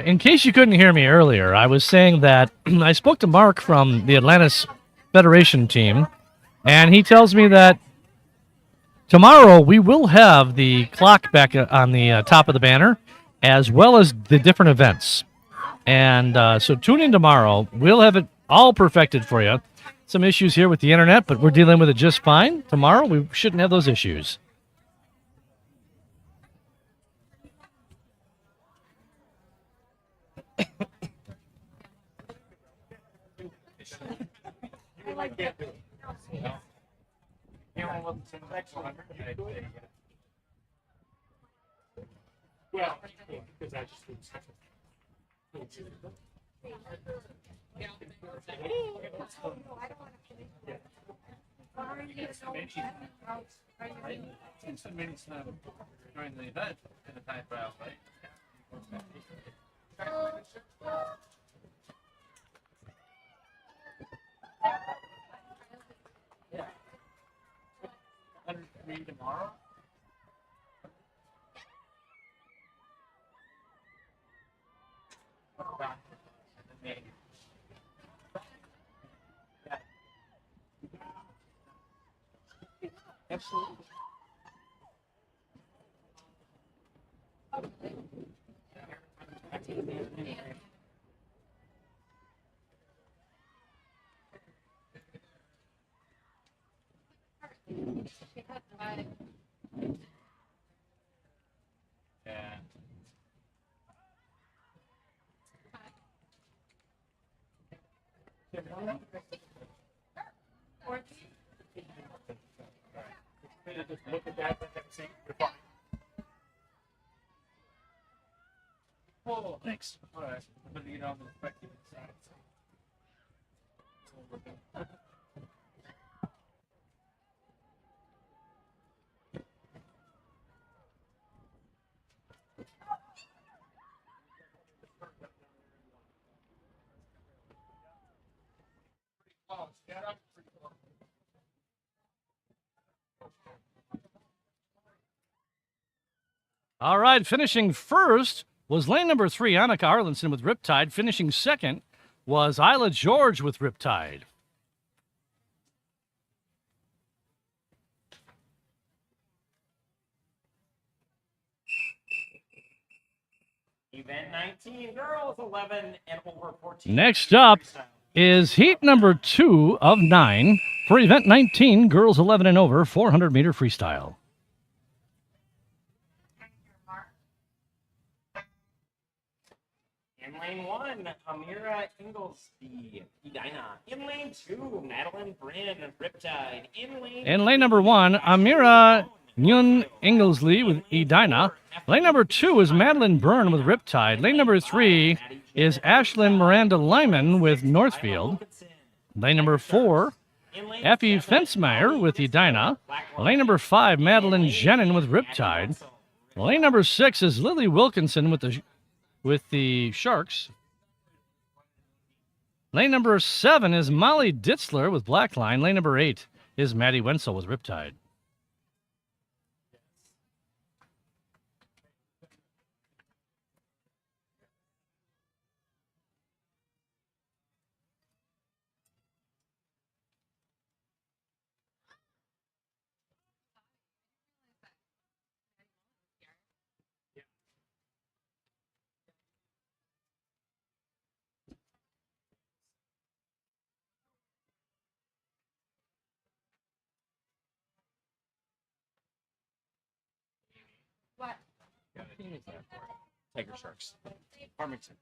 In case you couldn't hear me earlier, I was saying that I spoke to Mark from the Atlantis Federation team, and he tells me that tomorrow we will have the clock back on the top of the banner, as well as the different events. And so tune in tomorrow. We'll have it all perfected for you. Some issues here with the internet, but we're dealing with it just fine. Tomorrow we shouldn't have those issues. Well, because I just It's the mini slam during the event in the time trial, right? Yeah. 103 tomorrow. Absolutely. Yeah. Just look at that and see you're fine. Oh, thanks. All right. I'm going to get on the spectator side. All right, finishing first was lane number 3, Annika Arlenson with Riptide. Finishing second was Isla George with Riptide. Event 19, girls 11 and over 14. Next up is heat number 2 of 9 for event 19, girls 11 and over, 400-meter freestyle. In lane 1, Amira Inglesby, Edina. In lane 2, Madeline Brand, Riptide. In lane number 1, Amira Nyun Inglesby with Edina. Lane number 2 is Madeline Byrne with Riptide. Lane number 3 is Ashlyn Miranda Lyman with Northfield. Lane number 4, Effie Fensmeyer with Edina. Lane number 5, Madeline Jenin with Riptide. Lane number 6 is Lily Wilkinson with the Sharks. Lane number 7 is Molly Ditzler with Blackline. Lane number 8 is Maddie Wenzel with Riptide. What? What team is that for? Tiger Sharks. Farmington.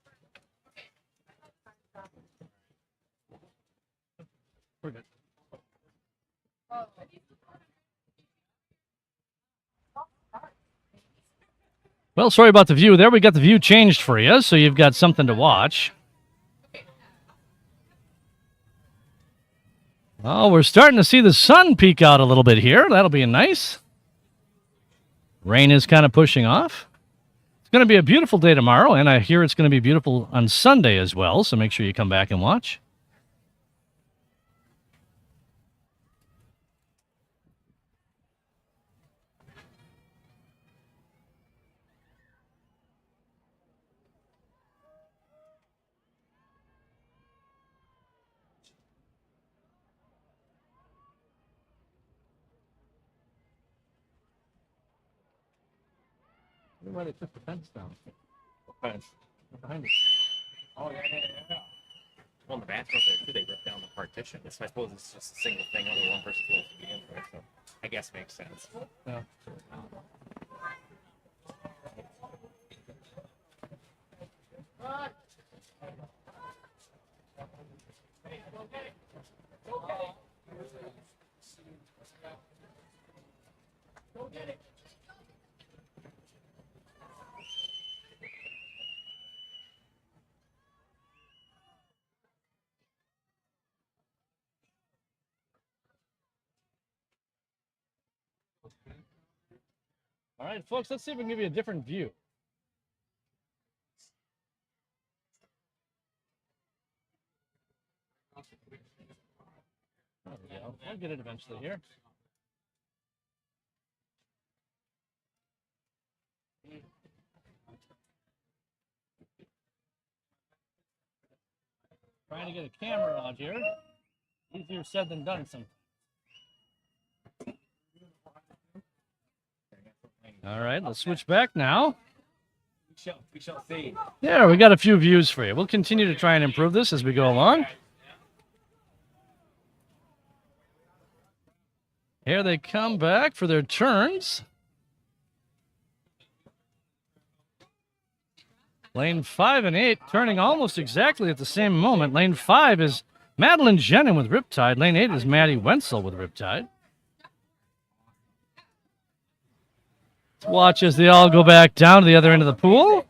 We're good. Well, sorry about the view there. We got the view changed for you, so you've got something to watch. Oh, we're starting to see the sun peek out a little bit here. That'll be nice. Rain is kind of pushing off. It's going to be a beautiful day tomorrow, and I hear it's going to be beautiful on Sunday as well, so make sure you come back and watch. Why they took the fence down? Fence. Behind it. Oh, yeah. Well, in the bathroom there, too, they ripped down the partition. So I suppose it's just a single thing, only one person's supposed to be in there, so I guess makes sense. Yeah. All right, folks, let's see if we can give you a different view. There we go. We'll get it eventually here. Trying to get a camera out here. Easier said than done sometimes. All right, let's switch back now. We shall see. There, we got a few views for you. We'll continue to try and improve this as we go along. Here they come back for their turns. Lane 5 and 8 turning almost exactly at the same moment. Lane 5 is Madeline Jenin with Riptide. Lane 8 is Maddie Wenzel with Riptide. Watch as they all go back down to the other end of the pool.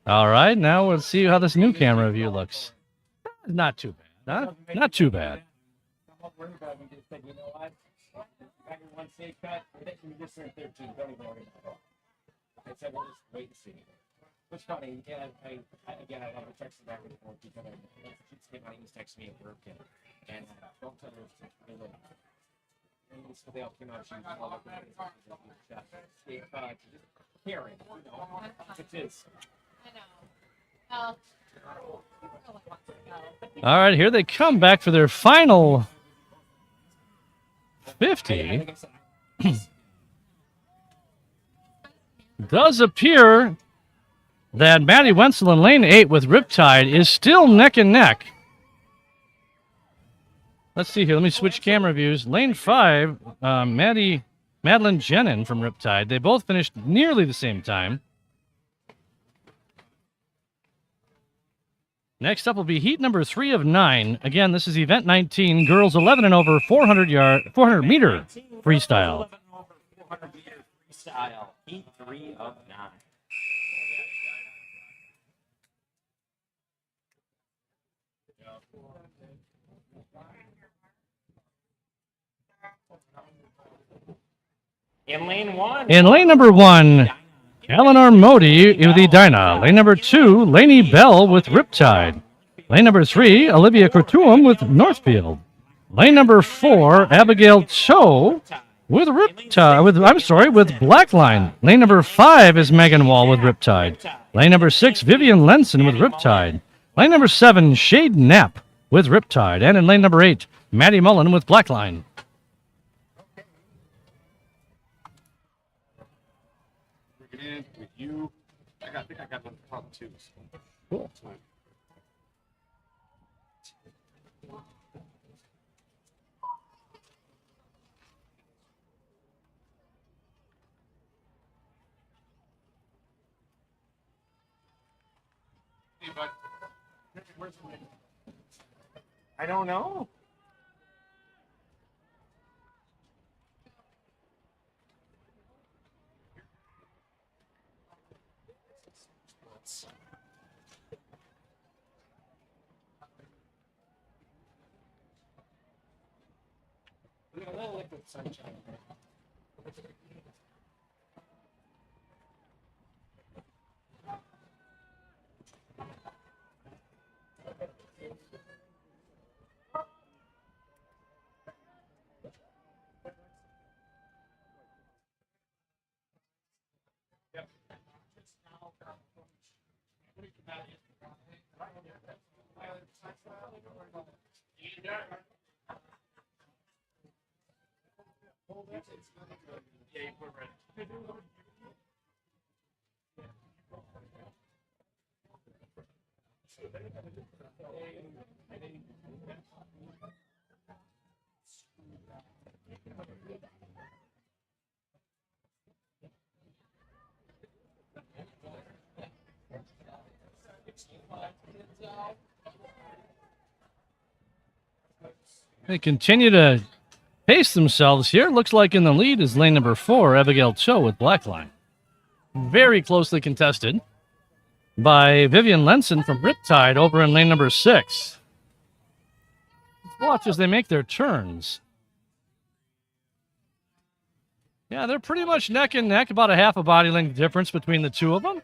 All right, now we'll see how this new camera view looks. Not too bad, huh? Not too bad. I'm not worried about it. We just said, you know what? Got your one state cut. We just turned 13. Don't even worry about it. I said, we'll just wait and see. Which funny, yeah, I love the texts back and forth because she's getting my text me at work and don't tell her it's really. And so they all came out. She was all looking at it. State cut. Just caring, you know. It is. I know. All right, here they come back for their final 50. Does appear that Maddie Wenzel in lane 8 with Riptide is still neck and neck. Let's see here. Let me switch camera views. Lane 5, Madeline Jenin from Riptide. They both finished nearly the same time. Next up will be heat number 3 of 9. Again, this is event 19, girls 11 and over, 400 meter freestyle. 400 meter freestyle, heat 3 of 9. In lane 1. In lane number 1, Eleanor Modi with Edina. Lane number 2, Lainey Bell with Riptide. Lane number 3, Olivia Cortuum with Northfield. Lane number 4, Abigail Cho with Riptide. With Blackline. Lane number 5 is Megan Wall with Riptide. Lane number 6, Vivian Lenson with Riptide. Lane number 7, Shade Knapp with Riptide. And in lane number 8, Maddie Mullen with Blackline. With you, I think I got one problem too. So. Cool. but where's the lane? I don't know. We got a little liquid sunshine. Yeah, we're ready. They continue to pace themselves here. Looks like in the lead is lane number 4, Abigail Cho with Blackline. Very closely contested by Vivian Lenson from Riptide over in lane number 6. Let's watch as they make their turns. Yeah, they're pretty much neck and neck, about a half a body length difference between the two of them.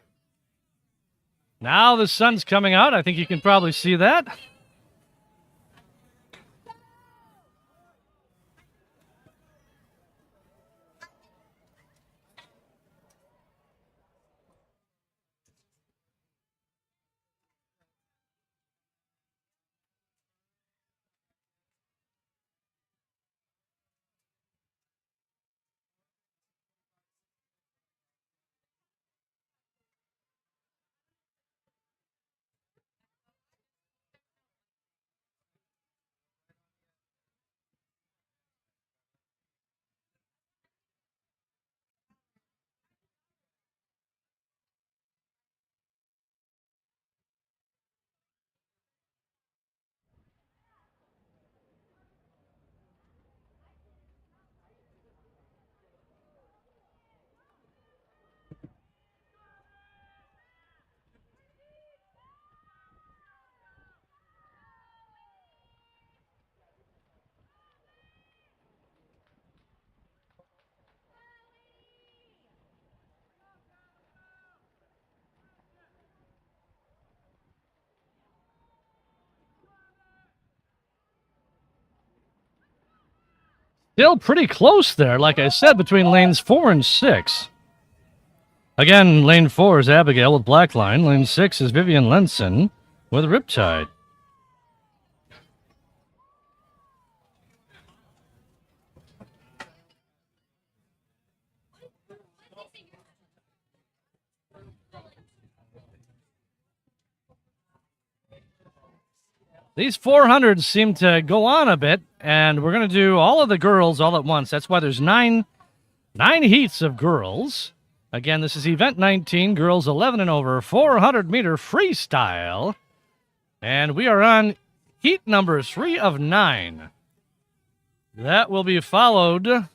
Now the sun's coming out. I think you can probably see that. Still pretty close there, like I said, between lanes 4 and 6. Again, lane 4 is Abigail with Blackline. Lane 6 is Vivian Lenson with Riptide. These 400s seem to go on a bit, and we're going to do all of the girls all at once. That's why there's nine heats of girls. Again, this is event 19, girls 11 and over, 400-meter freestyle. And we are on heat number 3 of 9. That will be followed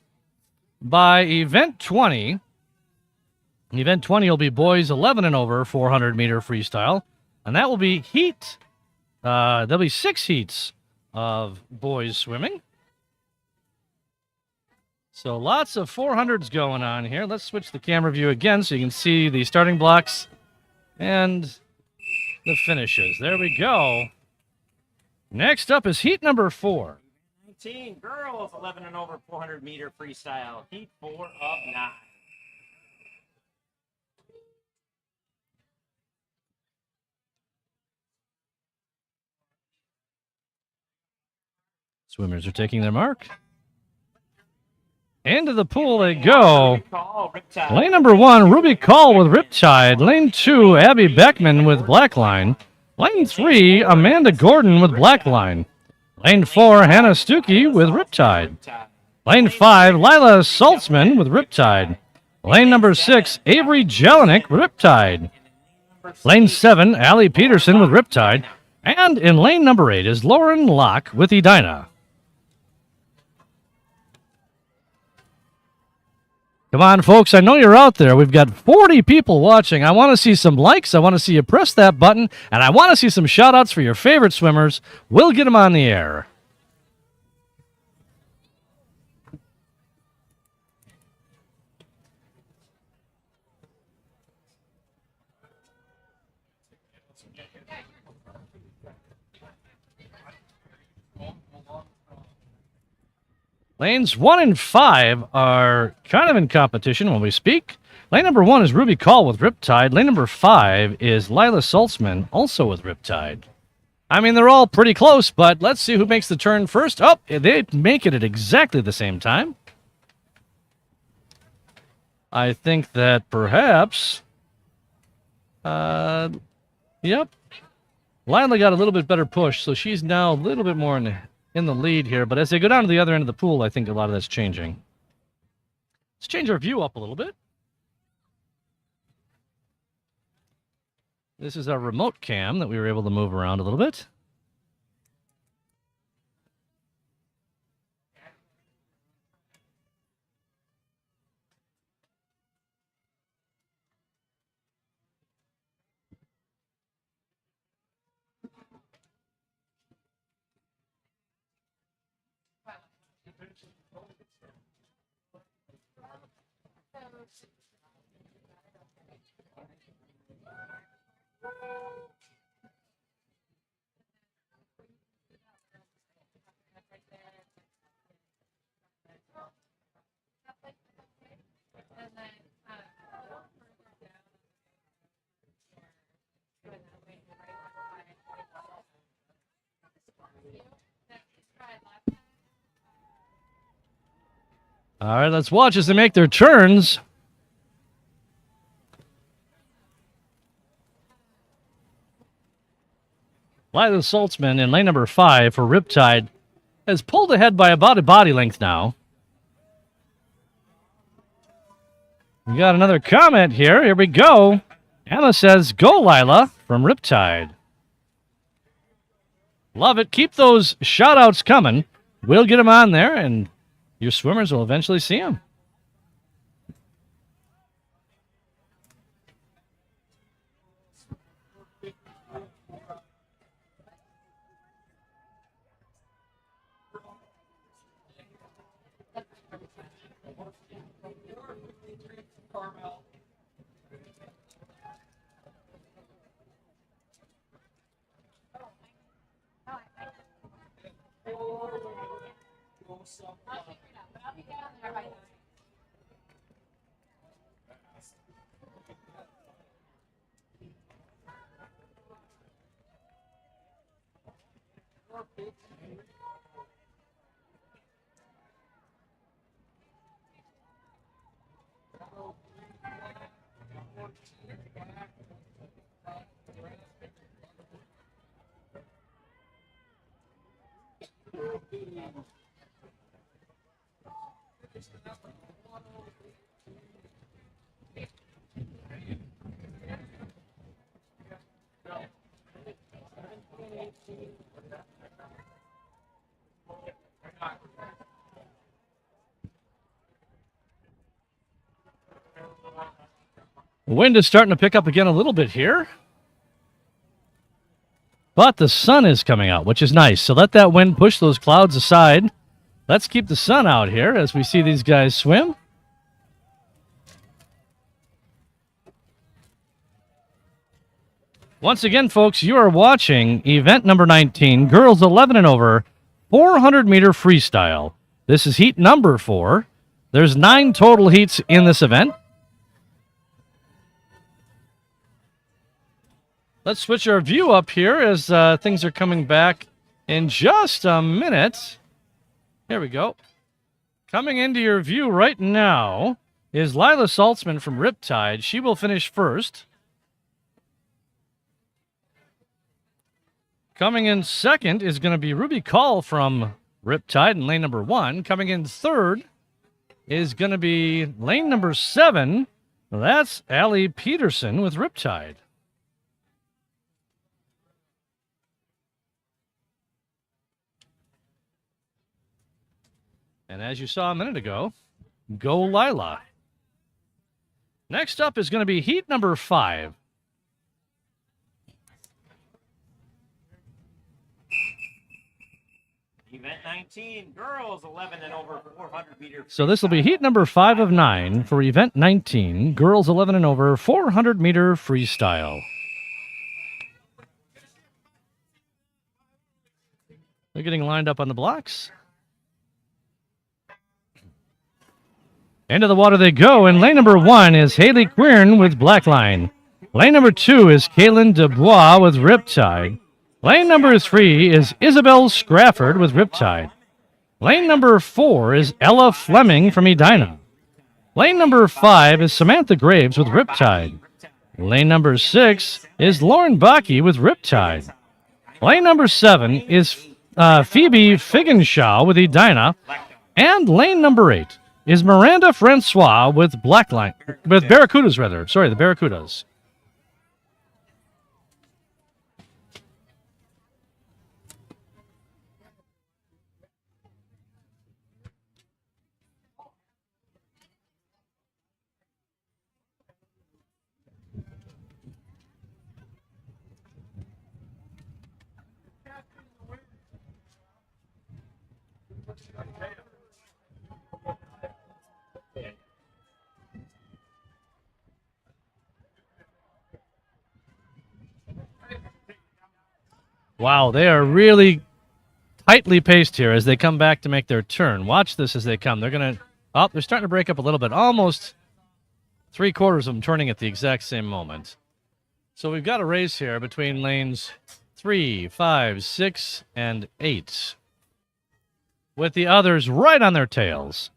by event 20. Event 20 will be boys 11 and over, 400-meter freestyle. And that will be heat. There'll be 6 heats of boys swimming. So lots of 400s going on here. Let's switch the camera view again so you can see the starting blocks and the finishes. There we go. Next up is heat number 4. 19 girls, 11 and over, 400-meter freestyle. Heat 4 of 9. Swimmers are taking their mark. Into the pool they go. Lane number 1, Ruby Call with Riptide. Lane 2, Abby Beckman with Blackline. Lane 3, Amanda Gordon with Blackline. Lane 4, Hannah Stuckey with Riptide. Lane 5, Lila Saltzman with Riptide. Lane number 6, Avery Jelinek with Riptide. Lane 7, Allie Peterson with Riptide. And in lane number 8 is Lauren Locke with Edina. Come on, folks. I know you're out there. We've got 40 people watching. I want to see some likes. I want to see you press that button. And I want to see some shout-outs for your favorite swimmers. We'll get them on the air. Lanes 1 and 5 are kind of in competition when we speak. Lane number 1 is Ruby Call with Riptide. Lane number 5 is Lila Saltzman, also with Riptide. I mean, they're all pretty close, but let's see who makes the turn first. Oh, they make it at exactly the same time. I think that perhaps... yep. Lila got a little bit better push, so she's now a little bit more in the lead here, but as they go down to the other end of the pool, I think a lot of that's changing. Let's change our view up a little bit. This is our remote cam that we were able to move around a little bit. All right, let's watch as they make their turns. Lila Saltzman in lane number 5 for Riptide has pulled ahead by about a body length now. We got another comment here. Here we go. Anna says, "Go, Lila," from Riptide. Love it. Keep those shout-outs coming. We'll get them on there, and your swimmers will eventually see them. The wind is starting to pick up again a little bit here. But the sun is coming out, which is nice. So let that wind push those clouds aside. Let's keep the sun out here as we see these guys swim. Once again, folks, you are watching event number 19, girls 11 and over, 400-meter freestyle. This is heat number 4. There's 9 total heats in this event. Let's switch our view up here as things are coming back in just a minute. Here we go. Coming into your view right now is Lila Saltzman from Riptide. She will finish first. Coming in second is going to be Ruby Call from Riptide in lane number 1. Coming in third is going to be lane number 7. That's Allie Peterson with Riptide. And as you saw a minute ago, go Lila. Next up is going to be heat number 5. Event 19, girls 11 and over 400 meter. So this will be heat number 5 of 9 for event 19, girls 11 and over 400 meter freestyle. They're getting lined up on the blocks. Into the water they go, and lane number 1 is Haley Queern with black line. Lane number 2 is Kaylin Dubois with Riptide. Lane number 3 is Isabel Scrafford with Riptide. Lane number 4 is Ella Fleming from Edina. Lane number 5 is Samantha Graves with Riptide. Lane number 6 is Lauren Baki with Riptide. Lane number 7 is Phoebe Figgenshaw with Edina. And lane number 8 is Miranda Francois with Blackline, with Barracudas rather. Sorry, the Barracudas. Wow, they are really tightly paced here as they come back to make their turn. Watch this as they come. They're going to... Oh, they're starting to break up a little bit. Almost 3/4 of them turning at the exact same moment. So we've got a race here between lanes 3, 5, 6, and 8. With the others right on their tails.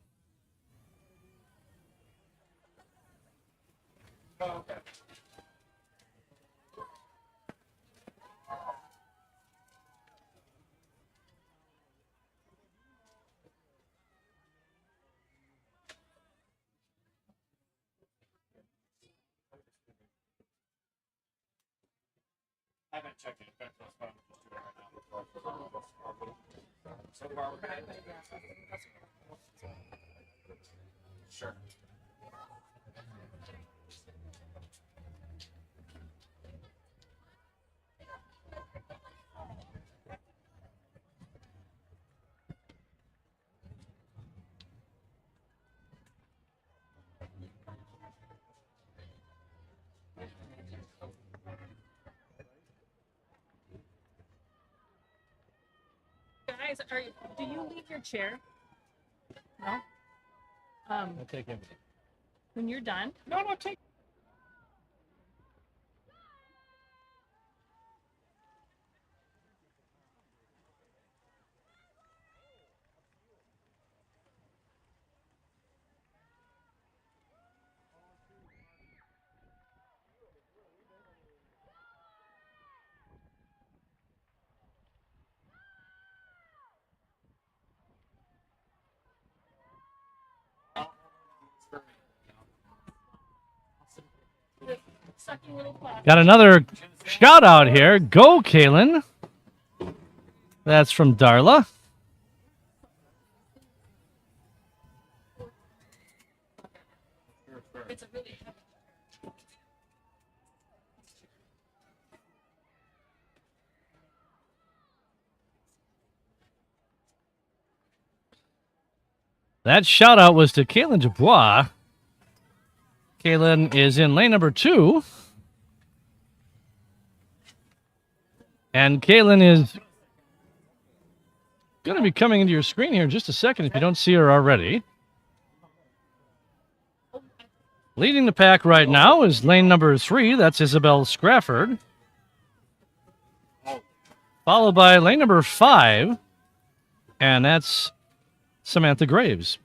I haven't checked it. In fact, that's what I'm just doing right now. So far, we're good. Sure. Guys, do you leave your chair? No. I'll take him. When you're done. No, take. Sucky little clap. Got another shout out here. Go, Kaylin. That's from Darla. It's a really That shout out was to Kaylin Dubois. Kaylin is in lane number 2. And Kaylin is going to be coming into your screen here in just a second if you don't see her already. Leading the pack right now is lane number 3. That's Isabel Scrafford. Followed by lane number 5. And that's Samantha Graves.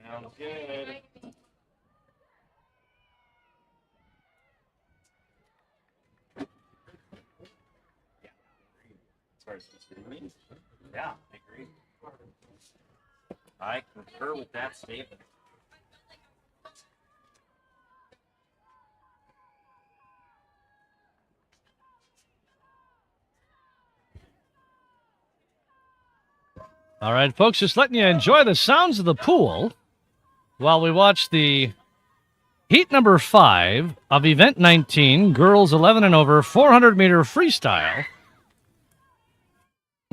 Sounds good. As far as screaming. Yeah, I agree. I concur with that statement. All right, folks, just letting you enjoy the sounds of the pool while we watch the heat number 5 of event 19, girls 11 and over, 400-meter freestyle.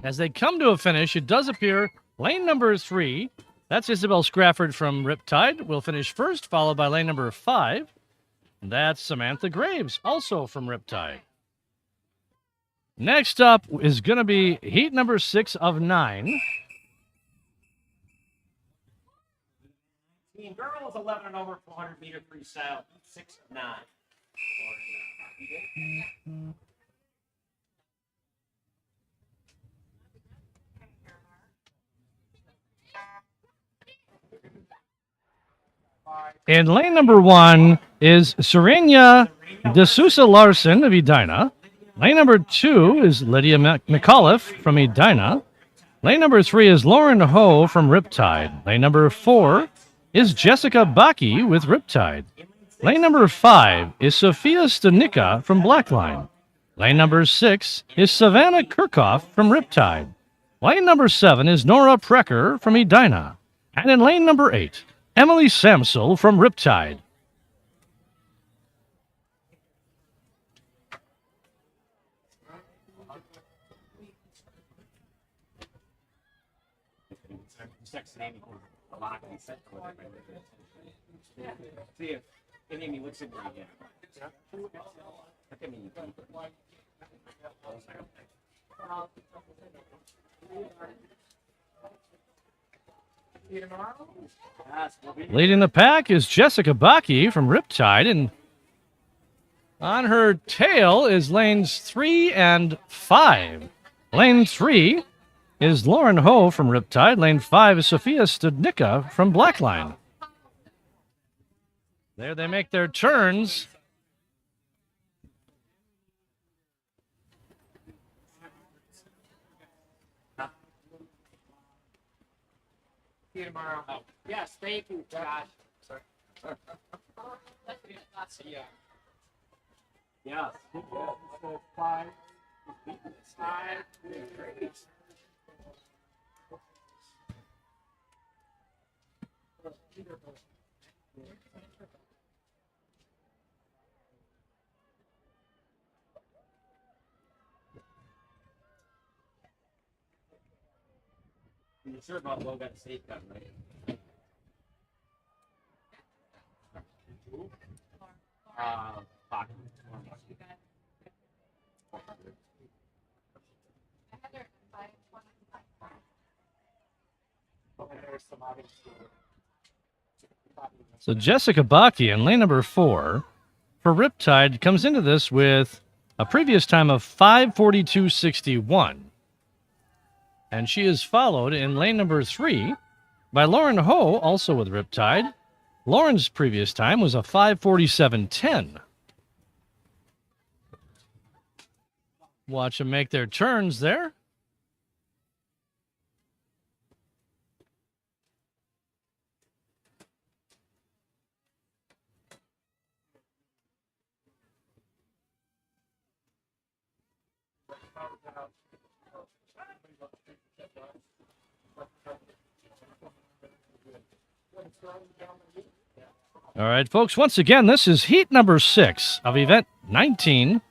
As they come to a finish, it does appear lane number 3, that's Isabel Scrafford from Riptide, will finish first, followed by lane number 5. That's Samantha Graves, also from Riptide. Next up is going to be heat number 6 of 9. Team girls 11 and over 400-meter freestyle, 6 of 9. In lane number 1 is Serena De Sousa Larson of Edina. Lane number 2 is Lydia McAuliffe from Edina. Lane number 3 is Lauren Ho from Riptide. Lane number 4 is Jessica Baki with Riptide. Lane number 5 is Sophia Stanika from Blackline. Lane number 6 is Savannah Kirchhoff from Riptide. Lane number 7 is Nora Precker from Edina. And in lane number 8, Emily Samsel from Riptide. See if any of me looks at me again. Look at me. Leading the pack is Jessica Baki from Riptide, and on her tail is lanes 3 and 5. Lane 3 is Lauren Ho from Riptide. Lane 5 is Sophia Studnicka from Blackline. There they make their turns. See you tomorrow. Yes, thank you, Josh. Sorry. See ya. Yes. So 5. 5. Great. You're sure about Low got a safe gun, right? Pocket. So Jessica Baki in lane number 4 for Riptide comes into this with a previous time of 5:42.61. And she is followed in lane number 3 by Lauren Ho, also with Riptide. Lauren's previous time was a 5:47.10. Watch them make their turns there. All right, folks, once again, this is heat number 6 of event 19,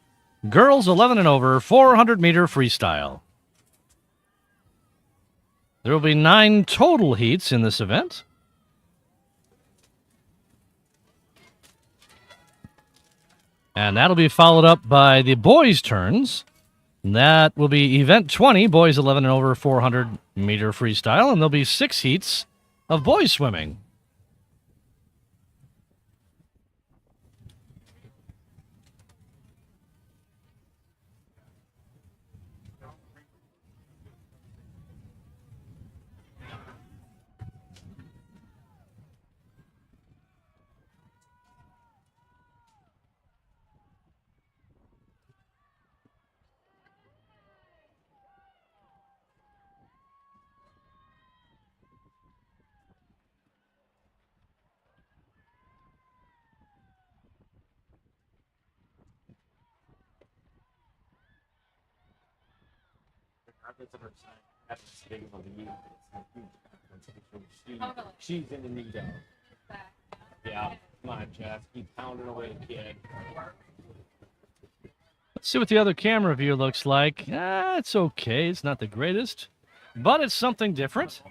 girls 11 and over, 400-meter freestyle. There will be 9 total heats in this event. And that'll be followed up by the boys' turns. And that will be event 20, boys 11 and over, 400-meter freestyle. And there'll be 6 heats of boys swimming. conference of her son. That's as big of a lead. It's a huge conference. She's in the need of. Yeah, come on, Jeff. Keep pounding away, kid. Let's see what the other camera view looks like. It's okay. It's not the greatest, but it's something different.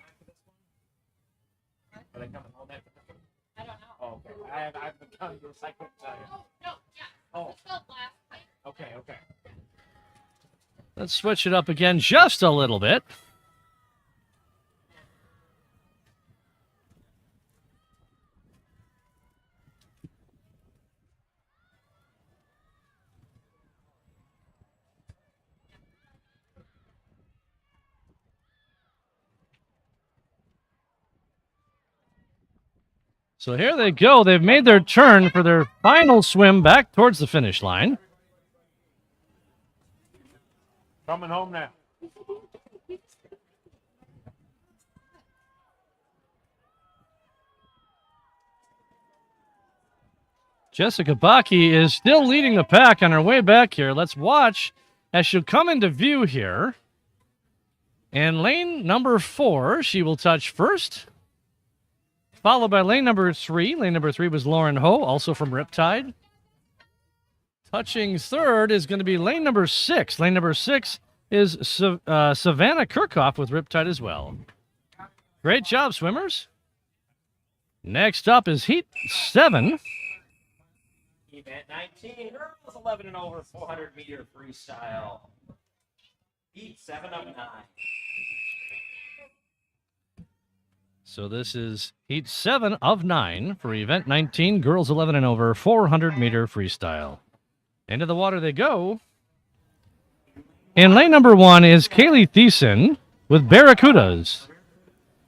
Are they coming home after this? I don't know. Oh, okay. I've been counting this. I couldn't tell you. No, yeah. Oh. It's not last time. Okay, okay. Let's switch it up again just a little bit. So here they go. They've made their turn for their final swim back towards the finish line. Coming home now. Jessica Baki is still leading the pack on her way back here. Let's watch as she'll come into view here. In lane number 4, she will touch first, followed by lane number 3. Lane number 3 was Lauren Ho, also from Riptide. Touching third is going to be lane number 6. Lane number 6 is Savannah Kirchhoff with Riptide as well. Great job, swimmers. Next up is Heat 7. Event 19, girls 11 and over, 400-meter freestyle. Heat 7 of 9. So this is Heat 7 of 9 for Event 19, girls 11 and over, 400-meter freestyle. Into the water they go. In lane number 1 is Kaylee Thiessen with Barracudas.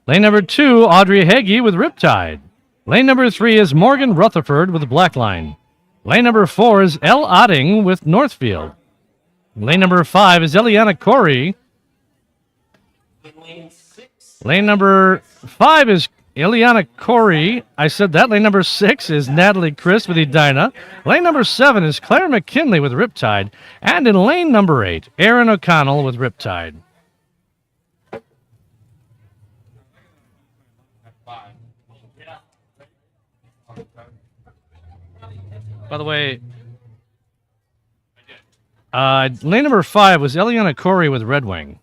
Lane number 2, Audrey Hagee with Riptide. Lane number 3 is Morgan Rutherford with Blackline. Lane number 4 is Elle Otting with Northfield. Lane number 5 is Eliana Corey. Lane number 5 is Eliana Corey. I said that. Lane number 6 is Natalie Chris with Edina. Lane number 7 is Claire McKinley with Riptide. And in lane number 8, Erin O'Connell with Riptide. By the way, lane number 5 was Eliana Corey with Red Wing.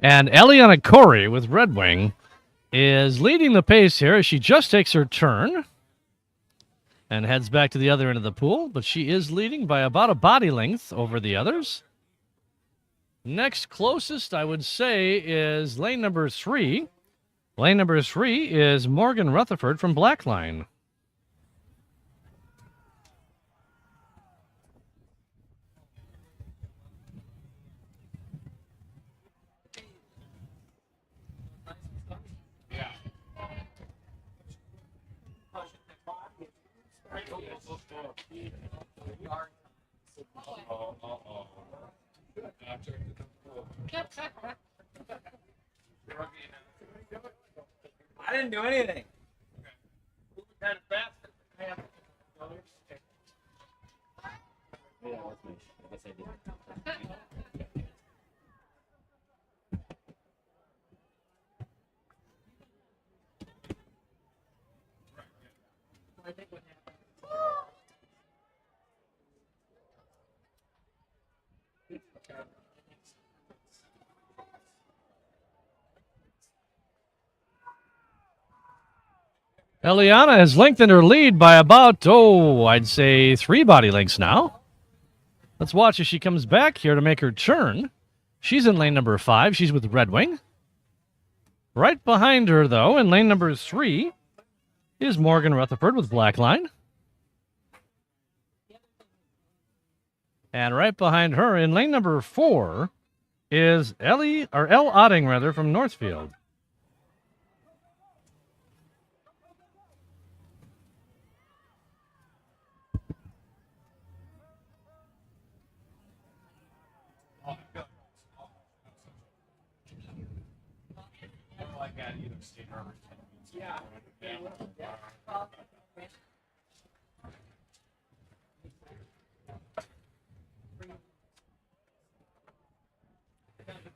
And Eliana Corey with Red Wing is leading the pace here as she just takes her turn and heads back to the other end of the pool, but she is leading by about a body length over the others. Next closest, I would say, is lane number 3. Lane number 3 is Morgan Rutherford from Blackline. I didn't do anything. Kind of fast. Yeah, that's me. I guess I did. Eliana has lengthened her lead by about, I'd say 3 body lengths now. Let's watch as she comes back here to make her turn. She's in lane number 5. She's with Red Wing. Right behind her, though, in lane number 3 is Morgan Rutherford with Blackline. And right behind her in lane number 4 is Elle Otting, from Northfield.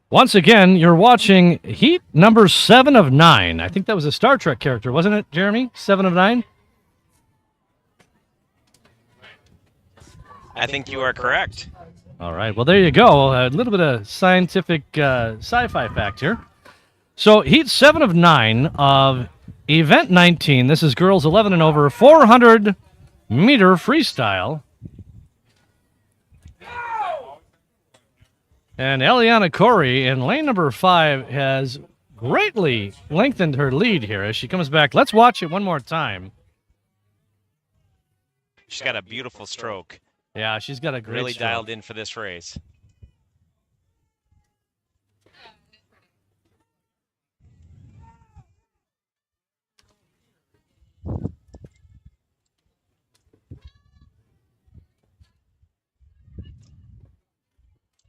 Once again, you're watching heat number 7 of 9. I think that was a Star Trek character, wasn't it, Jeremy? 7 of 9? I think you are correct. All right. Well, there you go. A little bit of scientific sci-fi fact here. So heat 7 of 9 of event 19. This is girls 11 and over, 400-meter freestyle. And Eliana Corey in lane number 5 has greatly lengthened her lead here as she comes back. Let's watch it one more time. She's got a beautiful stroke. Yeah, she's got a great Really stroke. dialed in for this race.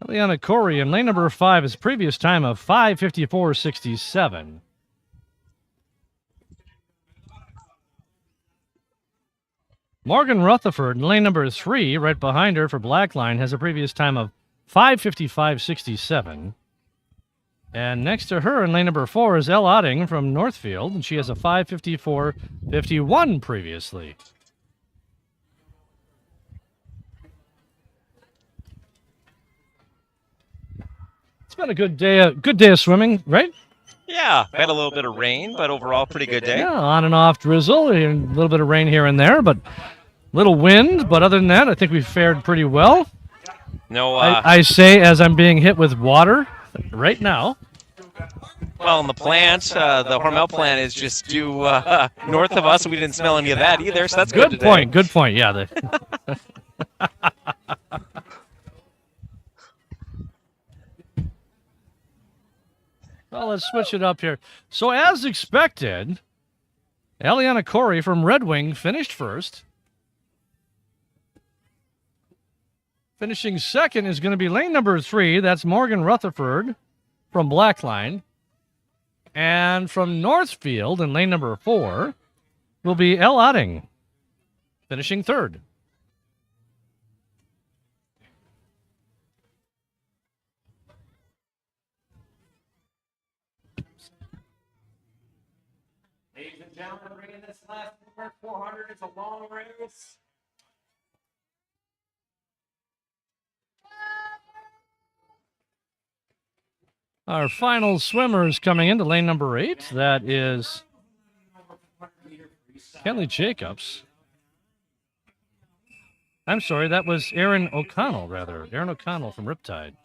Eliana Corey in lane number 5, his previous time of 5:54.67. Morgan Rutherford in lane number 3, right behind her for Blackline, has a previous time of 5:55.67. And next to her in lane number 4 is Elle Otting from Northfield, and she has a 5:54.51 previously. It's been a good day of swimming, right? Yeah, had a little bit of rain, but overall pretty good day. Yeah, on and off drizzle, and a little bit of rain here and there, but little wind. But other than that, I think we fared pretty well. No, I say as I'm being hit with water right now. well, in the plant, the Hormel plant is just due north of us. We didn't smell any of that either, so that's good Good today. point. Good point. Yeah. Well, let's switch it up here. So, as expected, Eliana Corey from Red Wing finished first. Finishing second is going to be lane number 3. That's Morgan Rutherford from Blackline. And from Northfield in lane number 4 will be Elle Otting, finishing third. Ladies and gentlemen, bringing this last 400. It's a long race. Our final swimmer is coming into lane number 8. That is Kelly Jacobs. I'm sorry, that was Aaron O'Connell, rather. Aaron O'Connell from Riptide.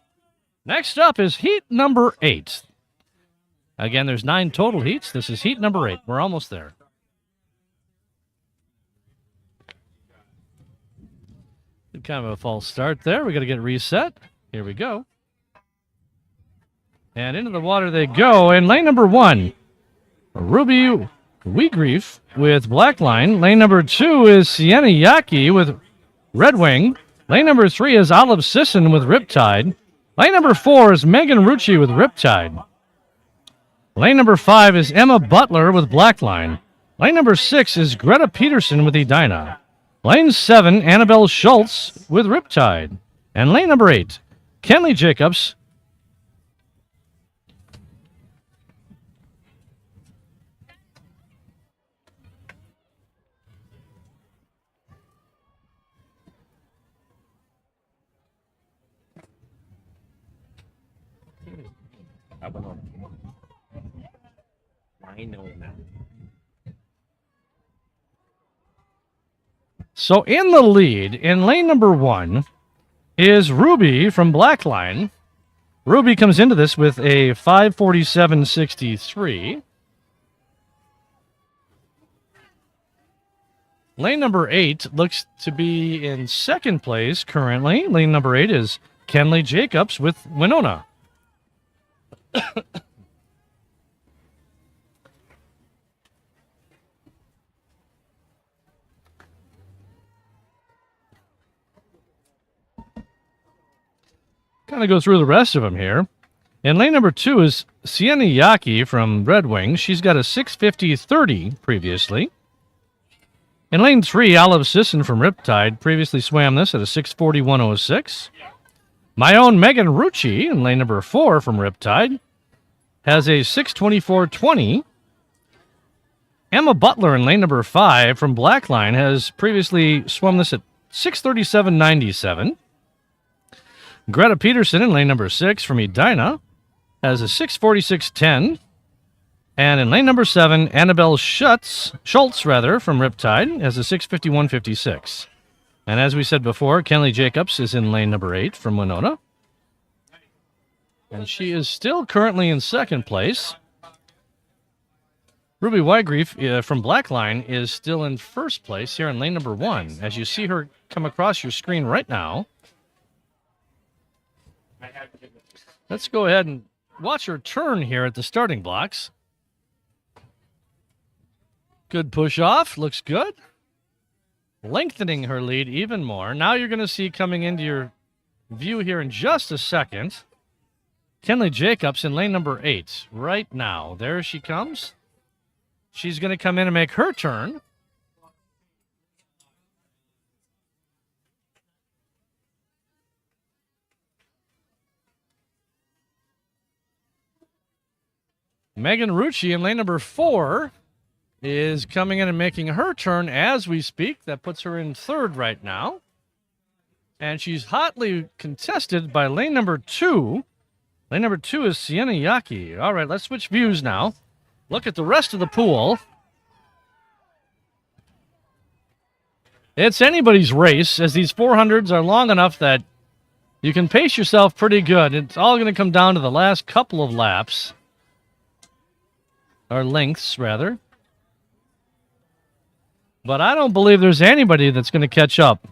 Next up is heat number 8. Again, there's 9 total heats. This is heat number 8. We're almost there. Kind of a false start there. We got to get reset. Here we go. And into the water they go. And lane number 1, Ruby Weegrief with Blackline. Lane number 2 is Sienna Yaki with Red Wing. Lane number 3 is Olive Sisson with Riptide. Lane number 4 is Megan Rucci with Riptide. Lane number 5 is Emma Butler with Blackline. Lane number 6 is Greta Peterson with Edina. Lane 7, Annabelle Schultz with Riptide. And lane number 8, Kenley Jacobs. I know that. So in the lead, in lane number 1, is Ruby from Blackline. Ruby comes into this with a 5:47.63. Lane number 8 looks to be in second place currently. Lane number 8 is Kenley Jacobs with Winona. Kind of go through the rest of them here. In lane number 2 is Sienna Yaki from Red Wing. She's got a 6:50.30 previously. In lane 3, Olive Sisson from Riptide previously swam this at a 6:41.06. My own Megan Rucci in lane number 4 from Riptide has a 6:24.20. Emma Butler in lane number 5 from Blackline has previously swum this at 6:37.97. Greta Peterson in lane number 6 from Edina has a 6:46.10. And in lane number 7, Annabelle Schultz from Riptide has a 6:51.56. And as we said before, Kenley Jacobs is in lane number 8 from Winona. And she is still currently in second place. Ruby Wygrief from Blackline is still in first place here in lane number 1. As you see her come across your screen right now. Let's go ahead and watch her turn here at the starting blocks. Good push off, looks good. Lengthening her lead even more. Now you're going to see coming into your view here in just a second, Kenley Jacobs in lane number 8 right now. There she comes. She's going to come in and make her turn. Megan Rucci in lane number 4 is coming in and making her turn as we speak. That puts her in third right now. And she's hotly contested by lane number 2. Lane number 2 is Sienna Yaki. All right, let's switch views now. Look at the rest of the pool. It's anybody's race, as these 400s are long enough that you can pace yourself pretty good. It's all going to come down to the last couple of laps. Or lengths, rather. But I don't believe there's anybody that's going to catch up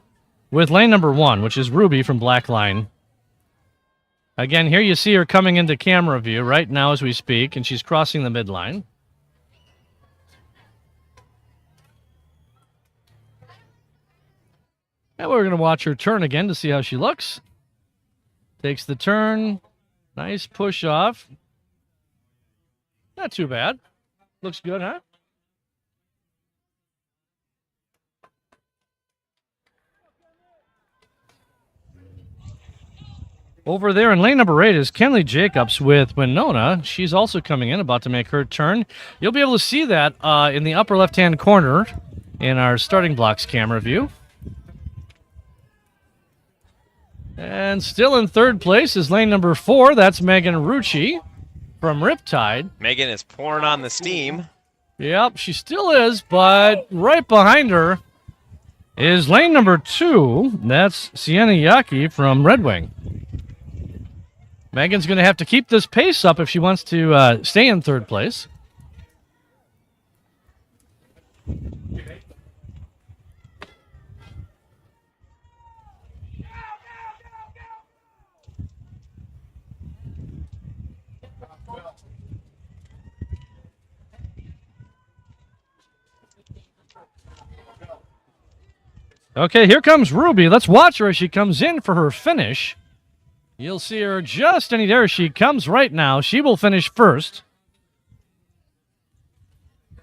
with lane number 1, which is Ruby from Blackline. Again, here you see her coming into camera view right now as we speak, and she's crossing the midline. And we're going to watch her turn again to see how she looks. Takes the turn. Nice push off. Not too bad. Looks good, huh? Over there in lane number 8 is Kenley Jacobs with Winona. She's also coming in, about to make her turn. You'll be able to see that in the upper left-hand corner in our starting blocks camera view. And still in third place is lane number 4. That's Megan Rucci from Riptide. Megan is pouring on the steam. Yep, she still is, but right behind her is lane number 2. That's Sienna Yaki from Red Wing. Megan's going to have to keep this pace up if she wants to stay in third place. Okay, here comes Ruby. Let's watch her as she comes in for her finish. You'll see her just any there. She comes right now. She will finish first.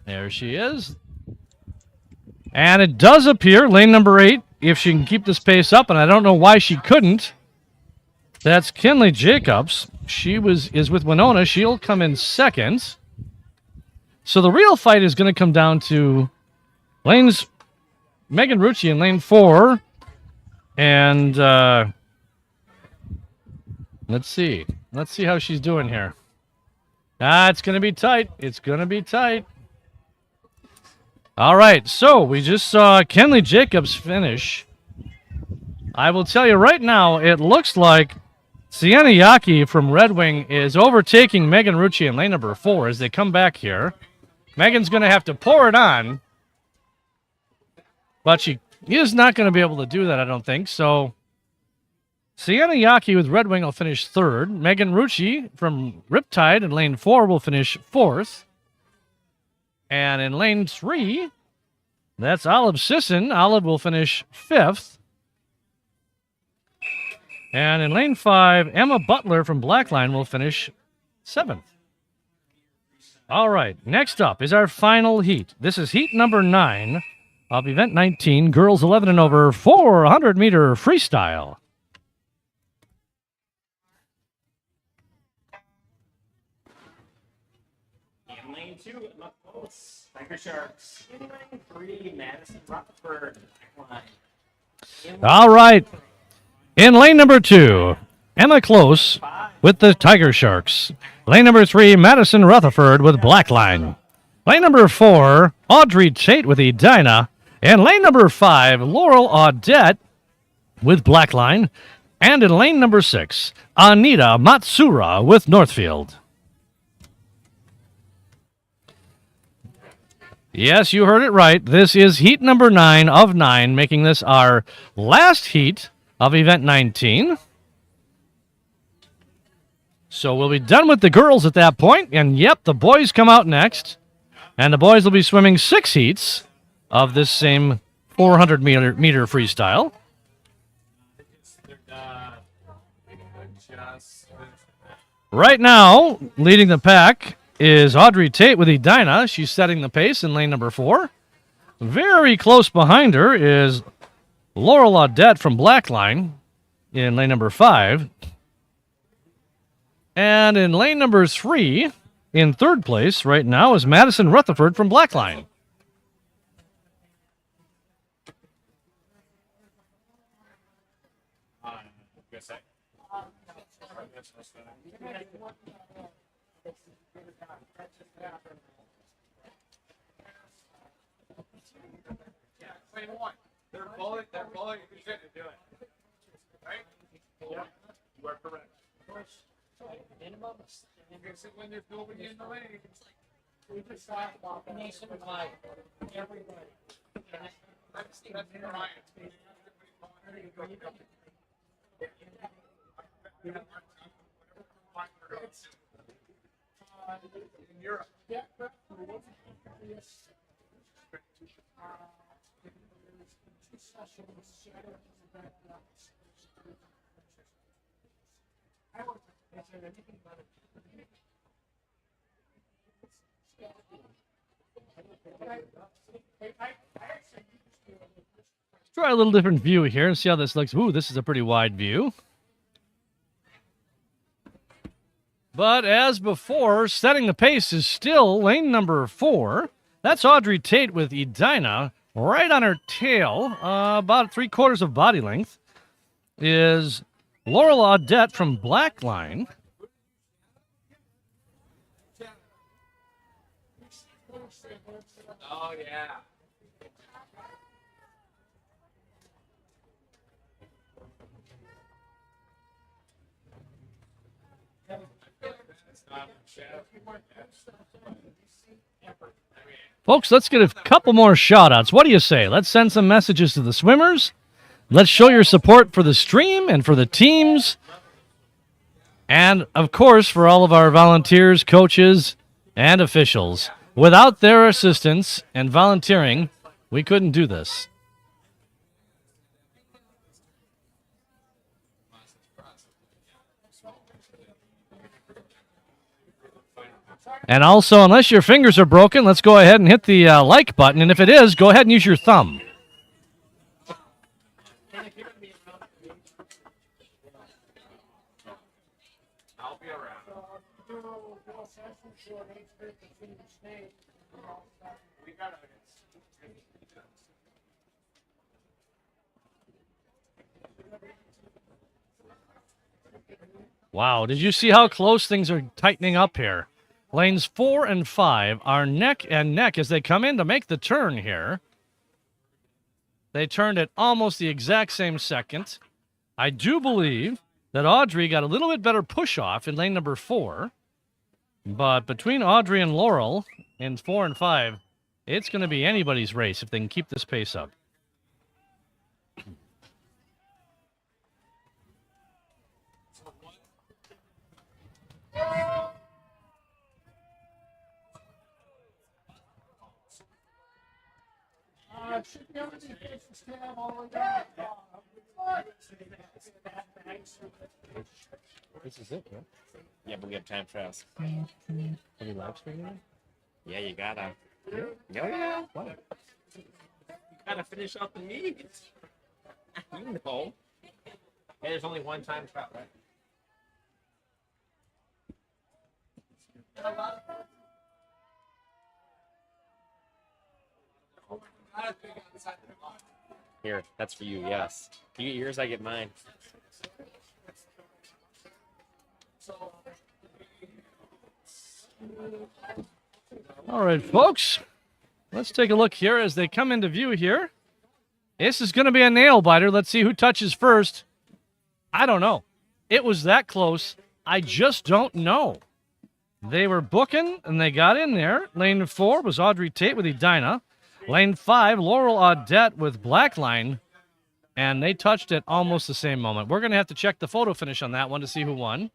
There she is. And it does appear, lane number 8, if she can keep this pace up, and I don't know why she couldn't. That's Kenley Jacobs. She is with Winona. She'll come in second. So the real fight is going to come down to lanes Megan Rucci in lane 4. And let's see. Let's see how she's doing here. It's going to be tight. It's going to be tight. All right, so we just saw Kenley Jacobs finish. I will tell you right now, it looks like Sienna Yaki from Red Wing is overtaking Megan Rucci in lane number 4 as they come back here. Megan's going to have to pour it on, but she is not going to be able to do that, I don't think. So Sienna Yaki with Red Wing will finish third. Megan Rucci from Riptide in lane 4 will finish fourth. And in lane 3, that's Olive Sisson. Olive will finish 5th. And in lane 5, Emma Butler from Blackline will finish 7th. All right, next up is our final heat. This is heat number 9 of event 19, girls 11 and over, 400-meter freestyle. In lane 2, Emma Close, Tiger Sharks. In lane 3, Madison Rutherford, Blackline. All right, in lane number 2, Emma Close with the Tiger Sharks. Lane number 3, Madison Rutherford with Blackline. Lane number 4, Audrey Tate with Edina. And lane number 5, Laurel Audette with Blackline. And in lane number 6, Anita Matsura with Northfield. Yes, you heard it right. This is heat number 9 of 9, making this our last heat of event 19. So we'll be done with the girls at that point, and yep, the boys come out next, and the boys will be swimming 6 heats of this same 400-meter freestyle. Right now, leading the pack is Audrey Tate with Edina. She's setting the pace in lane number 4. Very close behind her is Laurel Audette from Blackline in lane number 5. And in lane number 3, in 3rd place right now, is Madison Rutherford from Blackline. They're bullying you shouldn't do it. Right? Yeah. You are correct. When there's nobody in the lane. We just talked about nationwide. Everybody. That's Ryan. In Europe. Yeah. Let's try a little different view here and see how this looks. Ooh, this is a pretty wide view. But as before, setting the pace is still lane number 4. That's Audrey Tate with Edina. Right on her tail, about 3/4 of body length, is Laurel Audette from Blackline. Oh, yeah. Folks, let's get a couple more shout-outs. What do you say? Let's send some messages to the swimmers. Let's show your support for the stream and for the teams. And, of course, for all of our volunteers, coaches, and officials. Without their assistance and volunteering, we couldn't do this. And also, unless your fingers are broken, let's go ahead and hit the like button. And if it is, go ahead and use your thumb. I'll be around. Wow, did you see how close things are tightening up here? Lanes 4 and 5 are neck and neck as they come in to make the turn here. They turned at almost the exact same second. I do believe that Audrey got a little bit better push-off in lane number 4. But between Audrey and Laurel in 4 and 5, it's going to be anybody's race if they can keep this pace up. Should be able to get the stab all the way down. This is it, yeah? Yeah, but we have time trials. Are we live streaming it? Yeah, you gotta. Yeah. What? You gotta finish up the meet. You know. Hey, there's only one time trial, right? Here, that's for you, yes. You get yours, I get mine. All right, folks. Let's take a look here as they come into view here. This is going to be a nail biter. Let's see who touches first. I don't know. It was that close. I just don't know. They were booking, and they got in there. Lane 4 was Audrey Tate with Edina. Lane 5, Laurel Audette with Blackline. And they touched at almost the same moment. We're going to have to check the photo finish on that one to see who won.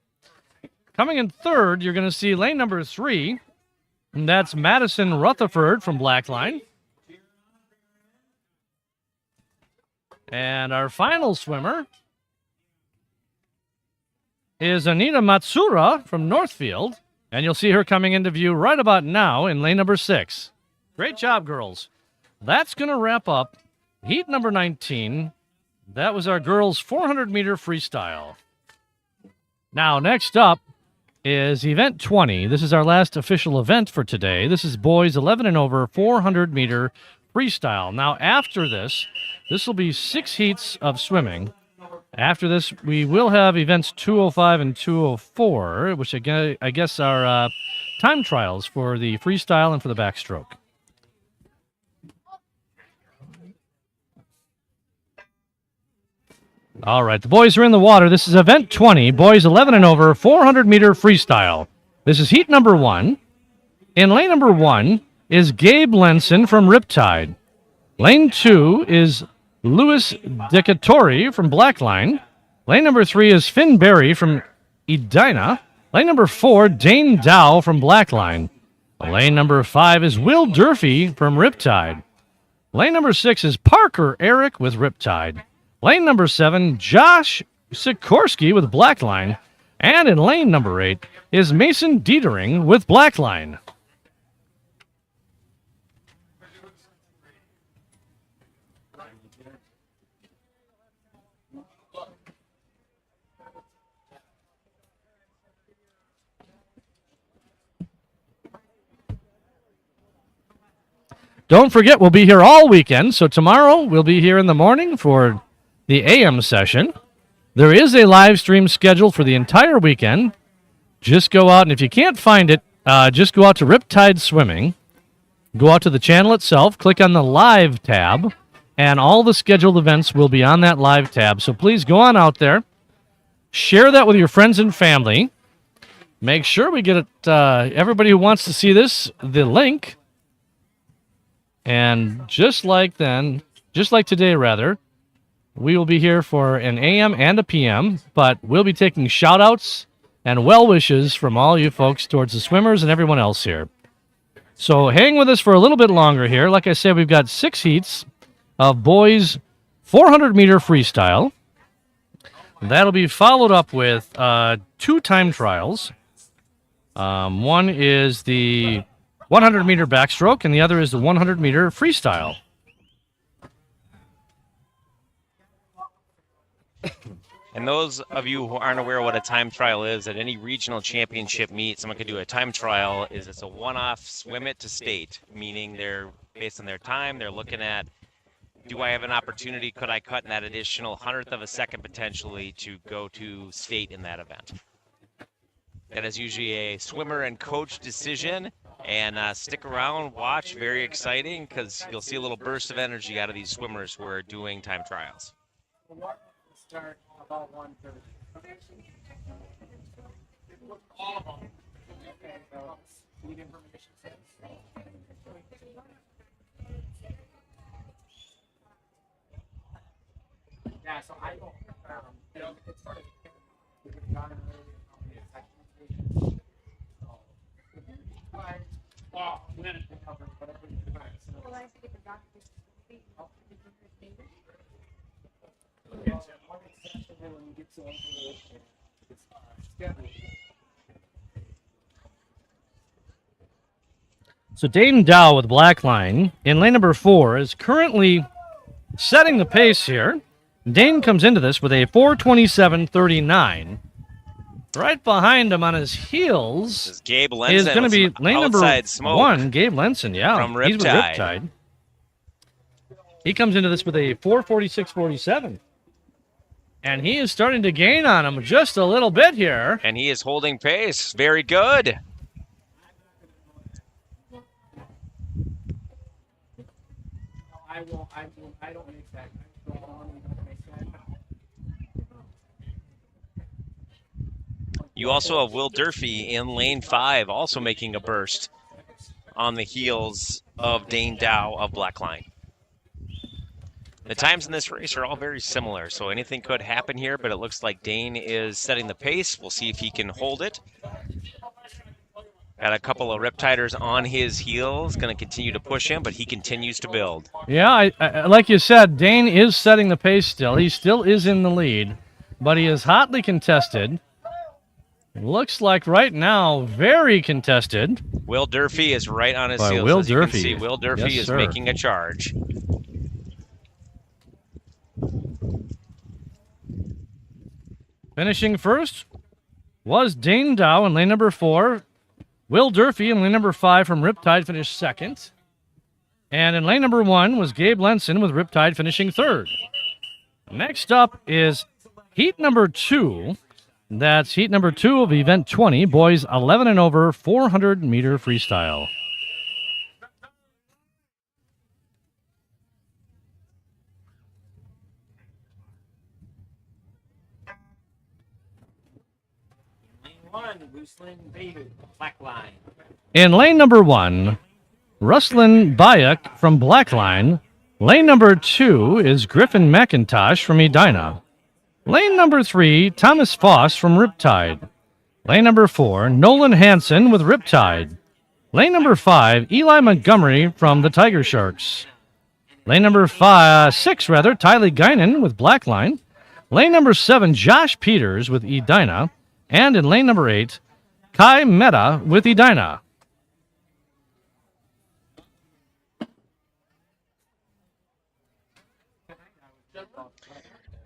Coming in third, you're going to see lane number 3. And that's Madison Rutherford from Blackline. And our final swimmer is Anita Matsura from Northfield. And you'll see her coming into view right about now in lane number 6. Great job, girls. That's going to wrap up heat number 19. That was our girls' 400-meter freestyle. Now, next up is event 20. This is our last official event for today. This is boys 11 and over 400-meter freestyle. Now, after this will be 6 heats of swimming. After this, we will have events 205 and 204, which I guess are time trials for the freestyle and for the backstroke. All right, the boys are in the water. This is event 20, boys 11 and over, 400-meter freestyle. This is heat number 1. In lane number 1 is Gabe Lenson from Riptide. Lane 2 is Louis Decatori from Blackline. Lane number 3 is Finn Berry from Edina. Lane number 4, Dane Dow from Blackline. Lane number 5 is Will Durfee from Riptide. Lane number 6 is Parker Eric with Riptide. Lane number 7, Josh Sikorsky with Blackline. And in lane number 8 is Mason Dietering with Blackline. Don't forget, we'll be here all weekend. So tomorrow we'll be here in the morning for the AM session. There is a live stream scheduled for the entire weekend. Just go out, and if you can't find it, just go out to Riptide Swimming. Go out to the channel itself, click on the live tab, and all the scheduled events will be on that live tab. So please go on out there. Share that with your friends and family. Make sure we get it, everybody who wants to see this, the link. And just like today, we will be here for an AM and a PM, but we'll be taking shout-outs and well wishes from all you folks towards the swimmers and everyone else here. So hang with us for a little bit longer here. Like I said, we've got 6 heats of boys 400-meter freestyle. That'll be followed up with 2 time trials. One is the 100-meter backstroke, and the other is the 100-meter freestyle. And those of you who aren't aware what a time trial is, at any regional championship meet, someone could do a time trial. It's a one-off swim it to state, meaning they're based on their time. They're looking at, do I have an opportunity? Could I cut in that additional 100th of a second potentially to go to state in that event? That is usually a swimmer and coach decision. And stick around, watch, very exciting, because you'll see a little burst of energy out of these swimmers who are doing time trials. Start about 1:30. All of them. Okay, so need information sets. Yeah, so I don't. It's sort of So Dayton Dow with black line in lane number 4 is currently setting the pace here. Dayton comes into this with a 4:27.39. Right behind him on his heels This is Gabe is Lenson going to with be some lane number outside smoke 1, Gabe Lenson. Yeah, from he's with Riptide. Riptide. He comes into this with a 4:46.47. And he is starting to gain on him just a little bit here. And he is holding pace. Very good. I don't make that. I don't want to make that. You also have Will Durfee in lane 5, also making a burst on the heels of Dane Dow of Blackline. The times in this race are all very similar, so anything could happen here, but it looks like Dane is setting the pace. We'll see if he can hold it. Got a couple of Riptiders on his heels, going to continue to push him, but he continues to build. Yeah, I like you said, Dane is setting the pace still. He still is in the lead, but he is hotly contested. Looks like right now, very contested. Will Durfee is right on his By heels. Will As you can Durfee. see, Will Durfee Yes, is sir. making a charge. Finishing first was Dane Dow in lane number 4. Will Durfee in lane number 5 from Riptide finished second. And in lane number 1 was Gabe Lenson with Riptide finishing third. Next up is heat number 2. That's heat number 2 of event 20, boys 11 and over, 400-meter freestyle. Lane 1, Ruslan Bayou, black line. In lane number 1, Ruslan Bayek from Blackline. Lane number 2 is Griffin McIntosh from Edina. Lane number 3, Thomas Foss from Riptide. Lane number 4, Nolan Hansen with Riptide. Lane number 5, Eli Montgomery from the Tiger Sharks. Lane number 6, Tylee Guinan with Blackline. Lane number 7, Josh Peters with Edina. And in lane number 8, Kai Meta with Edina.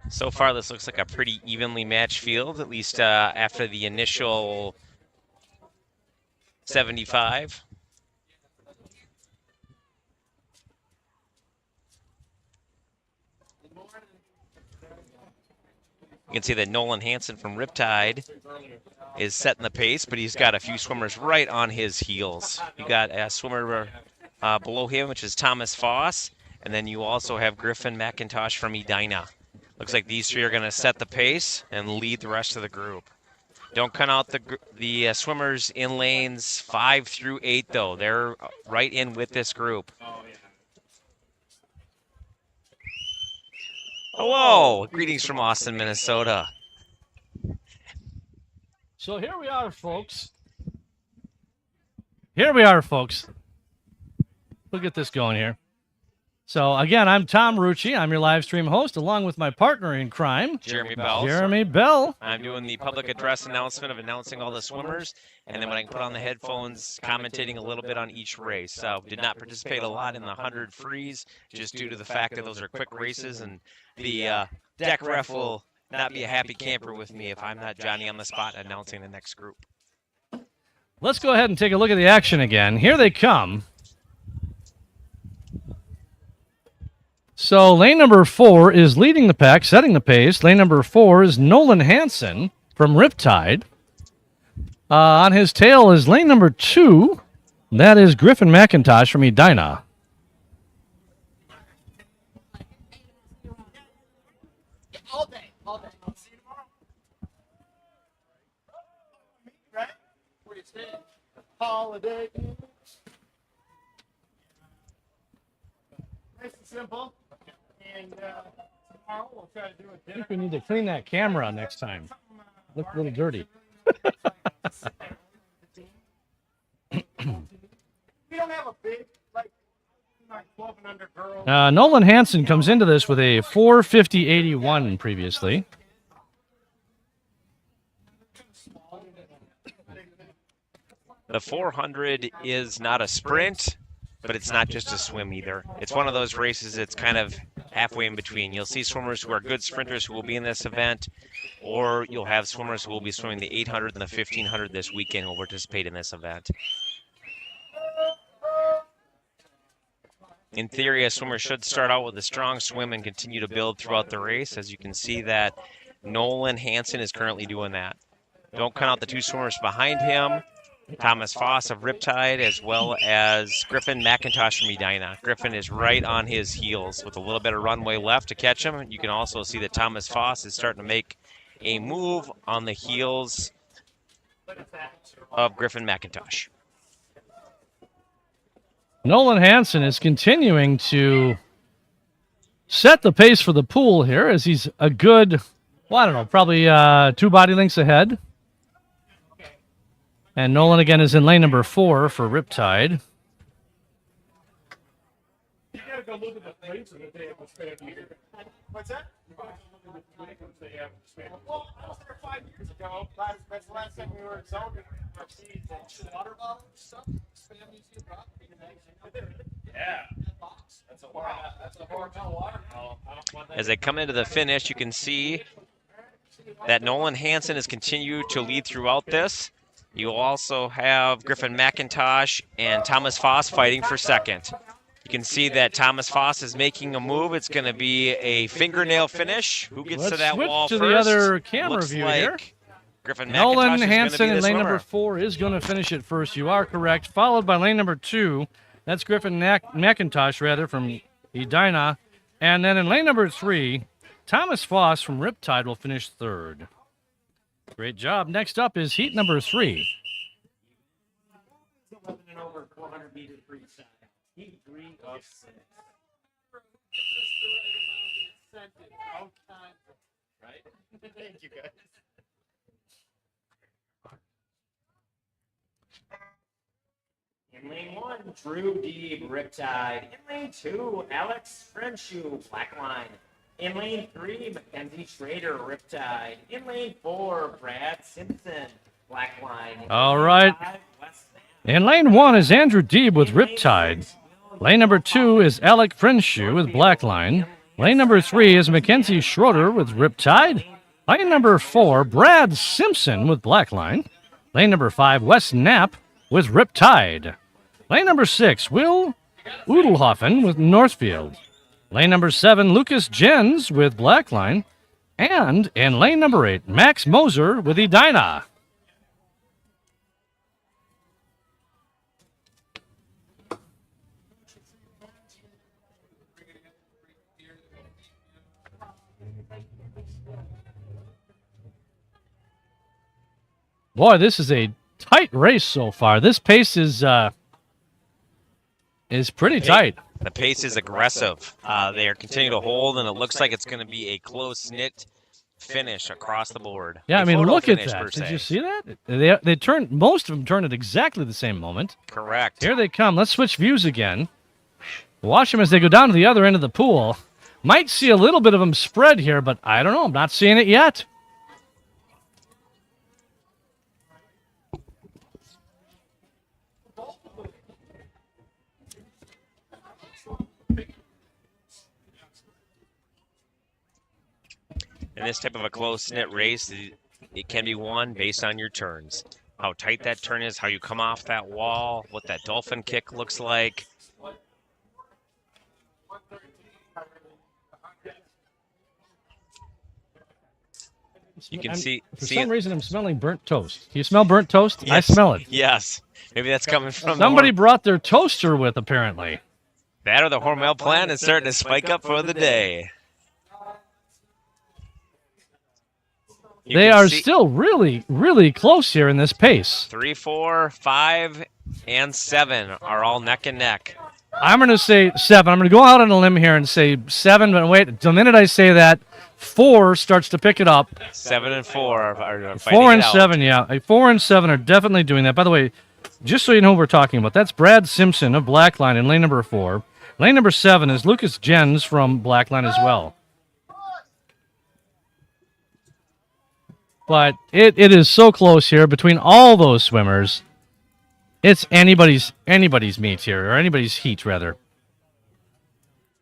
So far, this looks like a pretty evenly matched field, at least after the initial 75. You can see that Nolan Hansen from Riptide is setting the pace, but he's got a few swimmers right on his heels. You got a swimmer below him, which is Thomas Foss, and then you also have Griffin McIntosh from Edina. Looks like these three are going to set the pace and lead the rest of the group. Don't count out the swimmers in lanes 5 through 8, though. They're right in with this group. Hello! Greetings from Austin, Minnesota. So here we are, folks. We'll get this going here. So, again, I'm Tom Rucci. I'm your live stream host, along with my partner in crime, Jeremy Bell. Jeremy Bell. I'm doing the public address announcement of announcing all the swimmers, and then when I can put on the headphones, commentating a little bit on each race. So did not participate a lot in the 100 frees, just due to the fact that those are quick races, and the deck ref will not be a happy camper with me if I'm not Johnny on the spot announcing the next group. Let's go ahead and take a look at the action again. Here they come. So lane number 4 is leading the pack, setting the pace. Lane number 4 is Nolan Hansen from Riptide. On his tail is lane number 2. That is Griffin McIntosh from Edina. All day. I'll see you tomorrow. Right? Where you staying? Holiday. Nice and simple. And tomorrow we'll try to do a I dinner. think we need to clean that camera next time. Looked a little dirty. We don't have a big, like 12 and under girl. Nolan Hansen comes into this with a 4:50.81 previously. The 400 is not a sprint, but it's not just a swim either. It's one of those races that's kind of halfway in between. You'll see swimmers who are good sprinters who will be in this event, or you'll have swimmers who will be swimming the 800 and the 1500 this weekend who will participate in this event. In theory, a swimmer should start out with a strong swim and continue to build throughout the race. As you can see that Nolan Hansen is currently doing that. Don't count out the two swimmers behind him, Thomas Foss of Riptide, as well as Griffin McIntosh from Edina. Griffin is right on his heels with a little bit of runway left to catch him. You can also see that Thomas Foss is starting to make a move on the heels of Griffin McIntosh. Nolan Hansen is continuing to set the pace for the pool here as he's a good, well, I don't know, probably 2 body lengths ahead. And Nolan again is in lane number 4 for Riptide. You gotta go look at the plates that they have expanded. What's that? You gotta go look at the plates they have expanded. Well, I was there 5 years ago. That's the last time we were in zone. Water bottle stuff. Spam museum rock. Yeah. That's a horrible water. As they come into the finish, you can see that Nolan Hansen has continued to lead throughout this. You'll also have Griffin McIntosh and Thomas Foss fighting for second. You can see that Thomas Foss is making a move. It's going to be a fingernail finish. Who gets to that switch wall to first? the other camera Looks view like here. Griffin Nolan McIntosh is Hansen going to in be the lane number swimmer. 4 is going to finish it first. You are correct. Followed by lane number 2. That's Griffin McIntosh, rather, from Edina. And then in lane number 3, Thomas Foss from Riptide will finish third. Great job. Next up is heat number 3. 11 and over 400 meter freestyle. Heat 3 of 6. Right? Thank you, guys. In lane 1, Drew Deeb, Riptide. In lane 2, Alex Frenshu, Blackline. In lane 3, Mackenzie Schrader, Riptide. In lane 4, Brad Simpson, Blackline. In All lane right. 5, Wes In lane 1 is Andrew Deeb with Riptide. Lane number 2 is Alec Frenshu with Blackline. Lane number 3 is Mackenzie Schroeder with Riptide. Lane number 4, Brad Simpson with Blackline. Lane number 5, Wes Knapp with Riptide. Lane number 6, Will Udelhoffen with Northfield. Lane number 7, Lucas Jens with Blackline. And in lane number 8, Max Moser with Edina. Boy, this is a tight race so far. This pace is pretty tight. The pace is aggressive. They are continuing to hold, and it looks like it's going to be a close-knit finish across the board. Yeah, A I mean, photo look at finish, that. per Did se. you see that? They turned, most of them turned at exactly the same moment. Correct. Here they come. Let's switch views again. Watch them as they go down to the other end of the pool. Might see a little bit of them spread here, but I don't know. I'm not seeing it yet. In this type of a close-knit race, it can be won based on your turns. How tight that turn is, how you come off that wall, what that dolphin kick looks like. You can see For see some it. reason, I'm smelling burnt toast. Do you smell burnt toast? I Yes. smell it. Yes. Maybe that's coming from Somebody the brought their toaster with, apparently. that or the Hormel plant is starting to spike up for the day. You They can are see still really, really close here in this pace. 3, 4, 5, and 7 are all neck and neck. I'm going to say 7. I'm going to go out on a limb here and say 7, but wait, the minute I say that, 4 starts to pick it up. 7 and 4 are 4 and it out. 7, yeah. 4 and 7 are definitely doing that. By the way, just so you know who we're talking about, that's Brad Simpson of Blackline in lane number 4. Lane number 7 is Lucas Jens from Blackline as well. But it is so close here between all those swimmers. It's anybody's meet here, or anybody's heat, rather.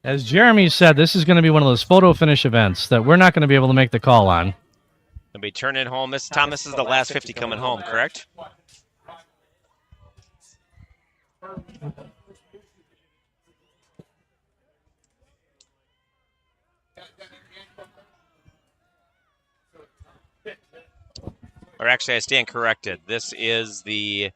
As Jeremy said, this is going to be one of those photo finish events that we're not going to be able to make the call on. They'll be turning home. Tom, this is the last 50 coming home, correct? Or actually, I stand corrected. This is the...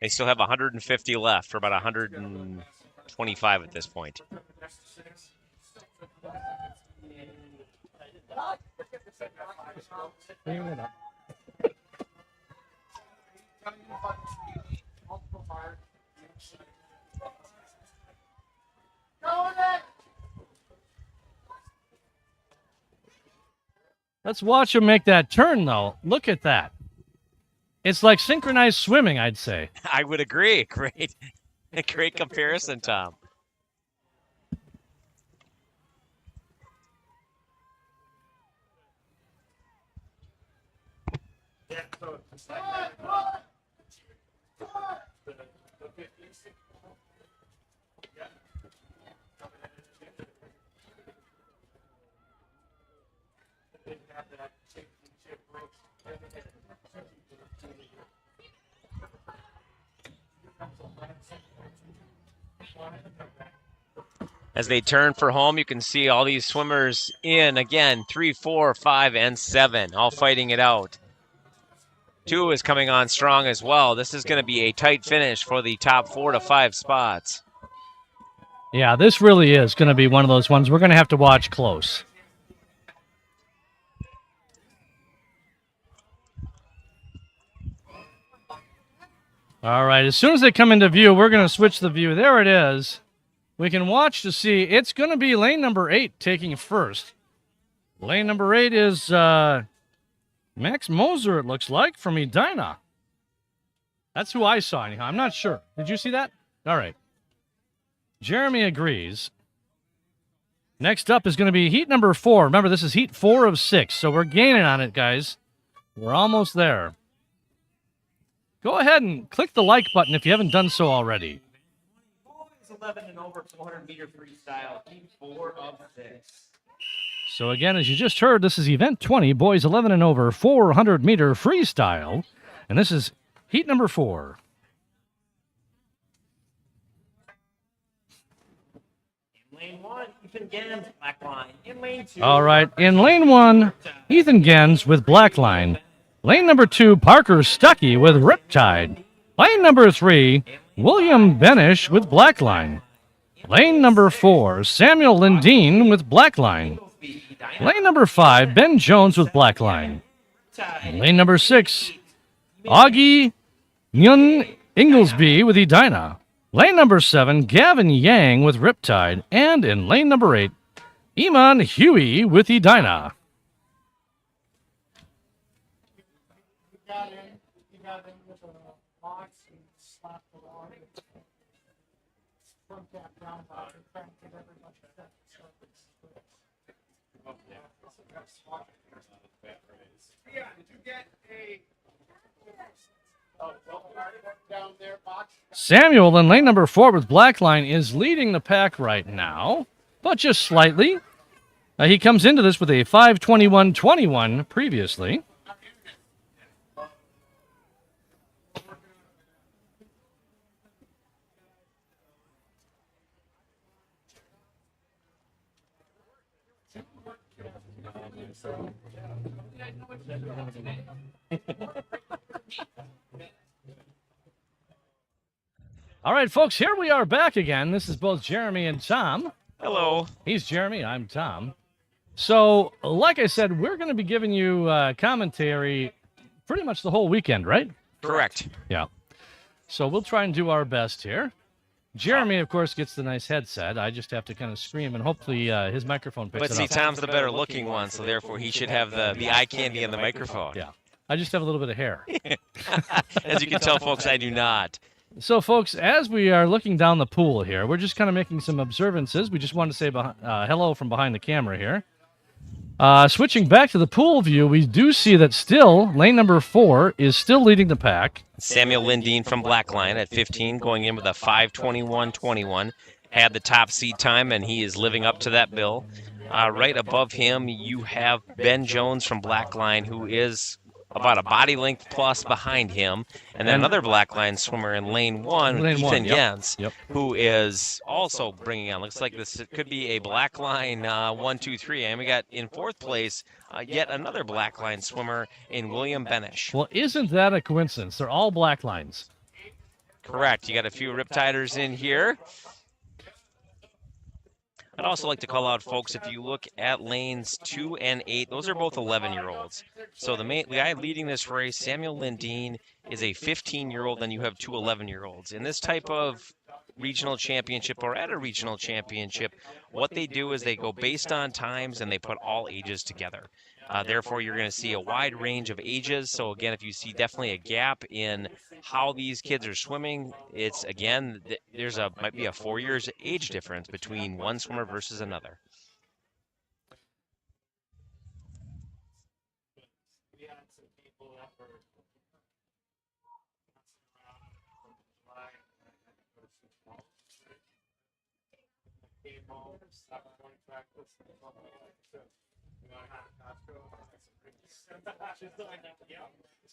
They still have 150 left for about 125 at this point. Let's watch him make that turn, though. Look at that. It's like synchronized swimming, I'd say. I would agree. Great comparison, Tom. As they turn for home, you can see all these swimmers in again, 3, 4, 5, and 7, all fighting it out. 2 is coming on strong as well. This is going to be a tight finish for the top 4 to 5 spots. Yeah, this really is going to be one of those ones we're going to have to watch close. All right, as soon as they come into view, we're going to switch the view. There it is. We can watch to see. It's going to be lane number 8 taking first. Lane number 8 is Max Moser, it looks like, from Edina. That's who I saw, anyhow. I'm not sure. Did you see that? All right. Jeremy agrees. Next up is going to be heat number 4. Remember, this is heat 4 of 6, so we're gaining on it, guys. We're almost there. Go ahead and click the like button if you haven't done so already. 11 and over 400-meter freestyle, team 4 of 6. So again, as you just heard, this is event 20, boys 11 and over 400-meter freestyle, and this is heat number 4. In lane 1, Ethan Gens, black line. In lane 2, All right, in lane 1, Ethan Gens with black line. Lane number 2, Parker Stuckey with Riptide. Lane number 3, William Benish with black line. Lane number 4, Samuel Lindeen with black line. Lane number 5, Ben Jones with black line. Lane number 6, Augie Nyun Inglesby with Edina. Lane number 7, Gavin Yang with Riptide. And in lane number 8, Iman Huey with Edina. Samuel in lane number 4 with black line is leading the pack right now, but just slightly. He comes into this with a 5:21.21 previously. All right, folks, here we are back again. This is both Jeremy and Tom. Hello. He's Jeremy, I'm Tom. So, like I said, we're going to be giving you commentary pretty much the whole weekend, right? Correct. Yeah. So we'll try and do our best here. Jeremy, of course, gets the nice headset. I just have to kind of scream, and hopefully his microphone picks But it see, up. Tom's the better looking one, so therefore he should have the eye candy and the microphone. Yeah. I just have a little bit of hair. As you can tell, folks, I do not. So, folks, as we are looking down the pool here, we're just kind of making some observances. We just wanted to say hello from behind the camera here. Switching back to the pool view, we do see that still lane number 4 is still leading the pack. Samuel Lindeen from Blackline at 15, going in with a 5:21.21. Had the top seed time, and he is living up to that bill. Right above him, you have Ben Jones from Blackline, who is about a body length plus behind him. And then another Blackline swimmer in lane 1, Lane Ethan 1, yep. Jens, Yep. who is also bringing on. Looks like this could be a Blackline 1, 2, 3. And we got in 4th place yet another Blackline swimmer in William Benish. Well, isn't that a coincidence? They're all black lines. Correct. You got a few Riptiders in here. I'd also like to call out, folks, if you look at lanes 2 and 8, those are both 11-year-olds. So the guy leading this race, Samuel Lindeen, is a 15-year-old, and you have 2 11-year-olds. In this type of regional championship or at a regional championship, what they do is they go based on times and they put all ages together. Therefore, you're going to see a wide range of ages. So again, if you see definitely a gap in how these kids are swimming, it's again, might be a 4 years age difference between one swimmer versus another. We had some people that were around came home, stopped going to practice, and told me, like, so, you want to have a Costco? She's like, yeah.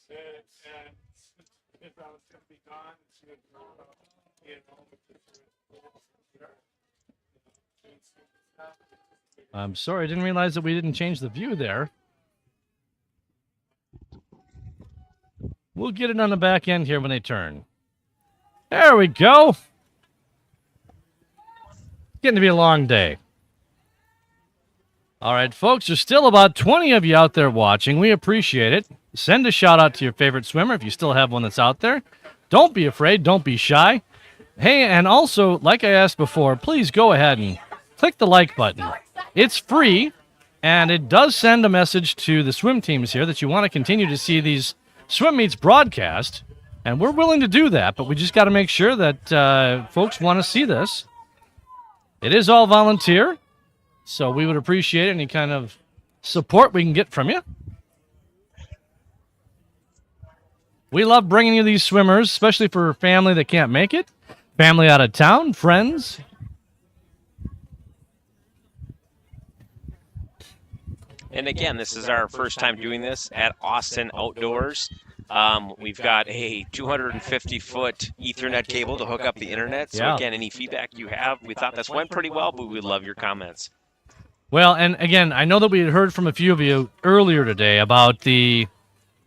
And if I was going to be gone, she would be at home with the I'm sorry, I didn't realize that we didn't change the view there. We'll get it on the back end here when they turn. There we go. Getting to be a long day. All right, folks, there's still about 20 of you out there watching. We appreciate it. Send a shout out to your favorite swimmer if you still have one that's out there. Don't be afraid. Don't be shy. Hey, and also, like I asked before, please go ahead and click the like button. It's free, and it does send a message to the swim teams here that you want to continue to see these swim meets broadcast, and we're willing to do that, but we just got to make sure that folks want to see this. It is all volunteer, so we would appreciate any kind of support we can get from you. We love bringing you these swimmers, especially for family that can't make it, family out of town, friends. And again, this is our first time doing this at Austin Outdoors. We've got a 250-foot Ethernet cable to hook up the internet. So again, any feedback you have, we thought this went pretty well, but we'd love your comments. Well, and again, I know that we had heard from a few of you earlier today about the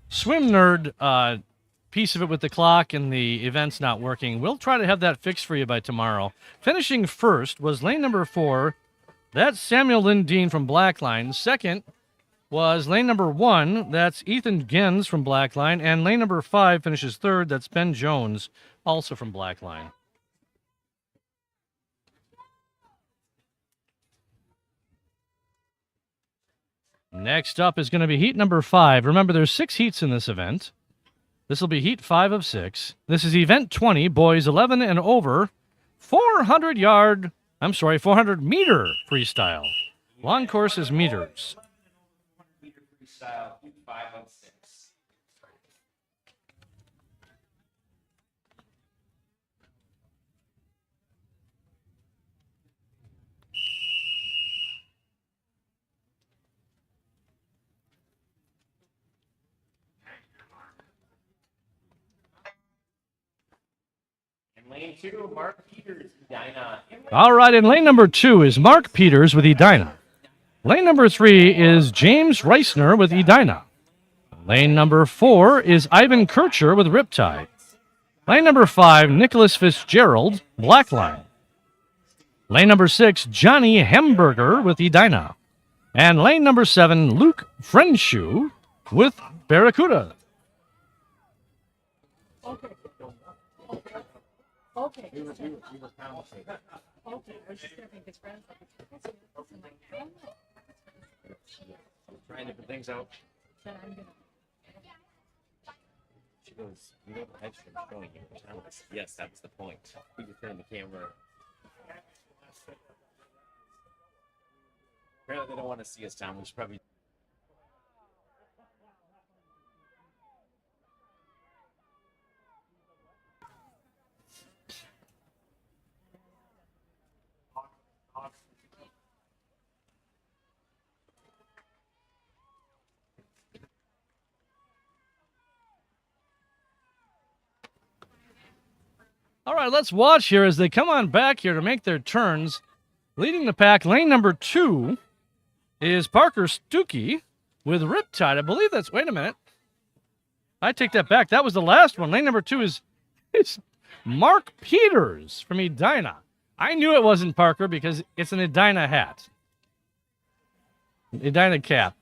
Swim Nerd piece of it with the clock and the events not working. We'll try to have that fixed for you by tomorrow. Finishing first was lane number 4. That's Samuel Lindeen from Blackline. Second was lane number 1. That's Ethan Gens from Blackline. And lane number 5 finishes third. That's Ben Jones, also from Blackline. Next up is going to be heat number 5. Remember, there's 6 heats in this event. This will be heat 5 of 6. This is event 20, boys 11 and over, 400-meter freestyle. Long course is meters. Freestyle, heat 5 of 6. Lane 2, Mark Peters, Edina. All right, in lane number 2 is Mark Peters with Edina. Lane number 3 is James Reisner with Edina. Lane number 4 is Ivan Kircher with Riptide. Lane number 5, Nicholas Fitzgerald, Blackline. Lane number 6, Johnny Hemberger with Edina. And lane number 7, Luke Frenshu with Barracuda. Okay. We were conversating. Okay, I was just gonna think his friends. I'm like, I don't know. Trying different things out. But I'm gonna. She goes, you know the headstrom showing you. Yes, that's the point. We just turned the camera. Apparently they don't want to see us, Tom. We should probably. All right, let's watch here as they come on back here to make their turns. Leading the pack, lane number 2 is Parker Stuckey with Riptide. I believe that's, wait a minute. I take that back. That was the last one. Lane number 2 is Mark Peters from Edina. I knew it wasn't Parker because it's an Edina hat. Edina cap.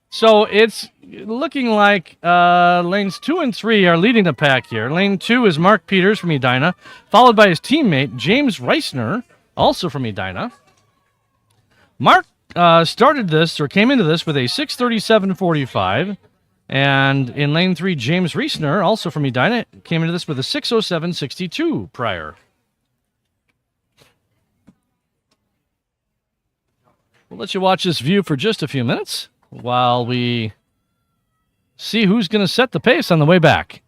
So it's looking like lanes 2 and 3 are leading the pack here. Lane 2 is Mark Peters from Edina, followed by his teammate, James Reisner, also from Edina. Mark started this, or came into this, with a 6:37.45. And in lane 3, James Reisner, also from Edina, came into this with a 6:07.62 prior. We'll let you watch this view for just a few minutes while we see who's going to set the pace on the way back.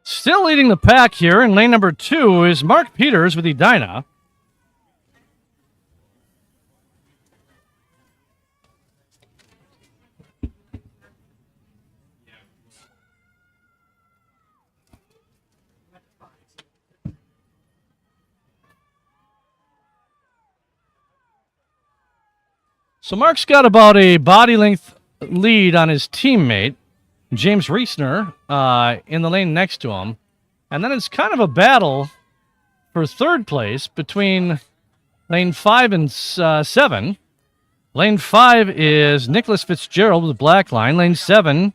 Still leading the pack here in lane number 2 is Mark Peters with Edina. So Mark's got about a body length lead on his teammate, James Reisner, in the lane next to him. And then it's kind of a battle for third place between lane 5 and 7. Lane 5 is Nicholas Fitzgerald with the black line. Lane 7.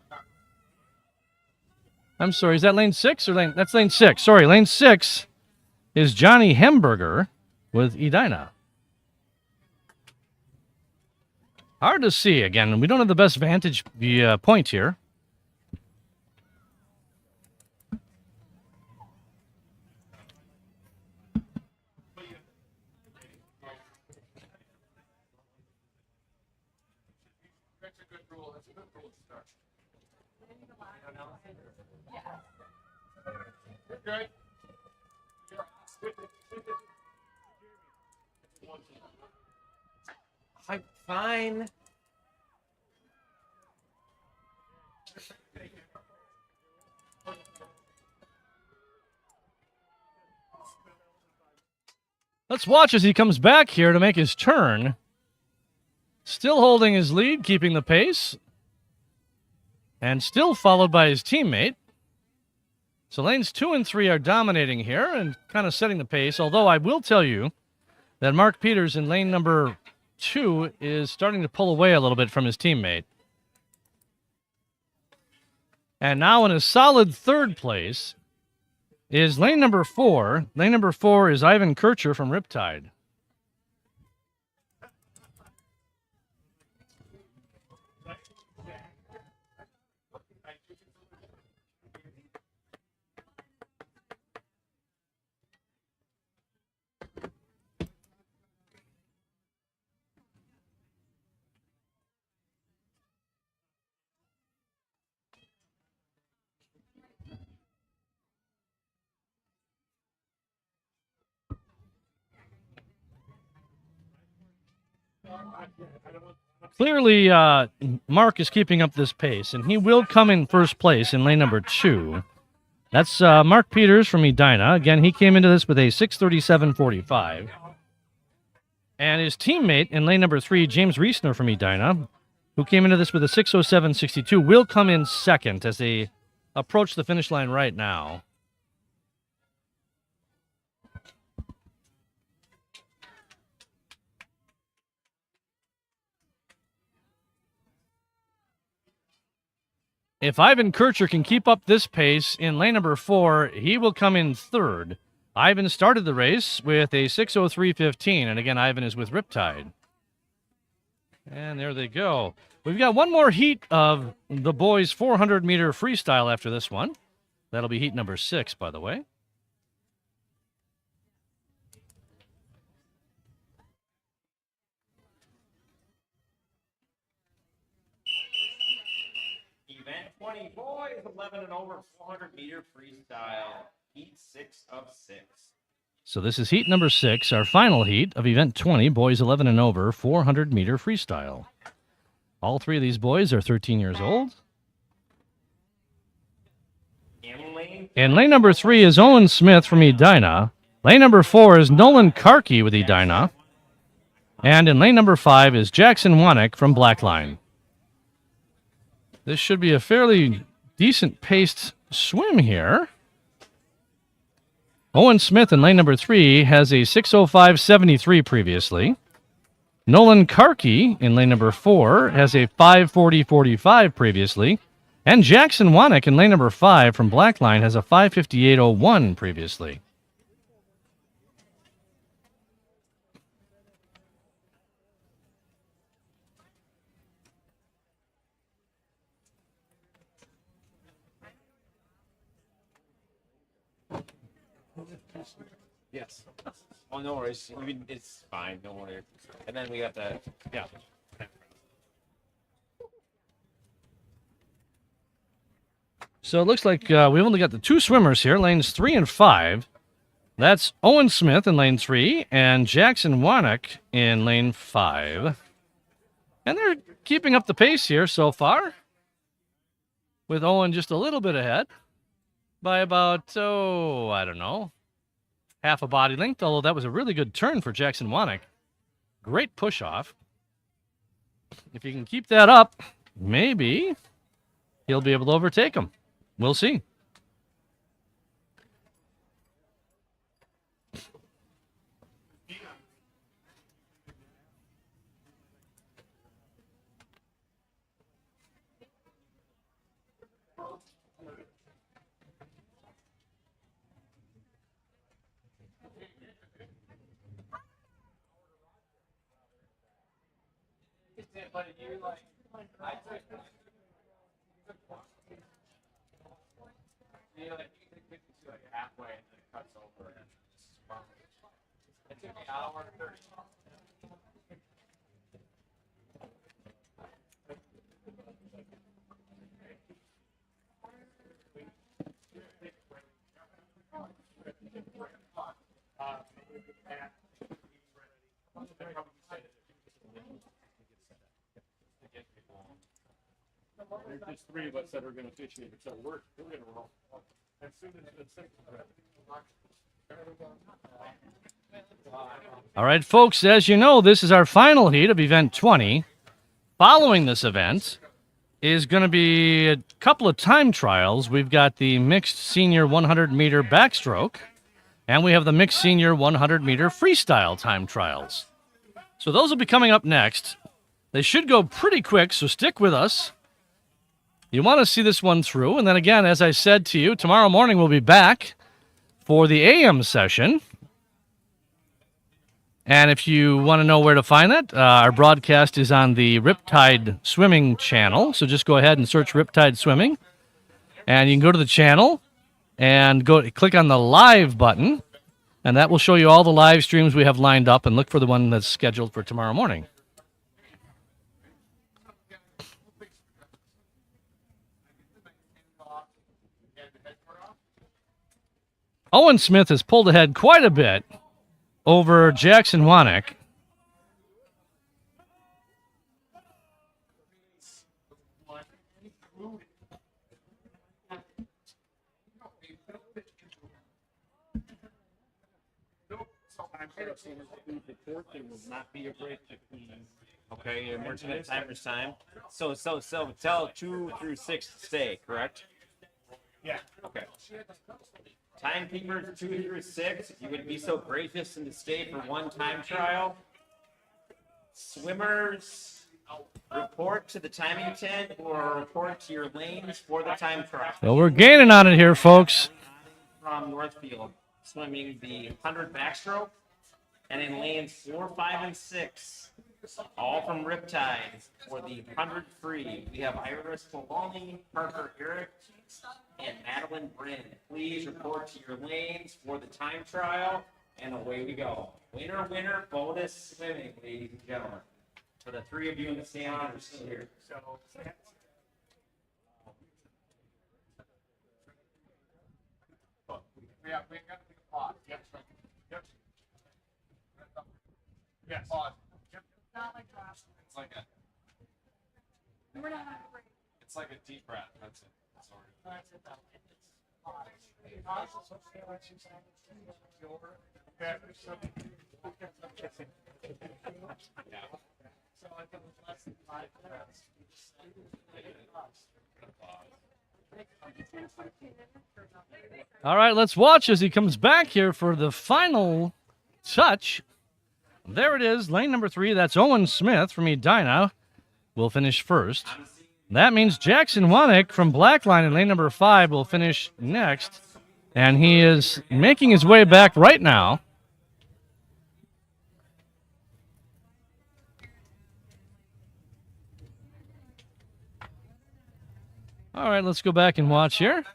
I'm sorry, is that lane 6 or lane? That's lane 6. Sorry, lane 6 is Johnny Hemberger with Edina. Hard to see. Again, we don't have the best vantage point here. That's a good rule. That's a good rule to start. Good. I'm fine. Let's watch as he comes back here to make his turn. Still holding his lead, keeping the pace. And still followed by his teammate. So lanes 2 and 3 are dominating here and kind of setting the pace. Although I will tell you that Mark Peters in lane number 2 is starting to pull away a little bit from his teammate. And now in a solid third place is lane number 4. Lane number 4 is Ivan Kircher from Riptide. Clearly, Mark is keeping up this pace, and he will come in first place in lane number 2. That's Mark Peters from Edina. Again, he came into this with a 6:37.45. And his teammate in lane number 3, James Reisner from Edina, who came into this with a 6:07.62, will come in second as they approach the finish line right now. If Ivan Kircher can keep up this pace in lane number 4, he will come in third. Ivan started the race with a 6:03.15, and again, Ivan is with Riptide. And there they go. We've got one more heat of the boys' 400-meter freestyle after this one. That'll be heat number 6, by the way. Event 20 boys, 11 and over, 400-meter freestyle, heat 6 of 6. So this is heat number 6, our final heat of event 20, boys 11 and over, 400-meter freestyle. All three of these boys are 13 years old. In lane number 3 is Owen Smith from Edina. Lane number 4 is Nolan Karki with Edina. And in lane number 5 is Jackson Wanek from Blackline. This should be a fairly decent paced swim here. Owen Smith in lane number 3 has a 6:05.73 previously. Nolan Karki in lane number 4 has a 5:40.45 previously. And Jackson Wanek in lane number 5 from Blackline has a 5:58.01 previously. Yes. Oh, no worries. It's fine. Don't worry. And then we got the, yeah. So it looks like we've only got the 2 swimmers here, lanes 3 and 5. That's Owen Smith in lane 3 and Jackson Wanek in lane 5. And they're keeping up the pace here so far, with Owen just a little bit ahead by about, I don't know, half a body length, although that was a really good turn for Jackson Wanek. Great push off. If he can keep that up, maybe he'll be able to overtake him. We'll see. Halfway and then it cuts over. It took me an hour and 30. There's just 3 of us that are going to officiate, so we're going to roll. As soon as the 6 is ready. All right, folks, as you know, this is our final heat of event 20. Following this event is going to be a couple of time trials. We've got the mixed senior 100-meter backstroke, and we have the mixed senior 100-meter freestyle time trials. So those will be coming up next. They should go pretty quick, so stick with us. You want to see this one through, and then again, as I said to you, tomorrow morning we'll be back for the AM session. And if you want to know where to find that, our broadcast is on the Riptide Swimming channel. So just go ahead and search Riptide Swimming. And you can go to the channel and click on the live button. And that will show you all the live streams we have lined up, and look for the one that's scheduled for tomorrow morning. Owen Smith has pulled ahead quite a bit over Jackson Wanek. Okay, you're mentioning it timer's time. So tell 2 through 6 to stay, correct? Yeah. Okay. Timekeepers 2 through 6, if you would be so gracious and to stay for one time trial. Swimmers Report to the timing tent or report to your lanes for the time trial. Well, we're gaining on it here, folks. From Northfield, swimming the 100 backstroke, and in lanes 4, 5, and 6, all from Riptide for the 100 free. We have Iris Poloni, Parker Eric, and Madeline Bryn. Please report to your lanes for the time trial, and away we go. Winner, winner, bonus swimming, ladies and gentlemen. For the 3 of you in the stand are still here. So, yeah, we got to take a pause. Yep. Yep. Yes. Pause. Yep. Not like drop. It's like a, We're not on a break. it's like a deep breath. That's it. Sorry. That's it, though. It's pause. Pause. So say what you said. Okay. So, Yeah. so I think it's less than 5 minutes. All right, let's watch as he comes back here for the final touch. There it is, lane number 3. That's Owen Smith from Edina will finish first. That means Jackson Wanick from Blackline in lane number 5 will finish next. And he is making his way back right now. All right, let's go back and watch here.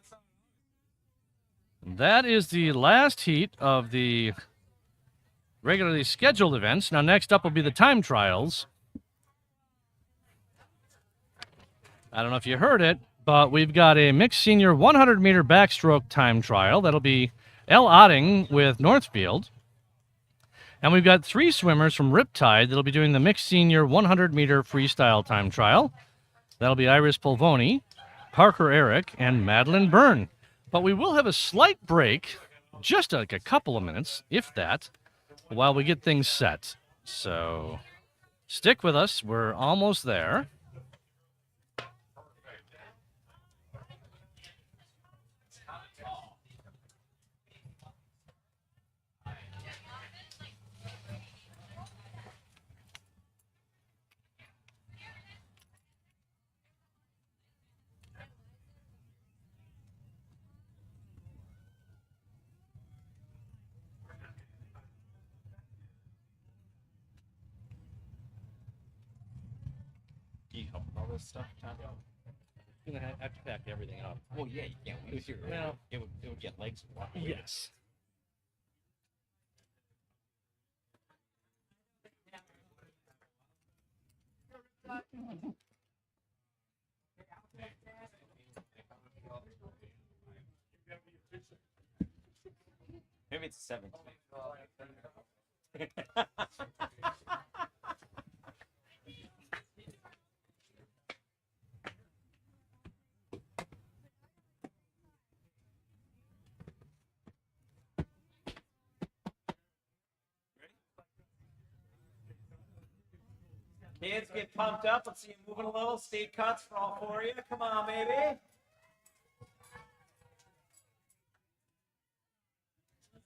That is the last heat of the regularly scheduled events. Now, next up will be the time trials. I don't know if you heard it, but we've got a mixed senior 100-meter backstroke time trial. That'll be Elle Otting with Northfield. And we've got 3 swimmers from Riptide that'll be doing the mixed senior 100-meter freestyle time trial. That'll be Iris Polvoni, Parker Eric, and Madeline Byrne. But we will have a slight break, just like a couple of minutes, if that, while we get things set. So stick with us. We're almost there. You help with all this stuff, Tom? You're going to have to pack everything up. Well, yeah, you can't lose your. Well, it would get legs. Yes. Maybe it's a 7. Kids, get pumped up. Let's see you moving a little. State cuts for all 4 of you. Come on, baby.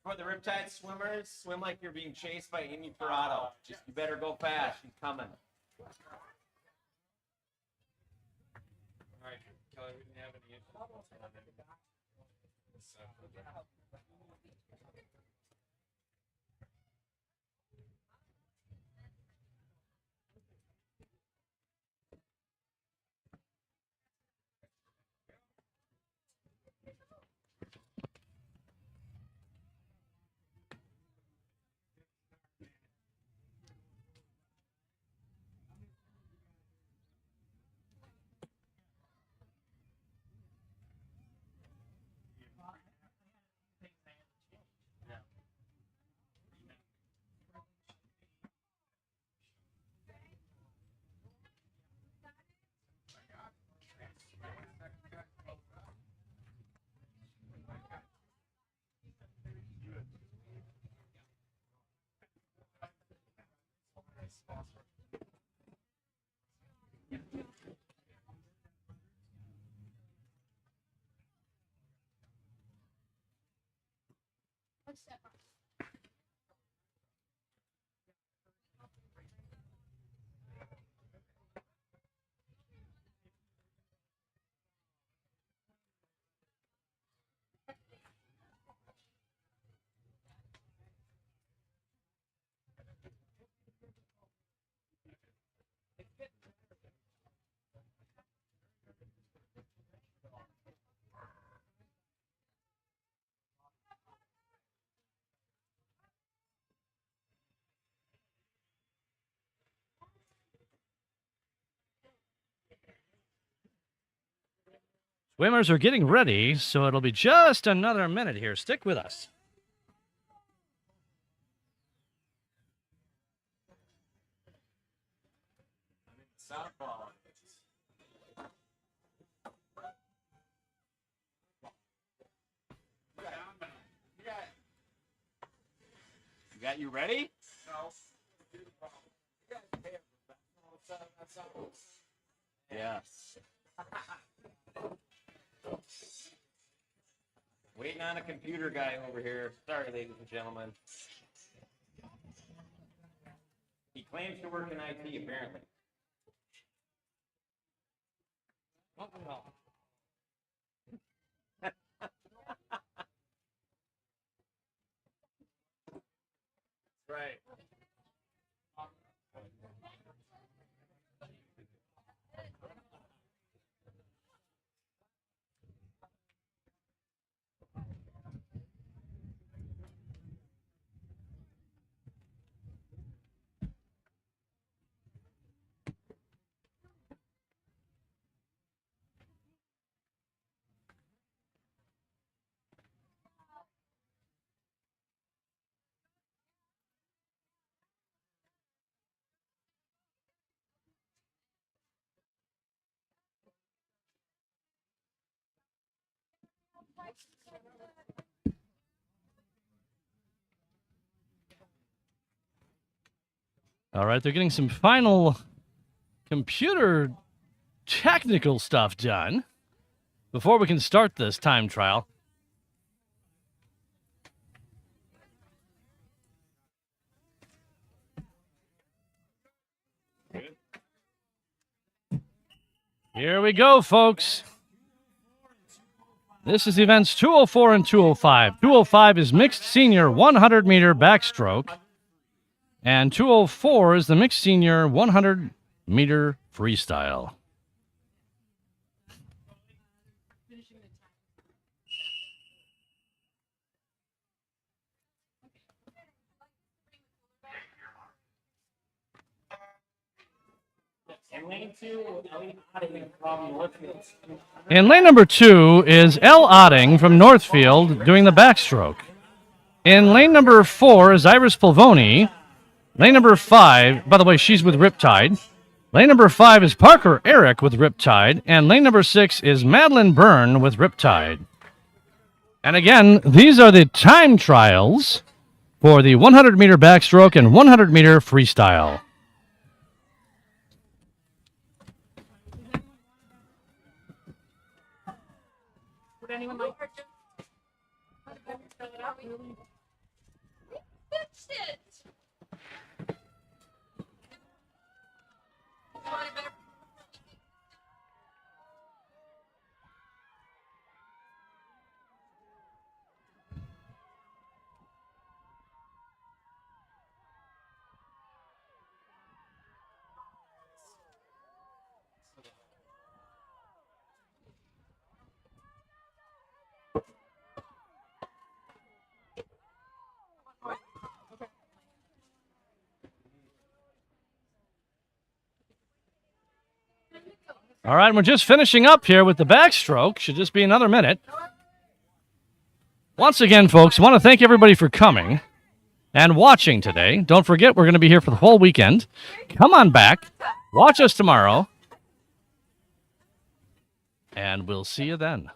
For the Riptide swimmers, swim like you're being chased by Amy Parado. Just you better go fast. She's coming. All right, Kelly, we didn't have any issues. What's that? Swimmers are getting ready, so it'll be just another minute here. Stick with us. Softball. You got you ready? Yes. Waiting on a computer guy over here. Sorry, ladies and gentlemen. He claims to work in IT, apparently. Right. All right, they're getting some final computer technical stuff done before we can start this time trial. Here we go, folks. This is events 204 and 205. 205 is mixed senior 100-meter backstroke, and 204 is the mixed senior 100-meter freestyle. In lane 2, Ellie Otting from Northfield. In lane number 2 is L. Otting from Northfield doing the backstroke. In lane number 4 is Iris Pulvoni. Lane number 5, by the way, she's with Riptide. Lane number 5 is Parker Eric with Riptide. And lane number 6 is Madeline Byrne with Riptide. And again, these are the time trials for the 100-meter backstroke and 100-meter freestyle. Would anyone like her to? We fixed it. All right, we're just finishing up here with the backstroke. Should just be another minute. Once again, folks, I want to thank everybody for coming and watching today. Don't forget, we're going to be here for the whole weekend. Come on back. Watch us tomorrow. And we'll see you then.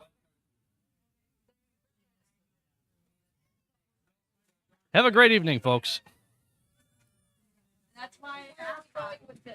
Have a great evening, folks. That's why I'm going with this.